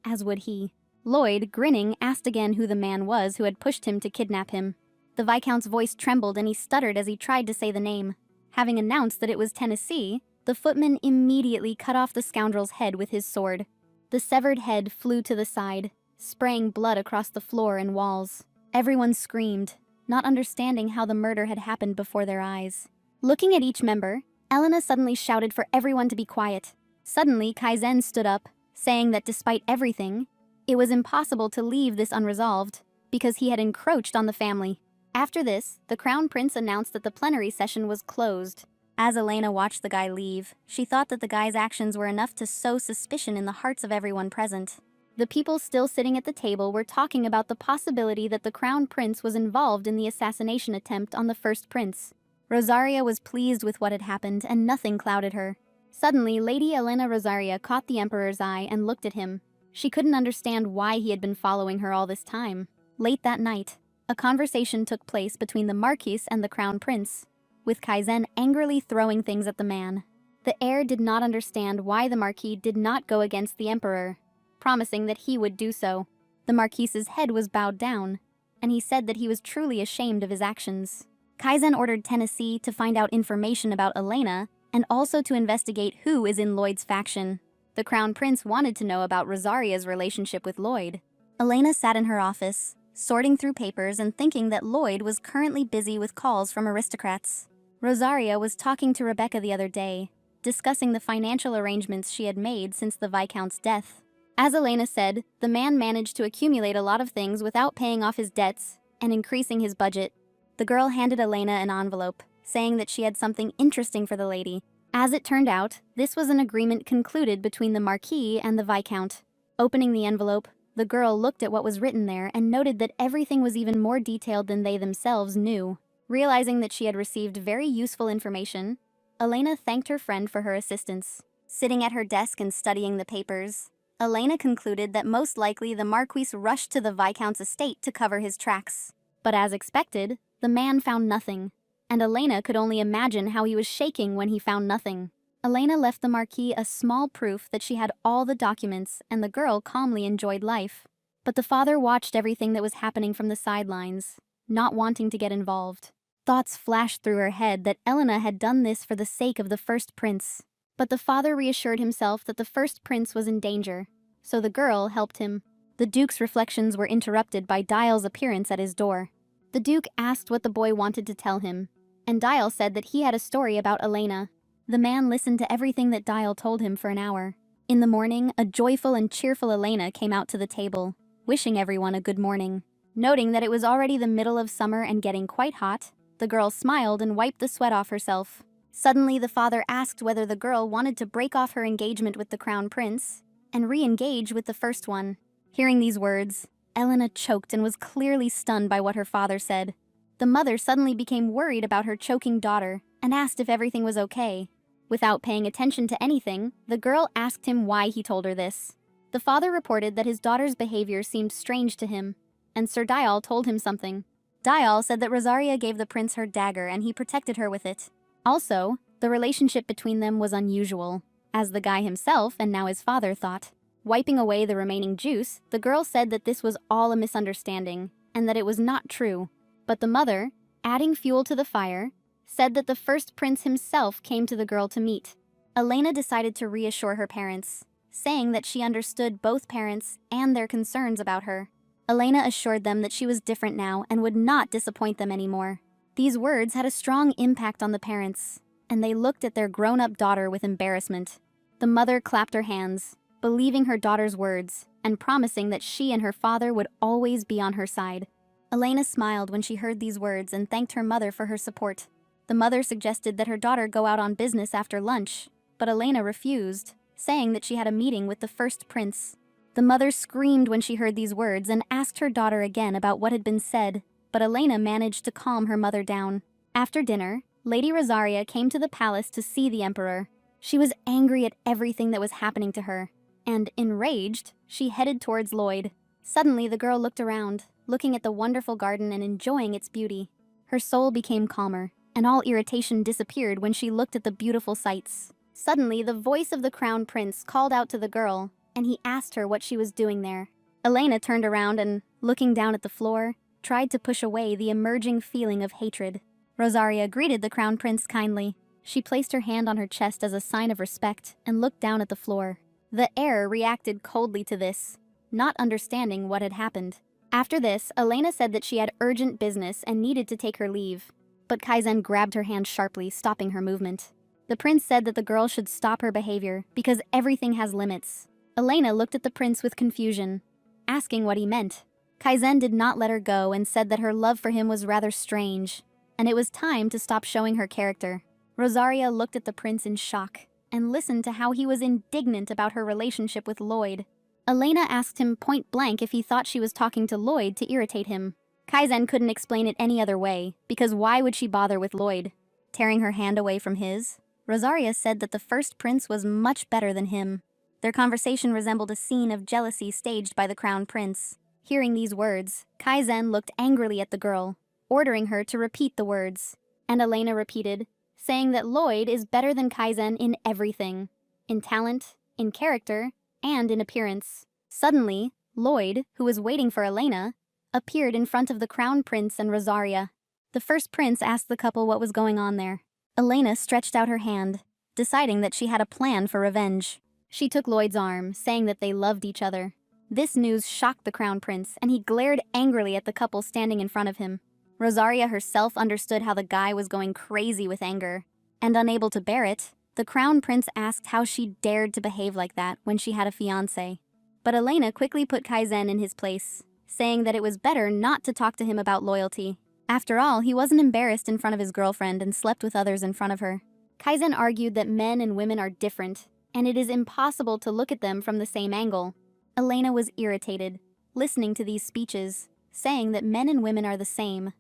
as would he. Lloyd, grinning, asked again who the man was who had pushed him to kidnap him. The Viscount's voice trembled and he stuttered as he tried to say the name. Having announced that it was Tennessee, the footman immediately cut off the scoundrel's head with his sword. The severed head flew to the side, spraying blood across the floor and walls. Everyone screamed, not understanding how the murder had happened before their eyes. Looking at each member, Elena suddenly shouted for everyone to be quiet. Suddenly, Kaizen stood up, saying that despite everything, it was impossible to leave this unresolved, because he had encroached on the family. After this, the Crown Prince announced that the plenary session was closed. As Elena watched the guy leave, she thought that the guy's actions were enough to sow suspicion in the hearts of everyone present. The people still sitting at the table were talking about the possibility that the Crown Prince was involved in the assassination attempt on the first prince. Rosaria was pleased with what had happened, and nothing clouded her. Suddenly, Lady Elena Rosaria caught the Emperor's eye and looked at him. She couldn't understand why he had been following her all this time. Late that night, a conversation took place between the Marquis and the Crown Prince. with Kaizen angrily throwing things at the man. The heir did not understand why the Marquis did not go against the Emperor, promising that he would do so. The Marquis's head was bowed down, and he said that he was truly ashamed of his actions. Kaizen ordered Tennessee to find out information about Elena and also to investigate who is in Lloyd's faction. The Crown Prince wanted to know about Rosaria's relationship with Lloyd. Elena sat in her office, sorting through papers and thinking that Lloyd was currently busy with calls from aristocrats. Rosaria was talking to Rebecca the other day, discussing the financial arrangements she had made since the Viscount's death. As Elena said, the man managed to accumulate a lot of things without paying off his debts and increasing his budget. The girl handed Elena an envelope, saying that she had something interesting for the lady. As it turned out, this was an agreement concluded between the Marquis and the Viscount. Opening the envelope, the girl looked at what was written there and noted that everything was even more detailed than they themselves knew. Realizing that she had received very useful information, Elena thanked her friend for her assistance. Sitting at her desk and studying the papers, Elena concluded that most likely the Marquis rushed to the Viscount's estate to cover his tracks. But as expected, the man found nothing, and Elena could only imagine how he was shaking when he found nothing. Elena left the Marquis a small proof that she had all the documents, and the girl calmly enjoyed life. But the father watched everything that was happening from the sidelines, not wanting to get involved. Thoughts flashed through her head that Elena had done this for the sake of the first prince. But the father reassured himself that the first prince was in danger, so the girl helped him. The Duke's reflections were interrupted by Dial's appearance at his door. The Duke asked what the boy wanted to tell him, and Dial said that he had a story about Elena. The man listened to everything that Dial told him for an hour. In the morning, a joyful and cheerful Elena came out to the table, wishing everyone a good morning. Noting that it was already the middle of summer and getting quite hot, the girl smiled and wiped the sweat off herself. Suddenly, the father asked whether the girl wanted to break off her engagement with the Crown Prince and re-engage with the first one. Hearing these words, Elena choked and was clearly stunned by what her father said. The mother suddenly became worried about her choking daughter and asked if everything was okay. Without paying attention to anything, the girl asked him why he told her this. The father reported that his daughter's behavior seemed strange to him, and Sir Dial told him something. Dial said that Rosaria gave the prince her dagger and he protected her with it. Also, the relationship between them was unusual, as the guy himself and now his father thought. Wiping away the remaining juice, the girl said that this was all a misunderstanding and that it was not true. But the mother, adding fuel to the fire, said that the first prince himself came to the girl to meet. Elena decided to reassure her parents, saying that she understood both parents and their concerns about her. Elena assured them that she was different now and would not disappoint them anymore. These words had a strong impact on the parents, and they looked at their grown-up daughter with embarrassment. The mother clapped her hands, believing her daughter's words and promising that she and her father would always be on her side. Elena smiled when she heard these words and thanked her mother for her support. The mother suggested that her daughter go out on business after lunch, but Elena refused, saying that she had a meeting with the first prince. The mother screamed when she heard these words and asked her daughter again about what had been said, but Elena managed to calm her mother down. After dinner, Lady Rosaria came to the palace to see the emperor. She was angry at everything that was happening to her, and, enraged, she headed towards Lloyd. Suddenly, the girl looked around, looking at the wonderful garden and enjoying its beauty. Her soul became calmer, and all irritation disappeared when she looked at the beautiful sights. Suddenly, the voice of the Crown Prince called out to the girl, and he asked her what she was doing there. Elena turned around and, looking down at the floor, tried to push away the emerging feeling of hatred. Rosaria greeted the Crown Prince kindly. She placed her hand on her chest as a sign of respect and looked down at the floor. The heir reacted coldly to this, not understanding what had happened. After this, Elena said that she had urgent business and needed to take her leave, but Kaizen grabbed her hand sharply, stopping her movement. The prince said that the girl should stop her behavior because everything has limits. Elena looked at the prince with confusion, asking what he meant. Kaizen did not let her go and said that her love for him was rather strange, and it was time to stop showing her character. Rosaria looked at the prince in shock and listened to how he was indignant about her relationship with Lloyd. Elena asked him point blank if he thought she was talking to Lloyd to irritate him. Kaizen couldn't explain it any other way, because why would she bother with Lloyd? Tearing her hand away from his, Rosaria said that the first prince was much better than him. Their conversation resembled a scene of jealousy staged by the Crown Prince. Hearing these words, Kaizen looked angrily at the girl, ordering her to repeat the words. And Elena repeated, saying that Lloyd is better than Kaizen in everything. In talent, in character, and in appearance. Suddenly, Lloyd, who was waiting for Elena, appeared in front of the Crown Prince and Rosaria. The first prince asked the couple what was going on there. Elena stretched out her hand, deciding that she had a plan for revenge. She took Lloyd's arm, saying that they loved each other. This news shocked the Crown Prince, and he glared angrily at the couple standing in front of him. Rosaria herself understood how the guy was going crazy with anger, and unable to bear it, the Crown Prince asked how she dared to behave like that when she had a fiancé. But Elena quickly put Kaizen in his place, saying that it was better not to talk to him about loyalty. After all, he wasn't embarrassed in front of his girlfriend and slept with others in front of her. Kaizen argued that men and women are different, and it is impossible to look at them from the same angle. Elena was irritated, listening to these speeches, saying that men and women are the same,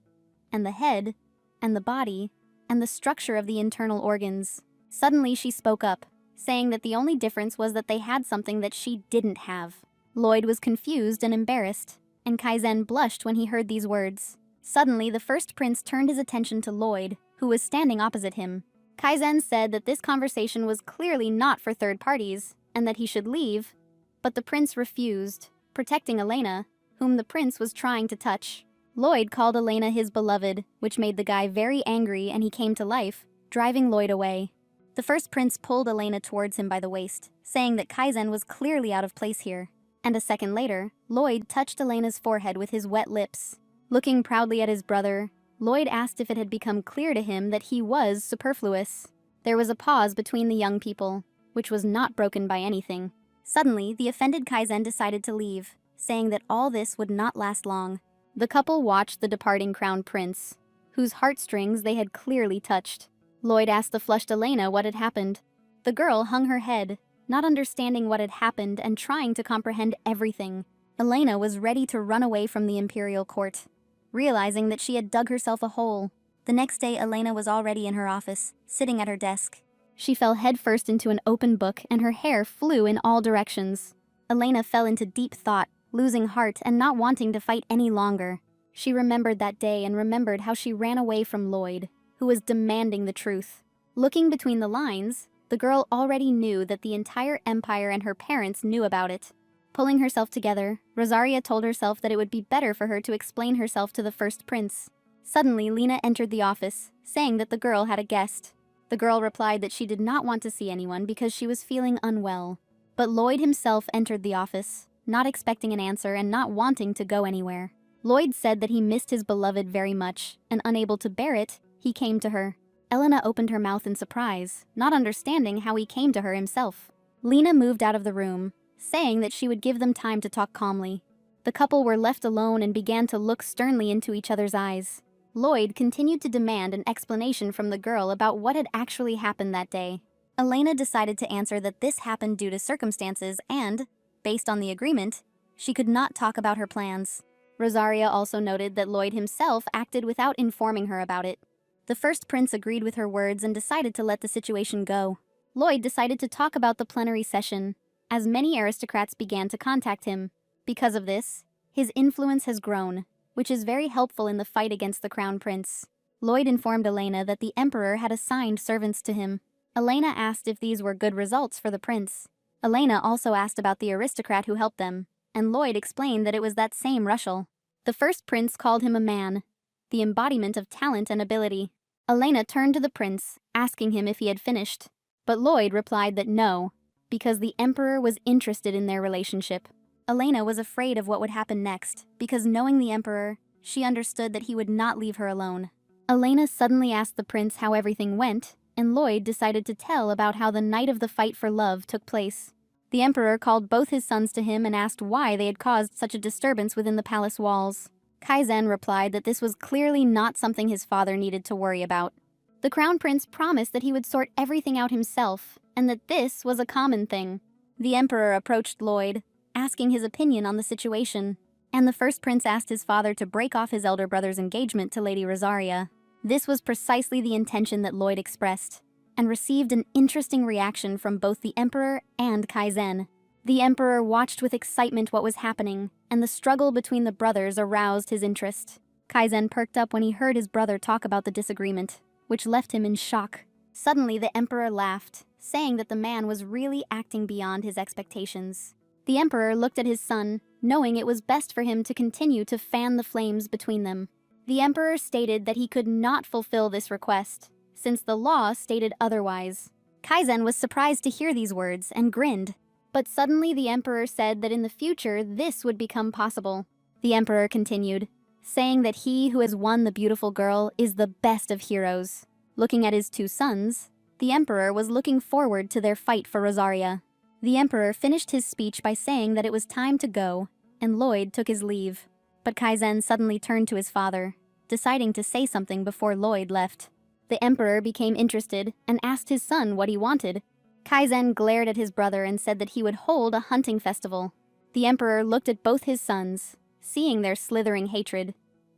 and the head, and the body, and the structure of the internal organs. Suddenly she spoke up, saying that the only difference was that they had something that she didn't have. Lloyd was confused and embarrassed, and Kaizen blushed when he heard these words. Suddenly, the first prince turned his attention to Lloyd, who was standing opposite him. Kaizen said that this conversation was clearly not for third parties, and that he should leave, but the prince refused, protecting Elena, whom the prince was trying to touch. Lloyd called Elena his beloved, which made the guy very angry, and he came to life, driving Lloyd away. The first prince pulled Elena towards him by the waist, saying that Kaizen was clearly out of place here. And a second later, Lloyd touched Elena's forehead with his wet lips. Looking proudly at his brother, Lloyd asked if it had become clear to him that he was superfluous. There was a pause between the young people, which was not broken by anything. Suddenly, the offended Kaizen decided to leave, saying that all this would not last long. The couple watched the departing crown prince, whose heartstrings they had clearly touched. Lloyd asked the flushed Elena what had happened. The girl hung her head, not understanding what had happened and trying to comprehend everything. Elena was ready to run away from the imperial court, realizing that she had dug herself a hole. The next day, Elena was already in her office, sitting at her desk. She fell headfirst into an open book, and her hair flew in all directions. Elena fell into deep thought, losing heart and not wanting to fight any longer. She remembered that day and remembered how she ran away from Lloyd, who was demanding the truth. Looking between the lines, the girl already knew that the entire empire and her parents knew about it. Pulling herself together, Rosaria told herself that it would be better for her to explain herself to the first prince. Suddenly, Lena entered the office, saying that the girl had a guest. The girl replied that she did not want to see anyone because she was feeling unwell. But Lloyd himself entered the office, not expecting an answer and not wanting to go anywhere. Lloyd said that he missed his beloved very much, and unable to bear it, he came to her. Elena opened her mouth in surprise, not understanding how he came to her himself. Lena moved out of the room, saying that she would give them time to talk calmly. The couple were left alone and began to look sternly into each other's eyes. Lloyd continued to demand an explanation from the girl about what had actually happened that day. Elena decided to answer that this happened due to circumstances and, based on the agreement, she could not talk about her plans. Rosaria also noted that Lloyd himself acted without informing her about it. The first prince agreed with her words and decided to let the situation go. Lloyd decided to talk about the plenary session, as many aristocrats began to contact him. Because of this, his influence has grown, which is very helpful in the fight against the crown prince. Lloyd informed Elena that the emperor had assigned servants to him. Elena asked if these were good results for the prince. Elena also asked about the aristocrat who helped them, and Lloyd explained that it was that same Russell. The first prince called him a man, the embodiment of talent and ability. Elena turned to the prince, asking him if he had finished. But Lloyd replied that no, because the emperor was interested in their relationship. Elena was afraid of what would happen next, because knowing the emperor, she understood that he would not leave her alone. Elena suddenly asked the prince how everything went, and Lloyd decided to tell about how the night of the fight for love took place. The emperor called both his sons to him and asked why they had caused such a disturbance within the palace walls. Kaizen replied that this was clearly not something his father needed to worry about. The crown prince promised that he would sort everything out himself, and that this was a common thing. The emperor approached Lloyd, asking his opinion on the situation, and the first prince asked his father to break off his elder brother's engagement to Lady Rosaria. This was precisely the intention that Lloyd expressed, and received an interesting reaction from both the emperor and Kaizen. The emperor watched with excitement what was happening, and the struggle between the brothers aroused his interest. Kaizen perked up when he heard his brother talk about the disagreement. which left him in shock. Suddenly, the emperor laughed, saying that the man was really acting beyond his expectations. The emperor looked at his son, knowing it was best for him to continue to fan the flames between them. The emperor stated that he could not fulfill this request, since the law stated otherwise. Kaizen was surprised to hear these words and grinned. But suddenly the emperor said that in the future this would become possible. The emperor continued, saying that he who has won the beautiful girl is the best of heroes. Looking at his two sons, the emperor was looking forward to their fight for Rosaria. The emperor finished his speech by saying that it was time to go, and Lloyd took his leave. But Kaizen suddenly turned to his father, deciding to say something before Lloyd left. The emperor became interested and asked his son what he wanted. Kaizen glared at his brother and said that he would hold a hunting festival. The emperor looked at both his sons, seeing their slithering hatred,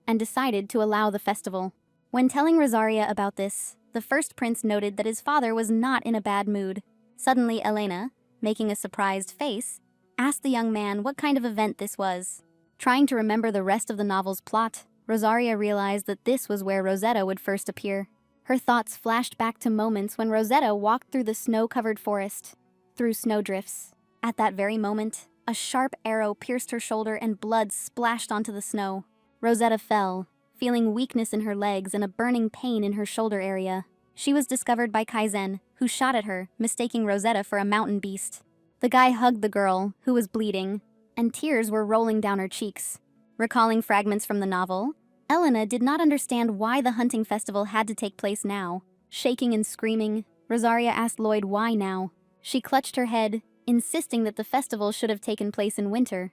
and decided to allow the festival. When telling Rosaria about this, the first prince noted that his father was not in a bad mood. Suddenly, Elena, making a surprised face, asked the young man what kind of event this was. Trying to remember the rest of the novel's plot, Rosaria realized that this was where Rosetta would first appear. Her thoughts flashed back to moments when Rosetta walked through the snow-covered forest, through snowdrifts. At that very moment, a sharp arrow pierced her shoulder and blood splashed onto the snow. Rosetta fell, feeling weakness in her legs and a burning pain in her shoulder area. She was discovered by Kaizen, who shot at her, mistaking Rosetta for a mountain beast. The guy hugged the girl, who was bleeding, and tears were rolling down her cheeks. Recalling fragments from the novel, Elena did not understand why the hunting festival had to take place now. Shaking and screaming, Rosaria asked Lloyd why now. She clutched her head, insisting that the festival should have taken place in winter,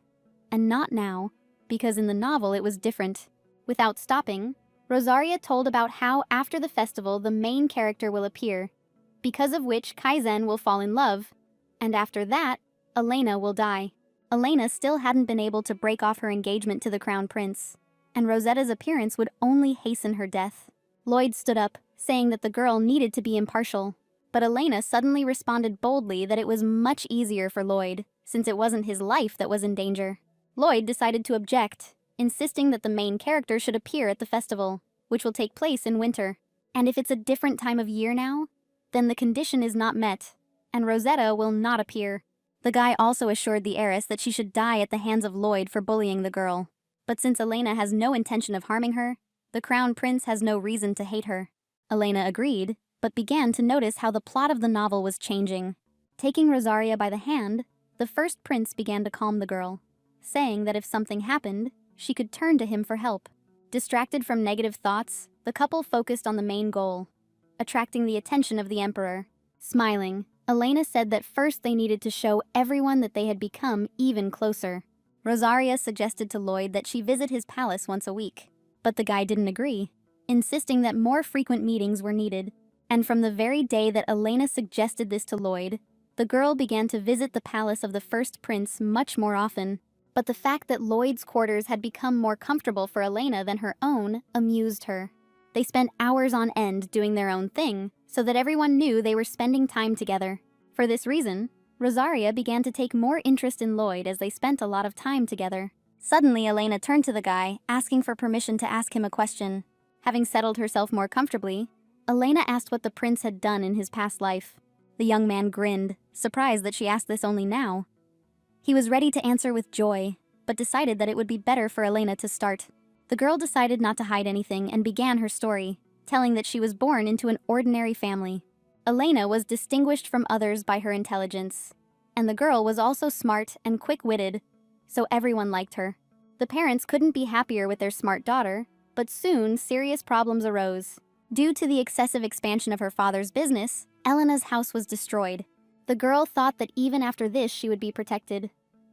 and not now, because in the novel it was different. Without stopping, Rosaria told about how after the festival the main character will appear, because of which Kaizen will fall in love, and after that, Elena will die. Elena still hadn't been able to break off her engagement to the crown prince, and Rosetta's appearance would only hasten her death. Lloyd stood up, saying that the girl needed to be impartial, but Elena suddenly responded boldly that it was much easier for Lloyd, since it wasn't his life that was in danger. Lloyd decided to object, insisting that the main character should appear at the festival, which will take place in winter. And if it's a different time of year now, then the condition is not met, and Rosetta will not appear. The guy also assured the heiress that she should die at the hands of Lloyd for bullying the girl. But since Elena has no intention of harming her, the crown prince has no reason to hate her. Elena agreed, but began to notice how the plot of the novel was changing. Taking Rosaria by the hand, the first prince began to calm the girl, saying that if something happened, she could turn to him for help. Distracted from negative thoughts, the couple focused on the main goal, attracting the attention of the emperor. Smiling, Elena said that first they needed to show everyone that they had become even closer. Rosaria suggested to Lloyd that she visit his palace once a week, but the guy didn't agree, insisting that more frequent meetings were needed. And from the very day that Elena suggested this to Lloyd, the girl began to visit the palace of the first prince much more often. But the fact that Lloyd's quarters had become more comfortable for Elena than her own amused her. They spent hours on end doing their own thing, so that everyone knew they were spending time together. For this reason, Rosaria began to take more interest in Lloyd as they spent a lot of time together. Suddenly, Elena turned to the guy, asking for permission to ask him a question. Having settled herself more comfortably, Elena asked what the prince had done in his past life. The young man grinned, surprised that she asked this only now. He was ready to answer with joy, but decided that it would be better for Elena to start. The girl decided not to hide anything and began her story, telling that she was born into an ordinary family. Elena was distinguished from others by her intelligence, and the girl was also smart and quick-witted, so everyone liked her. The parents couldn't be happier with their smart daughter, but soon serious problems arose. Due to the excessive expansion of her father's business, Elena's house was destroyed. The girl thought that even after this she would be protected,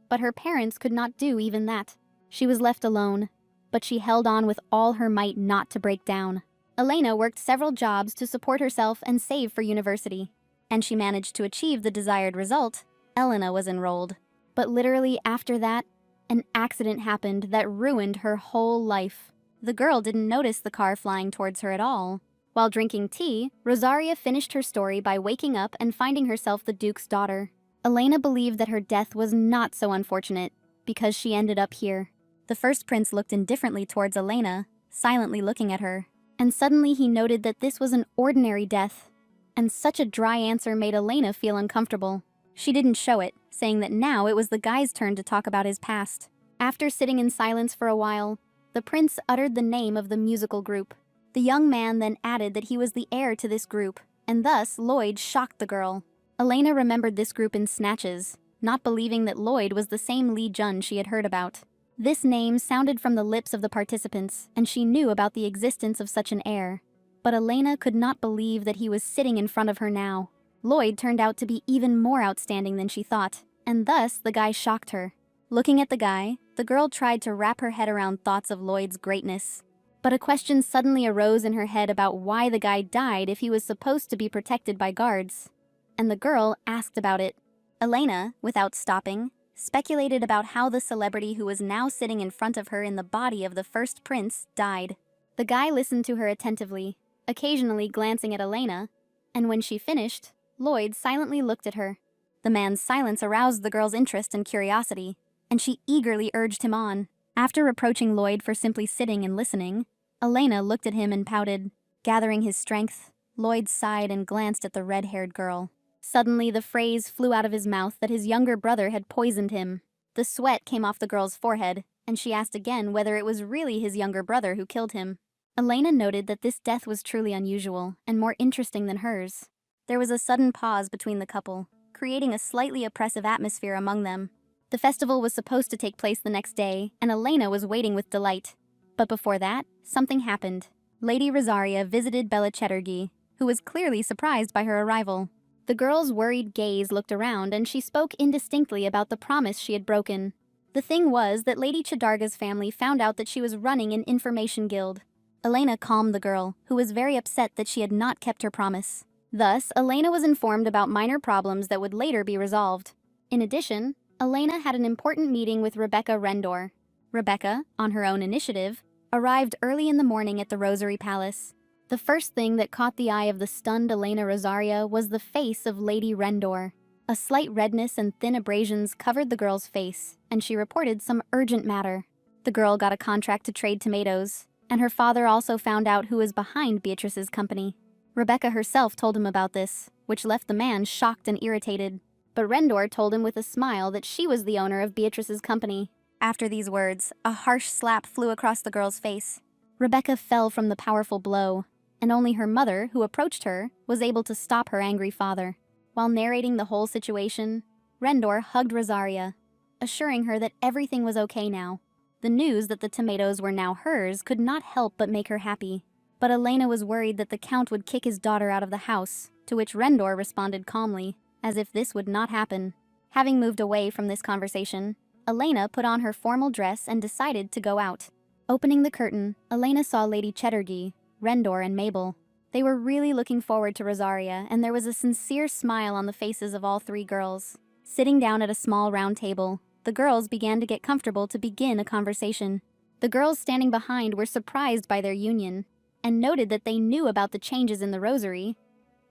but her parents could not do even that. She was left alone, but she held on with all her might not to break down. Elena worked several jobs to support herself and save for university, and she managed to achieve the desired result. Elena was enrolled. But literally after that, an accident happened that ruined her whole life. The girl didn't notice the car flying towards her at all. While drinking tea, Rosaria finished her story by waking up and finding herself the Duke's daughter. Elena believed that her death was not so unfortunate, because she ended up here. The first prince looked indifferently towards Elena, silently looking at her, and suddenly he noted that this was an ordinary death. And such a dry answer made Elena feel uncomfortable. She didn't show it, saying that now it was the guy's turn to talk about his past. After sitting in silence for a while, the prince uttered the name of the musical group. The young man then added that he was the heir to this group, and thus Lloyd shocked the girl. Elena remembered this group in snatches, not believing that Lloyd was the same Lee Jun she had heard about. This name sounded from the lips of the participants, and she knew about the existence of such an heir. But Elena could not believe that he was sitting in front of her now. Lloyd turned out to be even more outstanding than she thought, and thus the guy shocked her. Looking at the guy, the girl tried to wrap her head around thoughts of Lloyd's greatness. But a question suddenly arose in her head about why the guy died if he was supposed to be protected by guards. And the girl asked about it. Elena, without stopping, speculated about how the celebrity who was now sitting in front of her in the body of the first prince died. The guy listened to her attentively, occasionally glancing at Elena, and when she finished, Lloyd silently looked at her. The man's silence aroused the girl's interest and curiosity, and she eagerly urged him on. After reproaching Lloyd for simply sitting and listening, Elena looked at him and pouted. Gathering his strength, Lloyd sighed and glanced at the red-haired girl. Suddenly, the phrase flew out of his mouth that his younger brother had poisoned him. The sweat came off the girl's forehead, and she asked again whether it was really his younger brother who killed him. Elena noted that this death was truly unusual and more interesting than hers. There was a sudden pause between the couple, creating a slightly oppressive atmosphere among them. The festival was supposed to take place the next day, and Elena was waiting with delight. But before that, something happened. Lady Rosaria visited Bella Chatterjee, who was clearly surprised by her arrival. The girl's worried gaze looked around, and she spoke indistinctly about the promise she had broken. The thing was that Lady Chadarga's family found out that she was running an information guild. Elena calmed the girl, who was very upset that she had not kept her promise. Thus, Elena was informed about minor problems that would later be resolved. In addition, Elena had an important meeting with Rebecca Rendor. Rebecca, on her own initiative, arrived early in the morning at the Rosary Palace. The first thing that caught the eye of the stunned Elena Rosaria was the face of Lady Rendor. A slight redness and thin abrasions covered the girl's face, and she reported some urgent matter. The girl got a contract to trade tomatoes, and her father also found out who was behind Beatrice's company. Rebecca herself told him about this, which left the man shocked and irritated. But Rendor told him with a smile that she was the owner of Beatrice's company. After these words, a harsh slap flew across the girl's face. Rebecca fell from the powerful blow, and only her mother, who approached her, was able to stop her angry father. While narrating the whole situation, Rendor hugged Rosaria, assuring her that everything was okay now. The news that the tomatoes were now hers could not help but make her happy. But Elena was worried that the Count would kick his daughter out of the house, to which Rendor responded calmly, as if this would not happen. Having moved away from this conversation, Elena put on her formal dress and decided to go out. Opening the curtain, Elena saw Lady Chatterjee, Rendor, and Mabel. They were really looking forward to Rosaria, and there was a sincere smile on the faces of all three girls. Sitting down at a small round table, the girls began to get comfortable to begin a conversation. The girls standing behind were surprised by their union, and noted that they knew about the changes in the Rosary.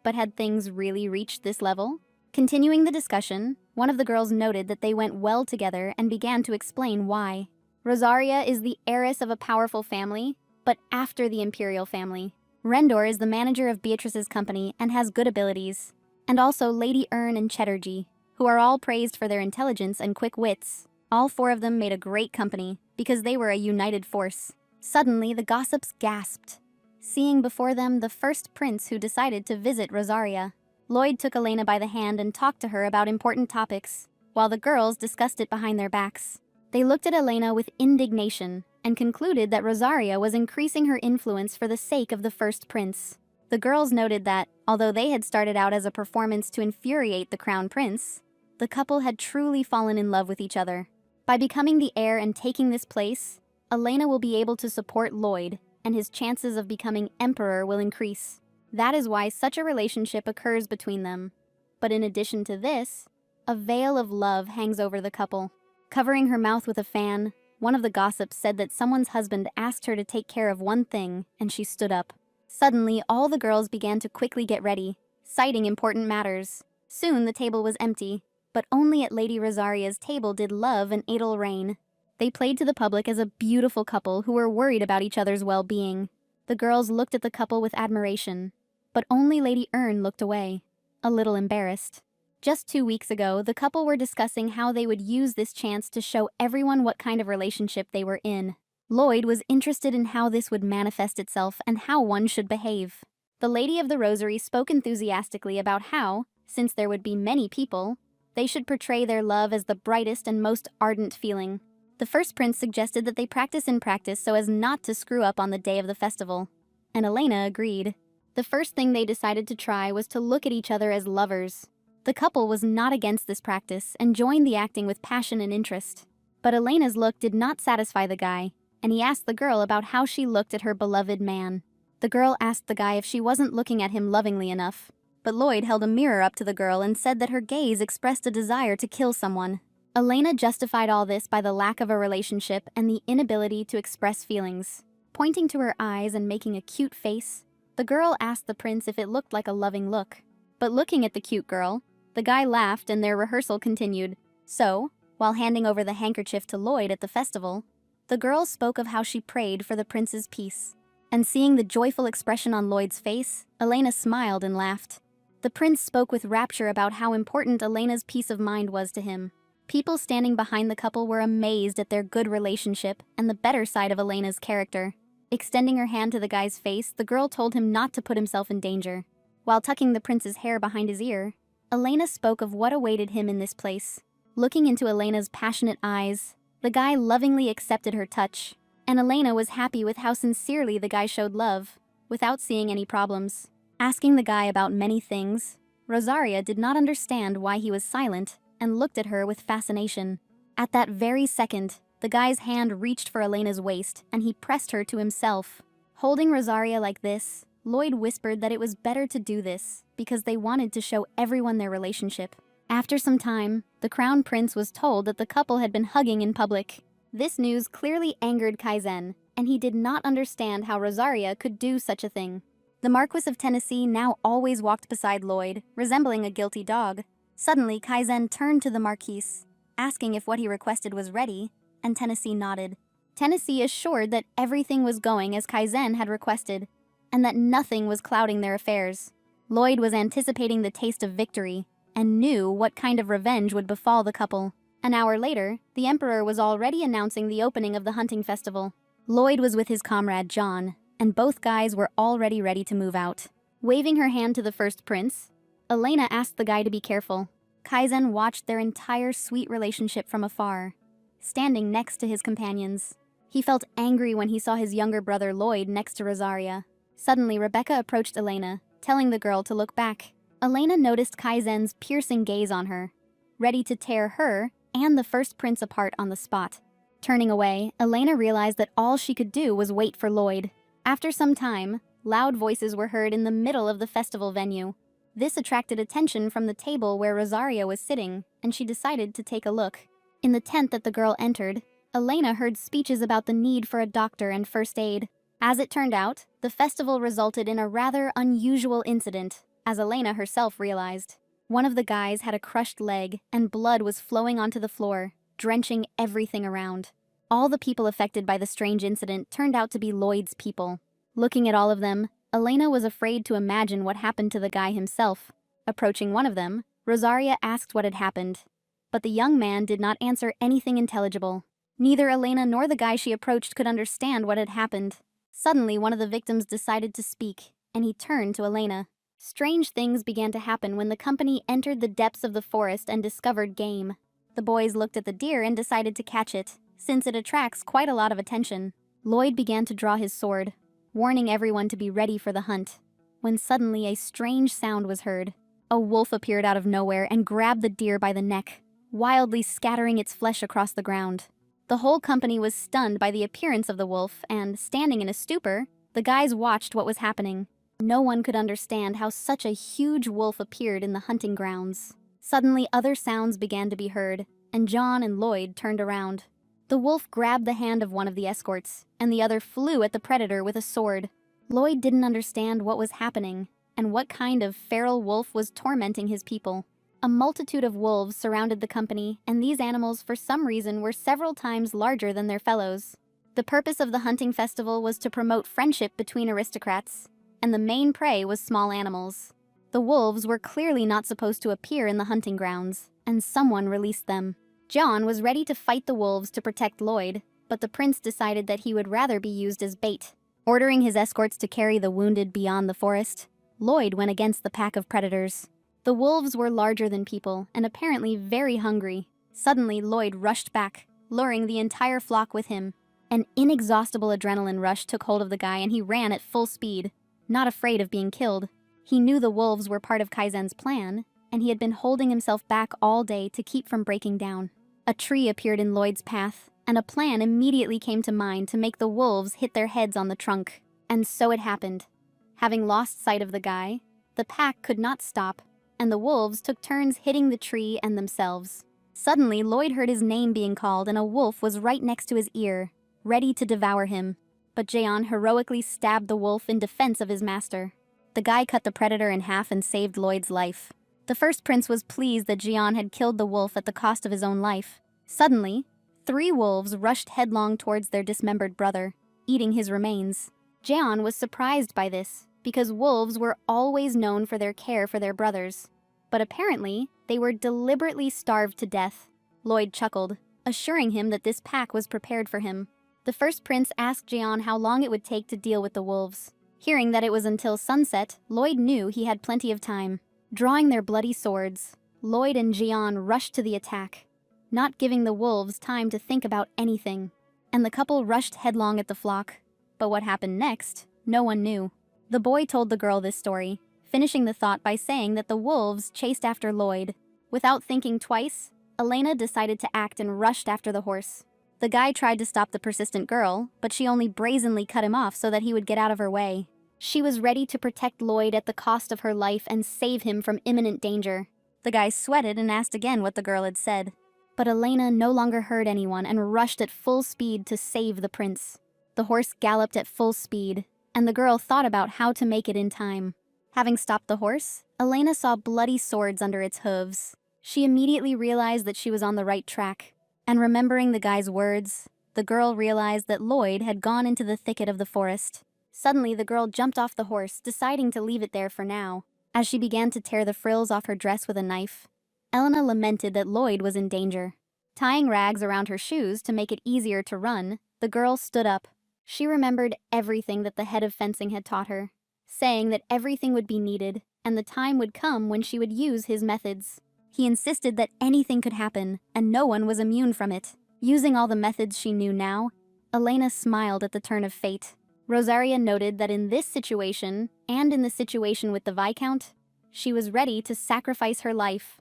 But had things really reached this level? Continuing the discussion, one of the girls noted that they went well together and began to explain why. Rosaria is the heiress of a powerful family, but after the imperial family. Rendor is the manager of Beatrice's company and has good abilities. And also Lady Ern and Chatterjee, who are all praised for their intelligence and quick wits. All four of them made a great company, because they were a united force. Suddenly, the gossips gasped, seeing before them the first prince who decided to visit Rosaria. Lloyd took Elena by the hand and talked to her about important topics, while the girls discussed it behind their backs. They looked at Elena with indignation and concluded that Rosaria was increasing her influence for the sake of the first prince. The girls noted that, although they had started out as a performance to infuriate the crown prince, the couple had truly fallen in love with each other. By becoming the heir and taking this place, Elena will be able to support Lloyd, and his chances of becoming emperor will increase. That is why such a relationship occurs between them. But in addition to this, a veil of love hangs over the couple. Covering her mouth with a fan, one of the gossips said that someone's husband asked her to take care of one thing, and she stood up. Suddenly, all the girls began to quickly get ready, citing important matters. Soon the table was empty, but only at Lady Rosaria's table did love and Adel reign. They played to the public as a beautiful couple who were worried about each other's well-being. The girls looked at the couple with admiration, but only Lady Ern looked away, a little embarrassed. Just 2 weeks ago, the couple were discussing how they would use this chance to show everyone what kind of relationship they were in. Lloyd was interested in how this would manifest itself and how one should behave. The Lady of the Rosary spoke enthusiastically about how, since there would be many people, they should portray their love as the brightest and most ardent feeling. The first prince suggested that they practice so as not to screw up on the day of the festival, and Elena agreed. The first thing they decided to try was to look at each other as lovers. The couple was not against this practice and joined the acting with passion and interest. But Elena's look did not satisfy the guy, and he asked the girl about how she looked at her beloved man. The girl asked the guy if she wasn't looking at him lovingly enough, but Lloyd held a mirror up to the girl and said that her gaze expressed a desire to kill someone. Elena justified all this by the lack of a relationship and the inability to express feelings. Pointing to her eyes and making a cute face, the girl asked the prince if it looked like a loving look. But looking at the cute girl, the guy laughed and their rehearsal continued. So, while handing over the handkerchief to Lloyd at the festival, the girl spoke of how she prayed for the prince's peace. And seeing the joyful expression on Lloyd's face, Elena smiled and laughed. The prince spoke with rapture about how important Elena's peace of mind was to him. People standing behind the couple were amazed at their good relationship and the better side of Elena's character. Extending her hand to the guy's face, the girl told him not to put himself in danger. While tucking the prince's hair behind his ear, Elena spoke of what awaited him in this place. Looking into Elena's passionate eyes, the guy lovingly accepted her touch, and Elena was happy with how sincerely the guy showed love, without seeing any problems. Asking the guy about many things, Rosaria did not understand why he was silent and looked at her with fascination. At that very second, the guy's hand reached for Elena's waist and he pressed her to himself. Holding Rosaria like this, Lloyd whispered that it was better to do this because they wanted to show everyone their relationship. After some time, the crown prince was told that the couple had been hugging in public. This news clearly angered Kaizen, and he did not understand how Rosaria could do such a thing. The Marquis of Tennessee now always walked beside Lloyd, resembling a guilty dog. Suddenly, Kaizen turned to the Marquis, asking if what he requested was ready, and Tennessee nodded. Tennessee assured that everything was going as Kaizen had requested, and that nothing was clouding their affairs. Lloyd was anticipating the taste of victory, and knew what kind of revenge would befall the couple. An hour later, the Emperor was already announcing the opening of the hunting festival. Lloyd was with his comrade John, and both guys were already ready to move out. Waving her hand to the first prince, Elena asked the guy to be careful. Kaizen watched their entire sweet relationship from afar, standing next to his companions. He felt angry when he saw his younger brother Lloyd next to Rosaria. Suddenly, Rebecca approached Elena, telling the girl to look back. Elena noticed Kaizen's piercing gaze on her, ready to tear her and the first prince apart on the spot. Turning away, Elena realized that all she could do was wait for Lloyd. After some time, loud voices were heard in the middle of the festival venue. This attracted attention from the table where Rosaria was sitting, and she decided to take a look. In the tent that the girl entered, Elena heard speeches about the need for a doctor and first aid. As it turned out, the festival resulted in a rather unusual incident, as Elena herself realized. One of the guys had a crushed leg, and blood was flowing onto the floor, drenching everything around. All the people affected by the strange incident turned out to be Lloyd's people. Looking at all of them, Elena was afraid to imagine what happened to the guy himself. Approaching one of them, Rosaria asked what had happened, but the young man did not answer anything intelligible. Neither Elena nor the guy she approached could understand what had happened. Suddenly, one of the victims decided to speak, and he turned to Elena. Strange things began to happen when the company entered the depths of the forest and discovered game. The boys looked at the deer and decided to catch it, since it attracts quite a lot of attention. Lloyd began to draw his sword, warning everyone to be ready for the hunt, when suddenly a strange sound was heard. A wolf appeared out of nowhere and grabbed the deer by the neck, wildly scattering its flesh across the ground. The whole company was stunned by the appearance of the wolf, and, standing in a stupor, the guys watched what was happening. No one could understand how such a huge wolf appeared in the hunting grounds. Suddenly, other sounds began to be heard, and John and Lloyd turned around. The wolf grabbed the hand of one of the escorts, and the other flew at the predator with a sword. Lloyd didn't understand what was happening, and what kind of feral wolf was tormenting his people. A multitude of wolves surrounded the company, and these animals for some reason were several times larger than their fellows. The purpose of the hunting festival was to promote friendship between aristocrats, and the main prey was small animals. The wolves were clearly not supposed to appear in the hunting grounds, and someone released them. John was ready to fight the wolves to protect Lloyd, but the prince decided that he would rather be used as bait. Ordering his escorts to carry the wounded beyond the forest, Lloyd went against the pack of predators. The wolves were larger than people and apparently very hungry. Suddenly, Lloyd rushed back, luring the entire flock with him. An inexhaustible adrenaline rush took hold of the guy and he ran at full speed, not afraid of being killed. He knew the wolves were part of Kaizen's plan, and he had been holding himself back all day to keep from breaking down. A tree appeared in Lloyd's path, and a plan immediately came to mind to make the wolves hit their heads on the trunk. And so it happened. Having lost sight of the guy, the pack could not stop, and the wolves took turns hitting the tree and themselves. Suddenly, Lloyd heard his name being called and a wolf was right next to his ear, ready to devour him. But Jaeon heroically stabbed the wolf in defense of his master. The guy cut the predator in half and saved Lloyd's life. The first prince was pleased that Jaeon had killed the wolf at the cost of his own life. Suddenly, 3 wolves rushed headlong towards their dismembered brother, eating his remains. Jaeon was surprised by this, because wolves were always known for their care for their brothers. But apparently, they were deliberately starved to death. Lloyd chuckled, assuring him that this pack was prepared for him. The first prince asked Jaeon how long it would take to deal with the wolves. Hearing that it was until sunset, Lloyd knew he had plenty of time. Drawing their bloody swords, Lloyd and Jaeon rushed to the attack, not giving the wolves time to think about anything. And the couple rushed headlong at the flock. But what happened next, no one knew. The boy told the girl this story, finishing the thought by saying that the wolves chased after Lloyd. Without thinking twice, Elena decided to act and rushed after the horse. The guy tried to stop the persistent girl, but she only brazenly cut him off so that he would get out of her way. She was ready to protect Lloyd at the cost of her life and save him from imminent danger. The guy sweated and asked again what the girl had said. But Elena no longer heard anyone and rushed at full speed to save the prince. The horse galloped at full speed, and the girl thought about how to make it in time. Having stopped the horse, Elena saw bloody swords under its hooves. She immediately realized that she was on the right track. And remembering the guy's words, the girl realized that Lloyd had gone into the thicket of the forest. Suddenly, the girl jumped off the horse, deciding to leave it there for now. As she began to tear the frills off her dress with a knife, Elena lamented that Lloyd was in danger. Tying rags around her shoes to make it easier to run, the girl stood up. She remembered everything that the head of fencing had taught her, saying that everything would be needed, and the time would come when she would use his methods. He insisted that anything could happen, and no one was immune from it. Using all the methods she knew now, Elena smiled at the turn of fate. Rosaria noted that in this situation, and in the situation with the Viscount, she was ready to sacrifice her life.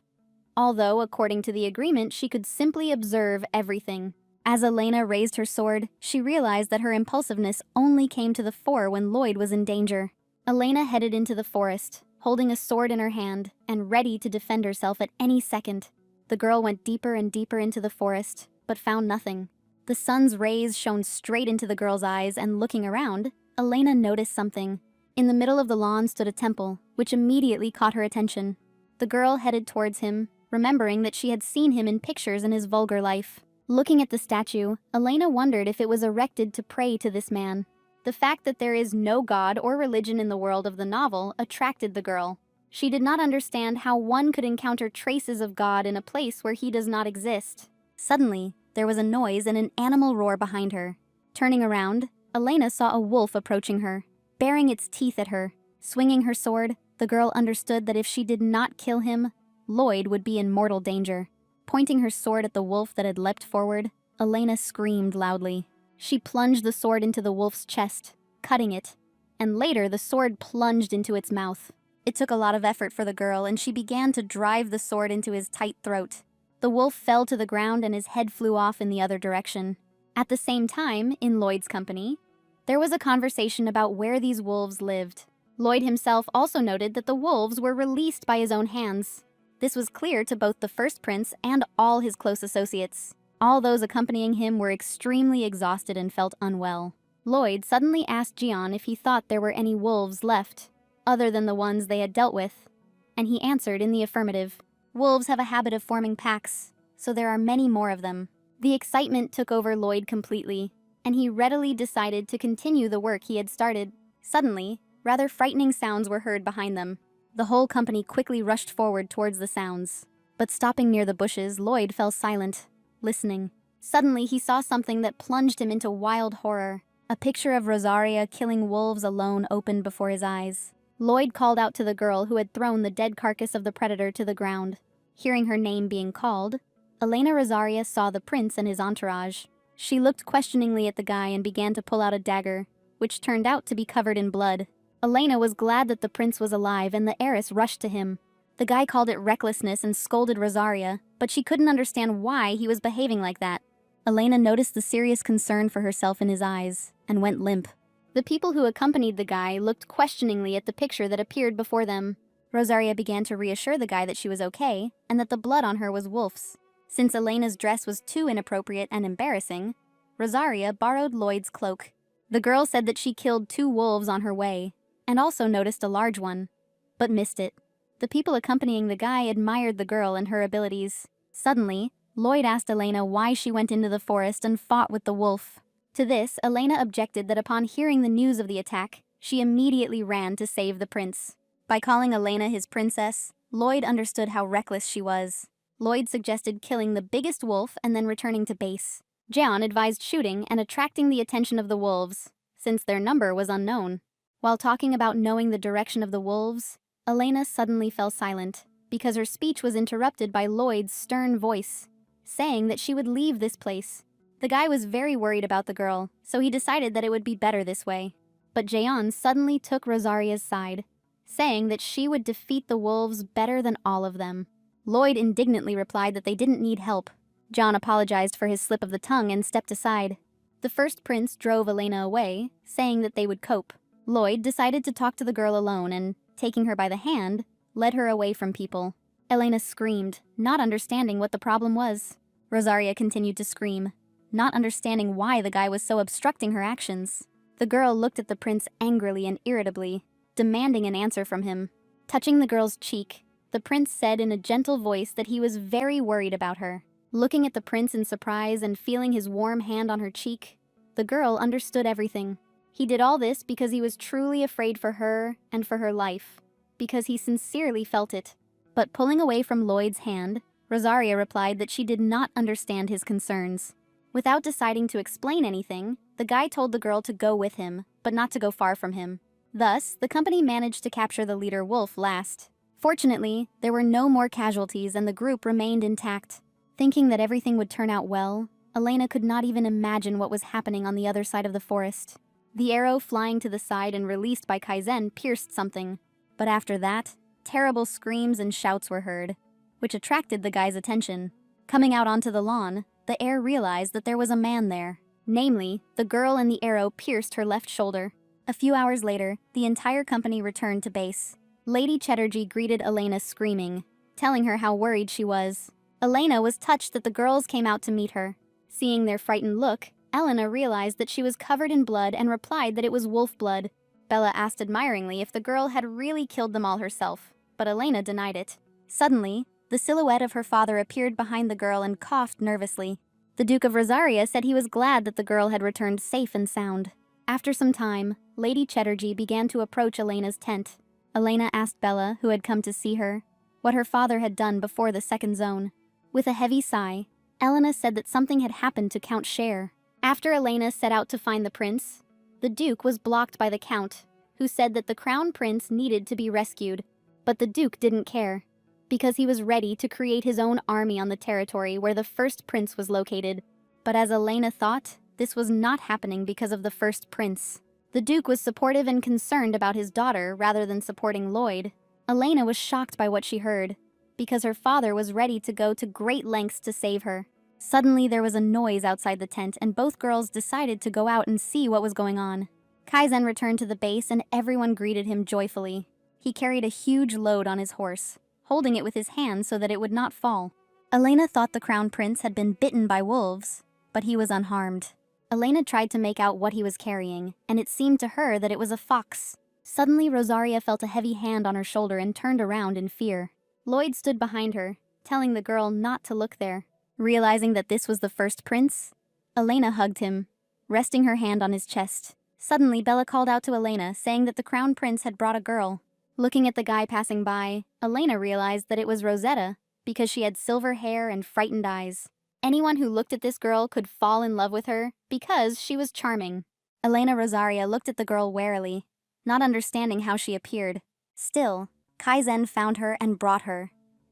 Although, according to the agreement, she could simply observe everything. As Elena raised her sword, she realized that her impulsiveness only came to the fore when Lloyd was in danger. Elena headed into the forest, holding a sword in her hand, and ready to defend herself at any second. The girl went deeper and deeper into the forest, but found nothing. The sun's rays shone straight into the girl's eyes, and looking around, Elena noticed something. In the middle of the lawn stood a temple, which immediately caught her attention. The girl headed towards him, remembering that she had seen him in pictures in his vulgar life. Looking at the statue, Elena wondered if it was erected to pray to this man. The fact that there is no god or religion in the world of the novel attracted the girl. She did not understand how one could encounter traces of God in a place where he does not exist. Suddenly, there was a noise and an animal roar behind her. Turning around, Elena saw a wolf approaching her, baring its teeth at her. Swinging her sword, the girl understood that if she did not kill him, Lloyd would be in mortal danger. Pointing her sword at the wolf that had leapt forward, Elena screamed loudly. She plunged the sword into the wolf's chest, cutting it, and later the sword plunged into its mouth. It took a lot of effort for the girl, and she began to drive the sword into his tight throat. The wolf fell to the ground and his head flew off in the other direction. At the same time, in Lloyd's company, there was a conversation about where these wolves lived. Lloyd himself also noted that the wolves were released by his own hands. This was clear to both the first prince and all his close associates. All those accompanying him were extremely exhausted and felt unwell. Lloyd suddenly asked Jaeon if he thought there were any wolves left, other than the ones they had dealt with, and he answered in the affirmative. Wolves have a habit of forming packs, so there are many more of them. The excitement took over Lloyd completely, and he readily decided to continue the work he had started. Suddenly, rather frightening sounds were heard behind them. The whole company quickly rushed forward towards the sounds. But stopping near the bushes, Lloyd fell silent, listening. Suddenly, he saw something that plunged him into wild horror. A picture of Rosaria killing wolves alone opened before his eyes. Lloyd called out to the girl who had thrown the dead carcass of the predator to the ground. Hearing her name being called, Elena Rosaria saw the prince and his entourage. She looked questioningly at the guy and began to pull out a dagger, which turned out to be covered in blood. Elena was glad that the prince was alive and the heiress rushed to him. The guy called it recklessness and scolded Rosaria, but she couldn't understand why he was behaving like that. Elena noticed the serious concern for herself in his eyes and went limp. The people who accompanied the guy looked questioningly at the picture that appeared before them. Rosaria began to reassure the guy that she was okay and that the blood on her was wolf's. Since Elena's dress was too inappropriate and embarrassing, Rosaria borrowed Lloyd's cloak. The girl said that she killed 2 wolves on her way, and also noticed a large one, but missed it. The people accompanying the guy admired the girl and her abilities. Suddenly, Lloyd asked Elena why she went into the forest and fought with the wolf. To this, Elena objected that upon hearing the news of the attack, she immediately ran to save the prince. By calling Elena his princess, Lloyd understood how reckless she was. Lloyd suggested killing the biggest wolf and then returning to base. Jeon advised shooting and attracting the attention of the wolves, since their number was unknown. While talking about knowing the direction of the wolves, Elena suddenly fell silent, because her speech was interrupted by Lloyd's stern voice, saying that she would leave this place. The guy was very worried about the girl, so he decided that it would be better this way. But Jeon suddenly took Rosaria's side, saying that she would defeat the wolves better than all of them. Lloyd indignantly replied that they didn't need help. John apologized for his slip of the tongue and stepped aside. The first prince drove Elena away, saying that they would cope. Lloyd decided to talk to the girl alone and, taking her by the hand, led her away from people. Elena screamed, not understanding what the problem was. Rosaria continued to scream, not understanding why the guy was so obstructing her actions. The girl looked at the prince angrily and irritably, demanding an answer from him. Touching the girl's cheek, the prince said in a gentle voice that he was very worried about her. Looking at the prince in surprise and feeling his warm hand on her cheek, the girl understood everything. He did all this because he was truly afraid for her and for her life, because he sincerely felt it. But pulling away from Lloyd's hand, Rosaria replied that she did not understand his concerns. Without deciding to explain anything, the guy told the girl to go with him, but not to go far from him. Thus, the company managed to capture the leader wolf last. Fortunately, there were no more casualties and the group remained intact. Thinking that everything would turn out well, Elena could not even imagine what was happening on the other side of the forest. The arrow flying to the side and released by Kaizen pierced something, but after that, terrible screams and shouts were heard, which attracted the guy's attention. Coming out onto the lawn, the heir realized that there was a man there. Namely, the girl and the arrow pierced her left shoulder. A few hours later, the entire company returned to base. Lady Chatterjee greeted Elena screaming, telling her how worried she was. Elena was touched that the girls came out to meet her. Seeing their frightened look, Elena realized that she was covered in blood and replied that it was wolf blood. Bella asked admiringly if the girl had really killed them all herself, but Elena denied it. Suddenly, the silhouette of her father appeared behind the girl and coughed nervously. The Duke of Rosaria said he was glad that the girl had returned safe and sound. After some time, Lady Chatterjee began to approach Elena's tent. Elena asked Bella, who had come to see her, what her father had done before the second zone. With a heavy sigh, Elena said that something had happened to Count Cher. After Elena set out to find the prince, the Duke was blocked by the Count, who said that the Crown Prince needed to be rescued. But the Duke didn't care, because he was ready to create his own army on the territory where the first prince was located. But as Elena thought, this was not happening because of the first prince. The Duke was supportive and concerned about his daughter rather than supporting Lloyd. Elena was shocked by what she heard, because her father was ready to go to great lengths to save her. Suddenly there was a noise outside the tent and both girls decided to go out and see what was going on. Kaizen returned to the base and everyone greeted him joyfully. He carried a huge load on his horse, holding it with his hand so that it would not fall. Elena thought the Crown Prince had been bitten by wolves, but he was unharmed. Elena tried to make out what he was carrying, and it seemed to her that it was a fox. Suddenly Rosaria felt a heavy hand on her shoulder and turned around in fear. Lloyd stood behind her, telling the girl not to look there. Realizing that this was the first prince, Elena hugged him, resting her hand on his chest. Suddenly, Bella called out to Elena, saying that the crown prince had brought a girl. Looking at the guy passing by, Elena realized that it was Rosetta, because she had silver hair and frightened eyes. Anyone who looked at this girl could fall in love with her because she was charming. Elena Rosaria looked at the girl warily, not understanding how she appeared. Still, Kaizen found her and brought her.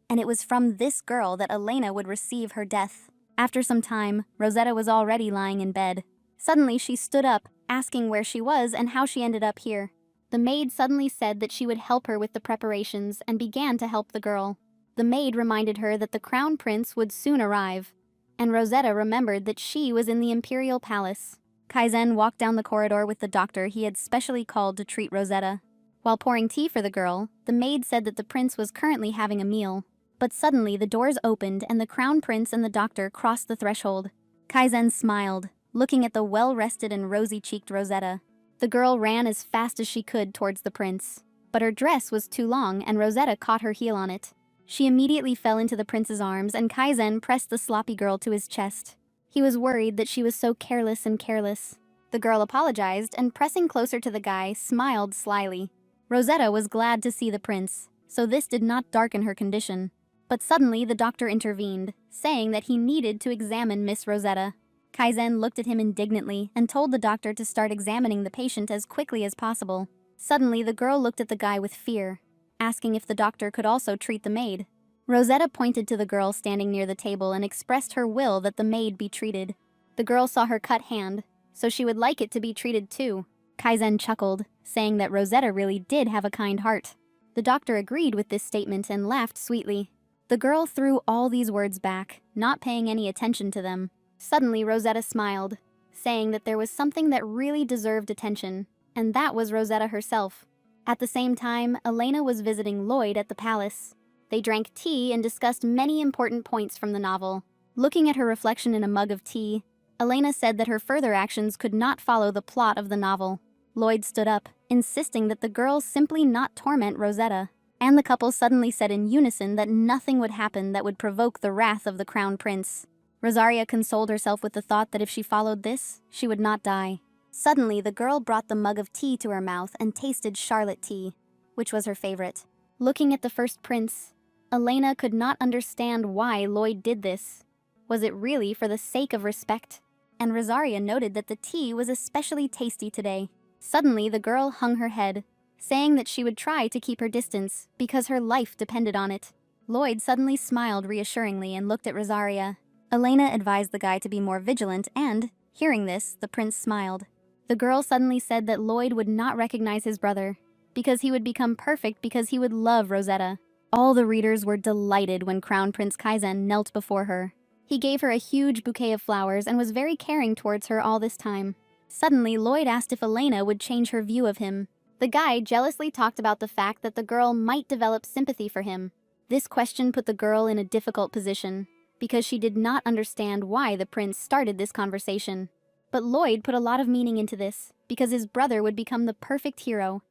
And it was from this girl that Elena would receive her death. After some time, Rosetta was already lying in bed. Suddenly, she stood up, asking where she was and how she ended up here. The maid suddenly said that she would help her with the preparations and began to help the girl. The maid reminded her that the crown prince would soon arrive, and Rosetta remembered that she was in the imperial palace. Kaizen walked down the corridor with the doctor he had specially called to treat Rosetta. While pouring tea for the girl, the maid said that the prince was currently having a meal. But suddenly the doors opened and the crown prince and the doctor crossed the threshold. Kaizen smiled, looking at the well-rested and rosy-cheeked Rosetta. The girl ran as fast as she could towards the prince, but her dress was too long and Rosetta caught her heel on it. She immediately fell into the prince's arms and Kaizen pressed the sloppy girl to his chest. He was worried that she was so careless. The girl apologized and, pressing closer to the guy, smiled slyly. Rosetta was glad to see the prince, so this did not darken her condition. But suddenly the doctor intervened, saying that he needed to examine Miss Rosetta. Kaizen looked at him indignantly and told the doctor to start examining the patient as quickly as possible. Suddenly the girl looked at the guy with fear, asking if the doctor could also treat the maid. Rosetta pointed to the girl standing near the table and expressed her will that the maid be treated. The girl saw her cut hand, so she would like it to be treated too. Kaizen chuckled, saying that Rosetta really did have a kind heart. The doctor agreed with this statement and laughed sweetly. The girl threw all these words back, not paying any attention to them. Suddenly Rosetta smiled, saying that there was something that really deserved attention, and that was Rosetta herself. At the same time, Elena was visiting Lloyd at the palace. They drank tea and discussed many important points from the novel. Looking at her reflection in a mug of tea, Elena said that her further actions could not follow the plot of the novel. Lloyd stood up, insisting that the girls simply not torment Rosetta. And the couple suddenly said in unison that nothing would happen that would provoke the wrath of the crown prince. Rosaria consoled herself with the thought that if she followed this, she would not die. Suddenly, the girl brought the mug of tea to her mouth and tasted Charlotte tea, which was her favorite. Looking at the first prince, Elena could not understand why Lloyd did this. Was it really for the sake of respect? And Rosaria noted that the tea was especially tasty today. Suddenly, the girl hung her head, saying that she would try to keep her distance because her life depended on it. Lloyd suddenly smiled reassuringly and looked at Rosaria. Elena advised the guy to be more vigilant and, hearing this, the prince smiled. The girl suddenly said that Lloyd would not recognize his brother because he would become perfect because he would love Rosetta. All the readers were delighted when Crown Prince Kaizen knelt before her. He gave her a huge bouquet of flowers and was very caring towards her all this time. Suddenly, Lloyd asked if Elena would change her view of him. The guy jealously talked about the fact that the girl might develop sympathy for him. This question put the girl in a difficult position, because she did not understand why the prince started this conversation. But Lloyd put a lot of meaning into this, because his brother would become the perfect hero,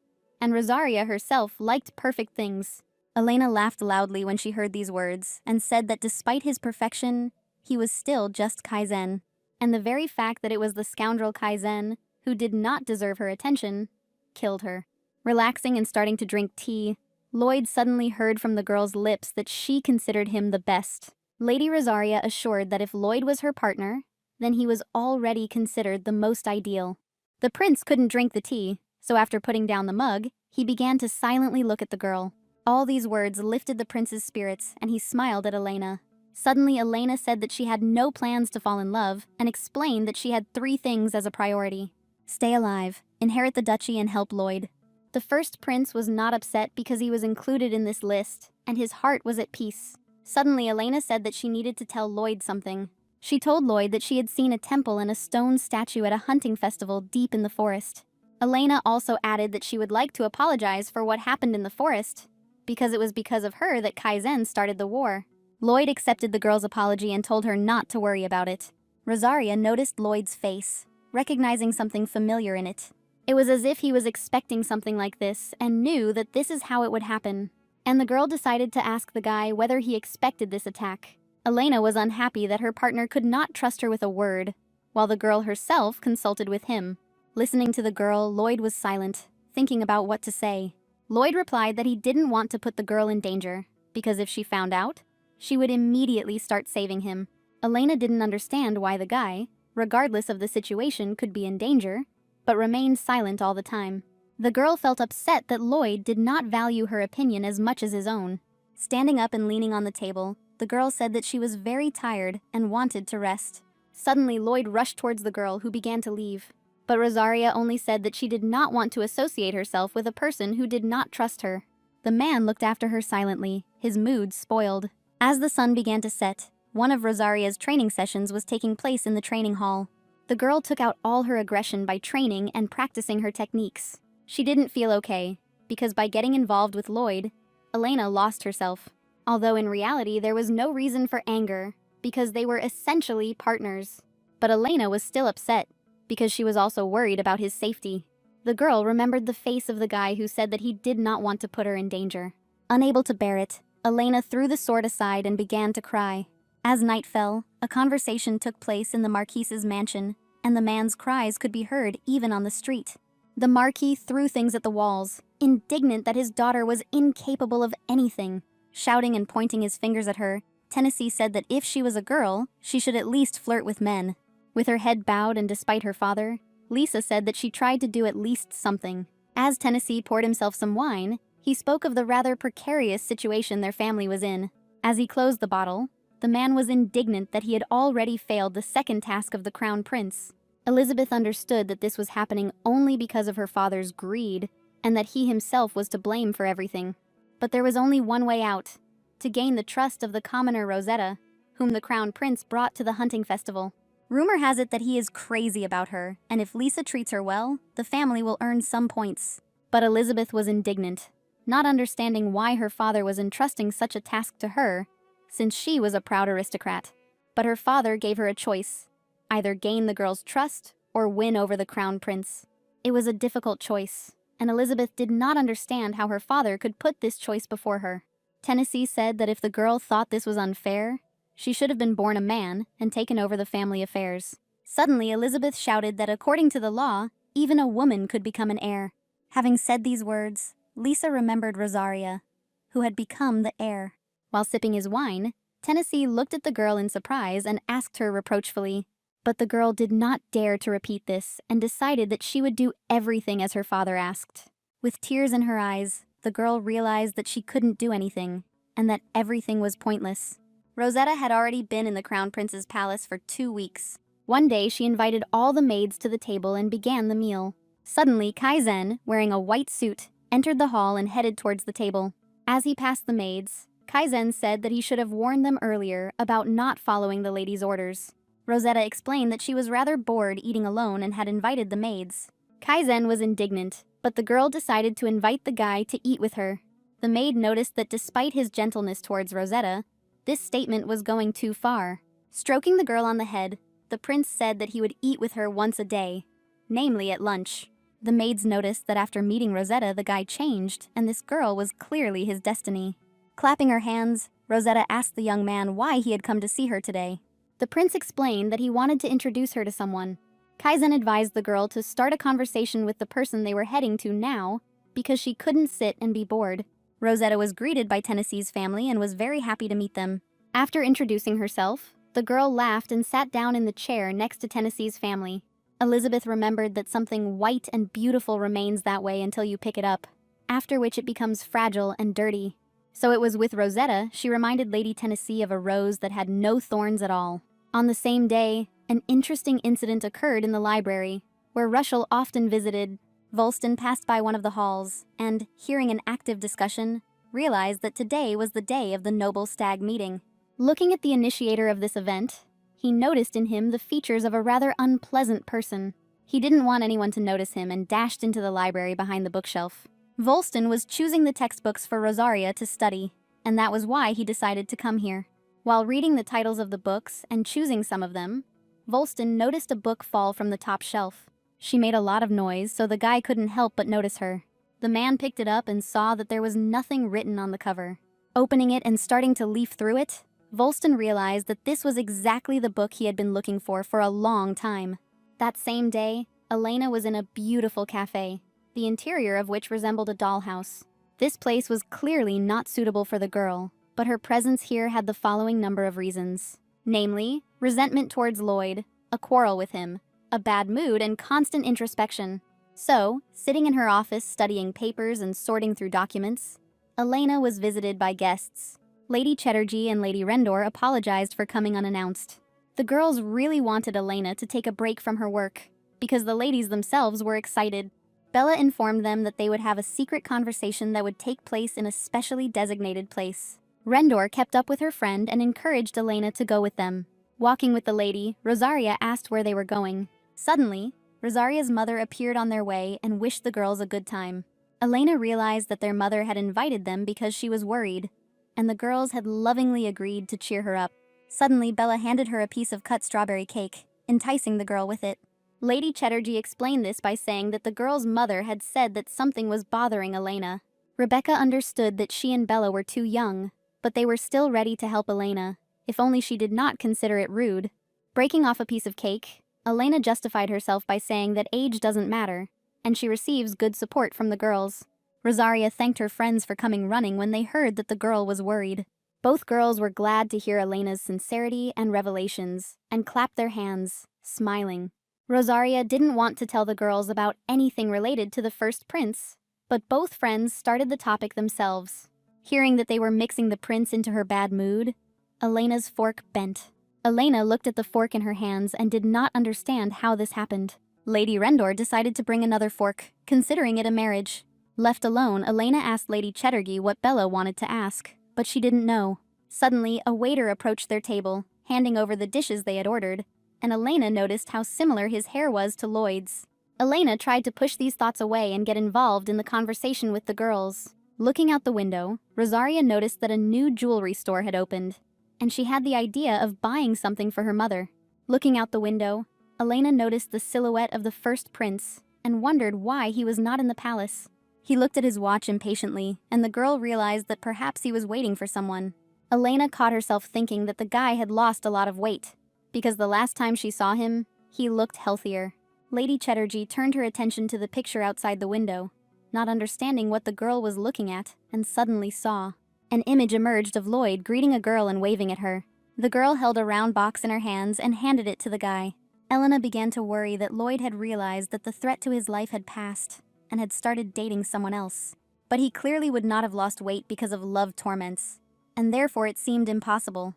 and Rosaria herself liked perfect things. Elena laughed loudly when she heard these words, and said that despite his perfection, he was still just Kaizen. And the very fact that it was the scoundrel Kaizen, who did not deserve her attention, killed her. Relaxing and starting to drink tea, Lloyd suddenly heard from the girl's lips that she considered him the best. Lady Rosaria assured that if Lloyd was her partner, then he was already considered the most ideal. The prince couldn't drink the tea, so after putting down the mug, he began to silently look at the girl. All these words lifted the prince's spirits, and he smiled at Elena. Suddenly, Elena said that she had no plans to fall in love, and explained that she had 3 things as a priority. Stay alive, inherit the duchy, and help Lloyd. The first prince was not upset because he was included in this list, and his heart was at peace. Suddenly, Elena said that she needed to tell Lloyd something. She told Lloyd that she had seen a temple and a stone statue at a hunting festival deep in the forest. Elena also added that she would like to apologize for what happened in the forest, because it was because of her that Kaizen started the war. Lloyd accepted the girl's apology and told her not to worry about it. Rosaria noticed Lloyd's face, recognizing something familiar in it. It was as if he was expecting something like this and knew that this is how it would happen. And the girl decided to ask the guy whether he expected this attack. Elena was unhappy that her partner could not trust her with a word, while the girl herself consulted with him. Listening to the girl, Lloyd was silent, thinking about what to say. Lloyd replied that he didn't want to put the girl in danger, because if she found out, she would immediately start saving him. Elena didn't understand why the guy, regardless of the situation, could be in danger, but remained silent all the time. The girl felt upset that Lloyd did not value her opinion as much as his own. Standing up and leaning on the table, the girl said that she was very tired and wanted to rest. Suddenly, Lloyd rushed towards the girl, who began to leave. But Rosaria only said that she did not want to associate herself with a person who did not trust her. The man looked after her silently, his mood spoiled. As the sun began to set, one of Rosaria's training sessions was taking place in the training hall. The girl took out all her aggression by training and practicing her techniques. She didn't feel okay, because by getting involved with Lloyd, Elena lost herself. Although in reality there was no reason for anger, because they were essentially partners. But Elena was still upset, because she was also worried about his safety. The girl remembered the face of the guy who said that he did not want to put her in danger. Unable to bear it, Elena threw the sword aside and began to cry. As night fell, a conversation took place in the Marquise's mansion, and the man's cries could be heard even on the street. The Marquis threw things at the walls, indignant that his daughter was incapable of anything. Shouting and pointing his fingers at her, Tennessee said that if she was a girl, she should at least flirt with men. With her head bowed and despite her father, Lisa said that she tried to do at least something. As Tennessee poured himself some wine, he spoke of the rather precarious situation their family was in. As he closed the bottle, the man was indignant that he had already failed the second task of the Crown Prince. Elizabeth understood that this was happening only because of her father's greed, and that he himself was to blame for everything. But there was only one way out: to gain the trust of the commoner Rosetta, whom the Crown Prince brought to the hunting festival. Rumor has it that he is crazy about her, and if Lisa treats her well, the family will earn some points. But Elizabeth was indignant, not understanding why her father was entrusting such a task to her, since she was a proud aristocrat. But her father gave her a choice: either gain the girl's trust or win over the Crown Prince. It was a difficult choice, and Elizabeth did not understand how her father could put this choice before her. Tennessee said that if the girl thought this was unfair, she should have been born a man and taken over the family affairs. Suddenly, Elizabeth shouted that according to the law, even a woman could become an heir. Having said these words, Lisa remembered Rosaria, who had become the heir. While sipping his wine, Tennessee looked at the girl in surprise and asked her reproachfully. But the girl did not dare to repeat this and decided that she would do everything as her father asked. With tears in her eyes, the girl realized that she couldn't do anything, and that everything was pointless. Rosetta had already been in the Crown Prince's palace for 2 weeks. One day she invited all the maids to the table and began the meal. Suddenly, Kaizen, wearing a white suit, entered the hall and headed towards the table. As he passed the maids, Kaizen said that he should have warned them earlier about not following the lady's orders. Rosetta explained that she was rather bored eating alone and had invited the maids. Kaizen was indignant, but the girl decided to invite the guy to eat with her. The maid noticed that despite his gentleness towards Rosetta, this statement was going too far. Stroking the girl on the head, the prince said that he would eat with her once a day, namely at lunch. The maids noticed that after meeting Rosetta, the guy changed, and this girl was clearly his destiny. Clapping her hands, Rosetta asked the young man why he had come to see her today. The prince explained that he wanted to introduce her to someone. Kaizen advised the girl to start a conversation with the person they were heading to now, because she couldn't sit and be bored. Rosetta was greeted by Tennessee's family and was very happy to meet them. After introducing herself, the girl laughed and sat down in the chair next to Tennessee's family. Elizabeth remembered that something white and beautiful remains that way until you pick it up, after which it becomes fragile and dirty. So it was with Rosetta she reminded Lady Tennessee of a rose that had no thorns at all. On the same day, an interesting incident occurred in the library, where Russell often visited. Volston passed by one of the halls, and, hearing an active discussion, realized that today was the day of the Noble Stag meeting. Looking at the initiator of this event, he noticed in him the features of a rather unpleasant person. He didn't want anyone to notice him and dashed into the library behind the bookshelf. Volston was choosing the textbooks for Rosaria to study, and that was why he decided to come here. While reading the titles of the books and choosing some of them, Volston noticed a book fall from the top shelf. She made a lot of noise, so the guy couldn't help but notice her. The man picked it up and saw that there was nothing written on the cover. Opening it and starting to leaf through it, Volston realized that this was exactly the book he had been looking for a long time. That same day, Elena was in a beautiful cafe, the interior of which resembled a dollhouse. This place was clearly not suitable for the girl, but her presence here had the following number of reasons. Namely, resentment towards Lloyd, a quarrel with him, a bad mood, and constant introspection. So, sitting in her office studying papers and sorting through documents, Elena was visited by guests. Lady Chatterjee and Lady Rendor apologized for coming unannounced. The girls really wanted Elena to take a break from her work, because the ladies themselves were excited. Bella informed them that they would have a secret conversation that would take place in a specially designated place. Rendor kept up with her friend and encouraged Elena to go with them. Walking with the lady, Rosaria asked where they were going. Suddenly, Rosaria's mother appeared on their way and wished the girls a good time. Elena realized that their mother had invited them because she was worried, and the girls had lovingly agreed to cheer her up. Suddenly, Bella handed her a piece of cut strawberry cake, enticing the girl with it. Lady Chatterjee explained this by saying that the girl's mother had said that something was bothering Elena. Rebecca understood that she and Bella were too young, but they were still ready to help Elena, if only she did not consider it rude. Breaking off a piece of cake, Elena justified herself by saying that age doesn't matter, and she receives good support from the girls. Rosaria thanked her friends for coming running when they heard that the girl was worried. Both girls were glad to hear Elena's sincerity and revelations, and clapped their hands, smiling. Rosaria didn't want to tell the girls about anything related to the first prince, but both friends started the topic themselves. Hearing that they were mixing the prince into her bad mood, Elena's fork bent. Elena looked at the fork in her hands and did not understand how this happened. Lady Rendor decided to bring another fork, considering it a marriage. Left alone, Elena asked Lady Chatterjee what Bella wanted to ask, but she didn't know. Suddenly, a waiter approached their table, handing over the dishes they had ordered, and Elena noticed how similar his hair was to Lloyd's. Elena tried to push these thoughts away and get involved in the conversation with the girls. Looking out the window, Rosaria noticed that a new jewelry store had opened, and she had the idea of buying something for her mother. Looking out the window, Elena noticed the silhouette of the first prince and wondered why he was not in the palace. He looked at his watch impatiently, and the girl realized that perhaps he was waiting for someone. Elena caught herself thinking that the guy had lost a lot of weight, because the last time she saw him, he looked healthier. Lady Chatterjee turned her attention to the picture outside the window, not understanding what the girl was looking at, and suddenly saw. An image emerged of Lloyd greeting a girl and waving at her. The girl held a round box in her hands and handed it to the guy. Elena began to worry that Lloyd had realized that the threat to his life had passed and had started dating someone else. But he clearly would not have lost weight because of love torments, and therefore it seemed impossible.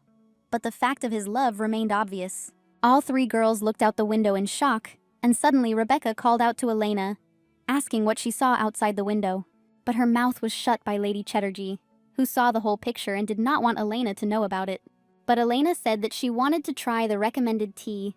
But the fact of his love remained obvious. All three girls looked out the window in shock, and suddenly Rebecca called out to Elena, asking what she saw outside the window. But her mouth was shut by Lady Chatterjee, who saw the whole picture and did not want Elena to know about it. But Elena said that she wanted to try the recommended tea,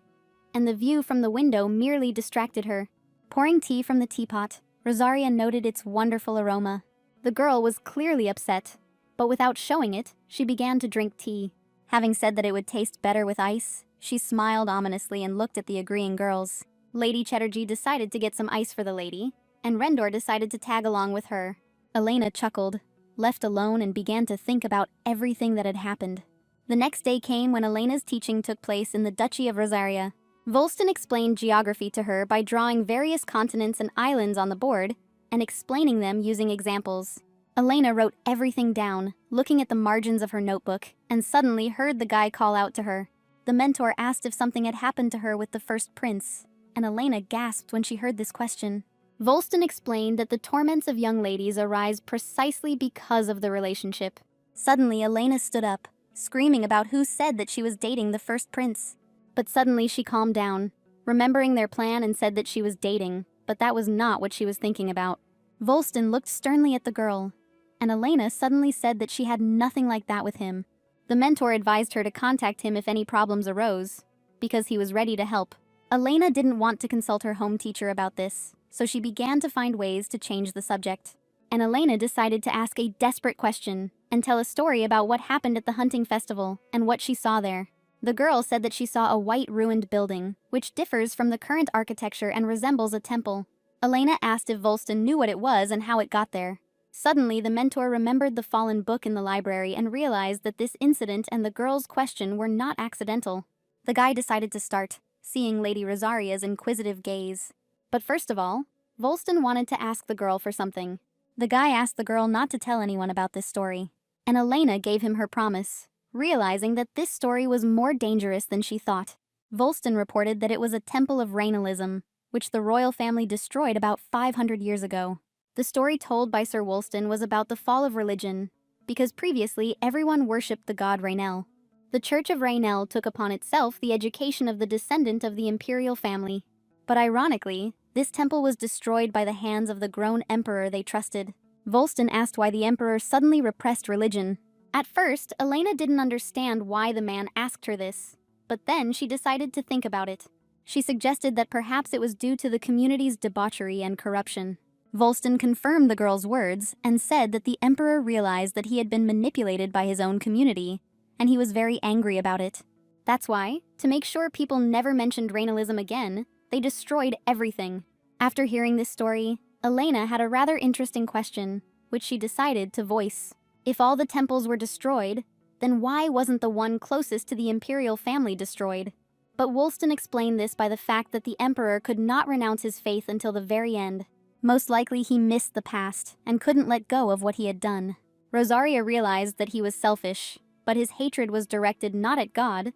and the view from the window merely distracted her. Pouring tea from the teapot, Rosaria noted its wonderful aroma. The girl was clearly upset, but without showing it, she began to drink tea. Having said that it would taste better with ice, she smiled ominously and looked at the agreeing girls. Lady Chatterjee decided to get some ice for the lady, and Rendor decided to tag along with her. Elena chuckled, left alone, and began to think about everything that had happened. The next day came when Elena's teaching took place in the Duchy of Rosaria. Volston explained geography to her by drawing various continents and islands on the board and explaining them using examples. Elena wrote everything down, looking at the margins of her notebook, and suddenly heard the guy call out to her. The mentor asked if something had happened to her with the first prince, and Elena gasped when she heard this question. Volston explained that the torments of young ladies arise precisely because of the relationship. Suddenly, Elena stood up, screaming about who said that she was dating the first prince. But suddenly she calmed down, remembering their plan, and said that she was dating, but that was not what she was thinking about. Volston looked sternly at the girl, and Elena suddenly said that she had nothing like that with him. The mentor advised her to contact him if any problems arose, because he was ready to help. Elena didn't want to consult her home teacher about this, so she began to find ways to change the subject. And Elena decided to ask a desperate question and tell a story about what happened at the hunting festival and what she saw there. The girl said that she saw a white ruined building, which differs from the current architecture and resembles a temple. Elena asked if Volston knew what it was and how it got there. Suddenly, the mentor remembered the fallen book in the library and realized that this incident and the girl's question were not accidental. The guy decided to start, seeing Lady Rosaria's inquisitive gaze. But first of all, Volston wanted to ask the girl for something. The guy asked the girl not to tell anyone about this story, and Elena gave him her promise, realizing that this story was more dangerous than she thought. Volston reported that it was a temple of Rainalism, which the royal family destroyed about 500 years ago. The story told by Sir Wolston was about the fall of religion, because previously everyone worshipped the god Rainel. The Church of Rainel took upon itself the education of the descendant of the imperial family. But ironically, this temple was destroyed by the hands of the grown emperor they trusted. Volston asked why the emperor suddenly repressed religion. At first, Elena didn't understand why the man asked her this, but then she decided to think about it. She suggested that perhaps it was due to the community's debauchery and corruption. Volston confirmed the girl's words and said that the emperor realized that he had been manipulated by his own community, and he was very angry about it. That's why, to make sure people never mentioned Rainalism again, they destroyed everything. After hearing this story, Elena had a rather interesting question, which she decided to voice. If all the temples were destroyed, then why wasn't the one closest to the imperial family destroyed? But Wolston explained this by the fact that the emperor could not renounce his faith until the very end. Most likely he missed the past and couldn't let go of what he had done. Rosaria realized that he was selfish, but his hatred was directed not at God,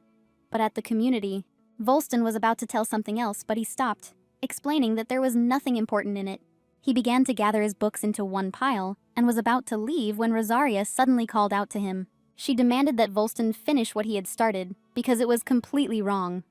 but at the community. Volston was about to tell something else, but he stopped, explaining that there was nothing important in it. He began to gather his books into one pile and was about to leave when Rosaria suddenly called out to him. She demanded that Volston finish what he had started, because it was completely wrong.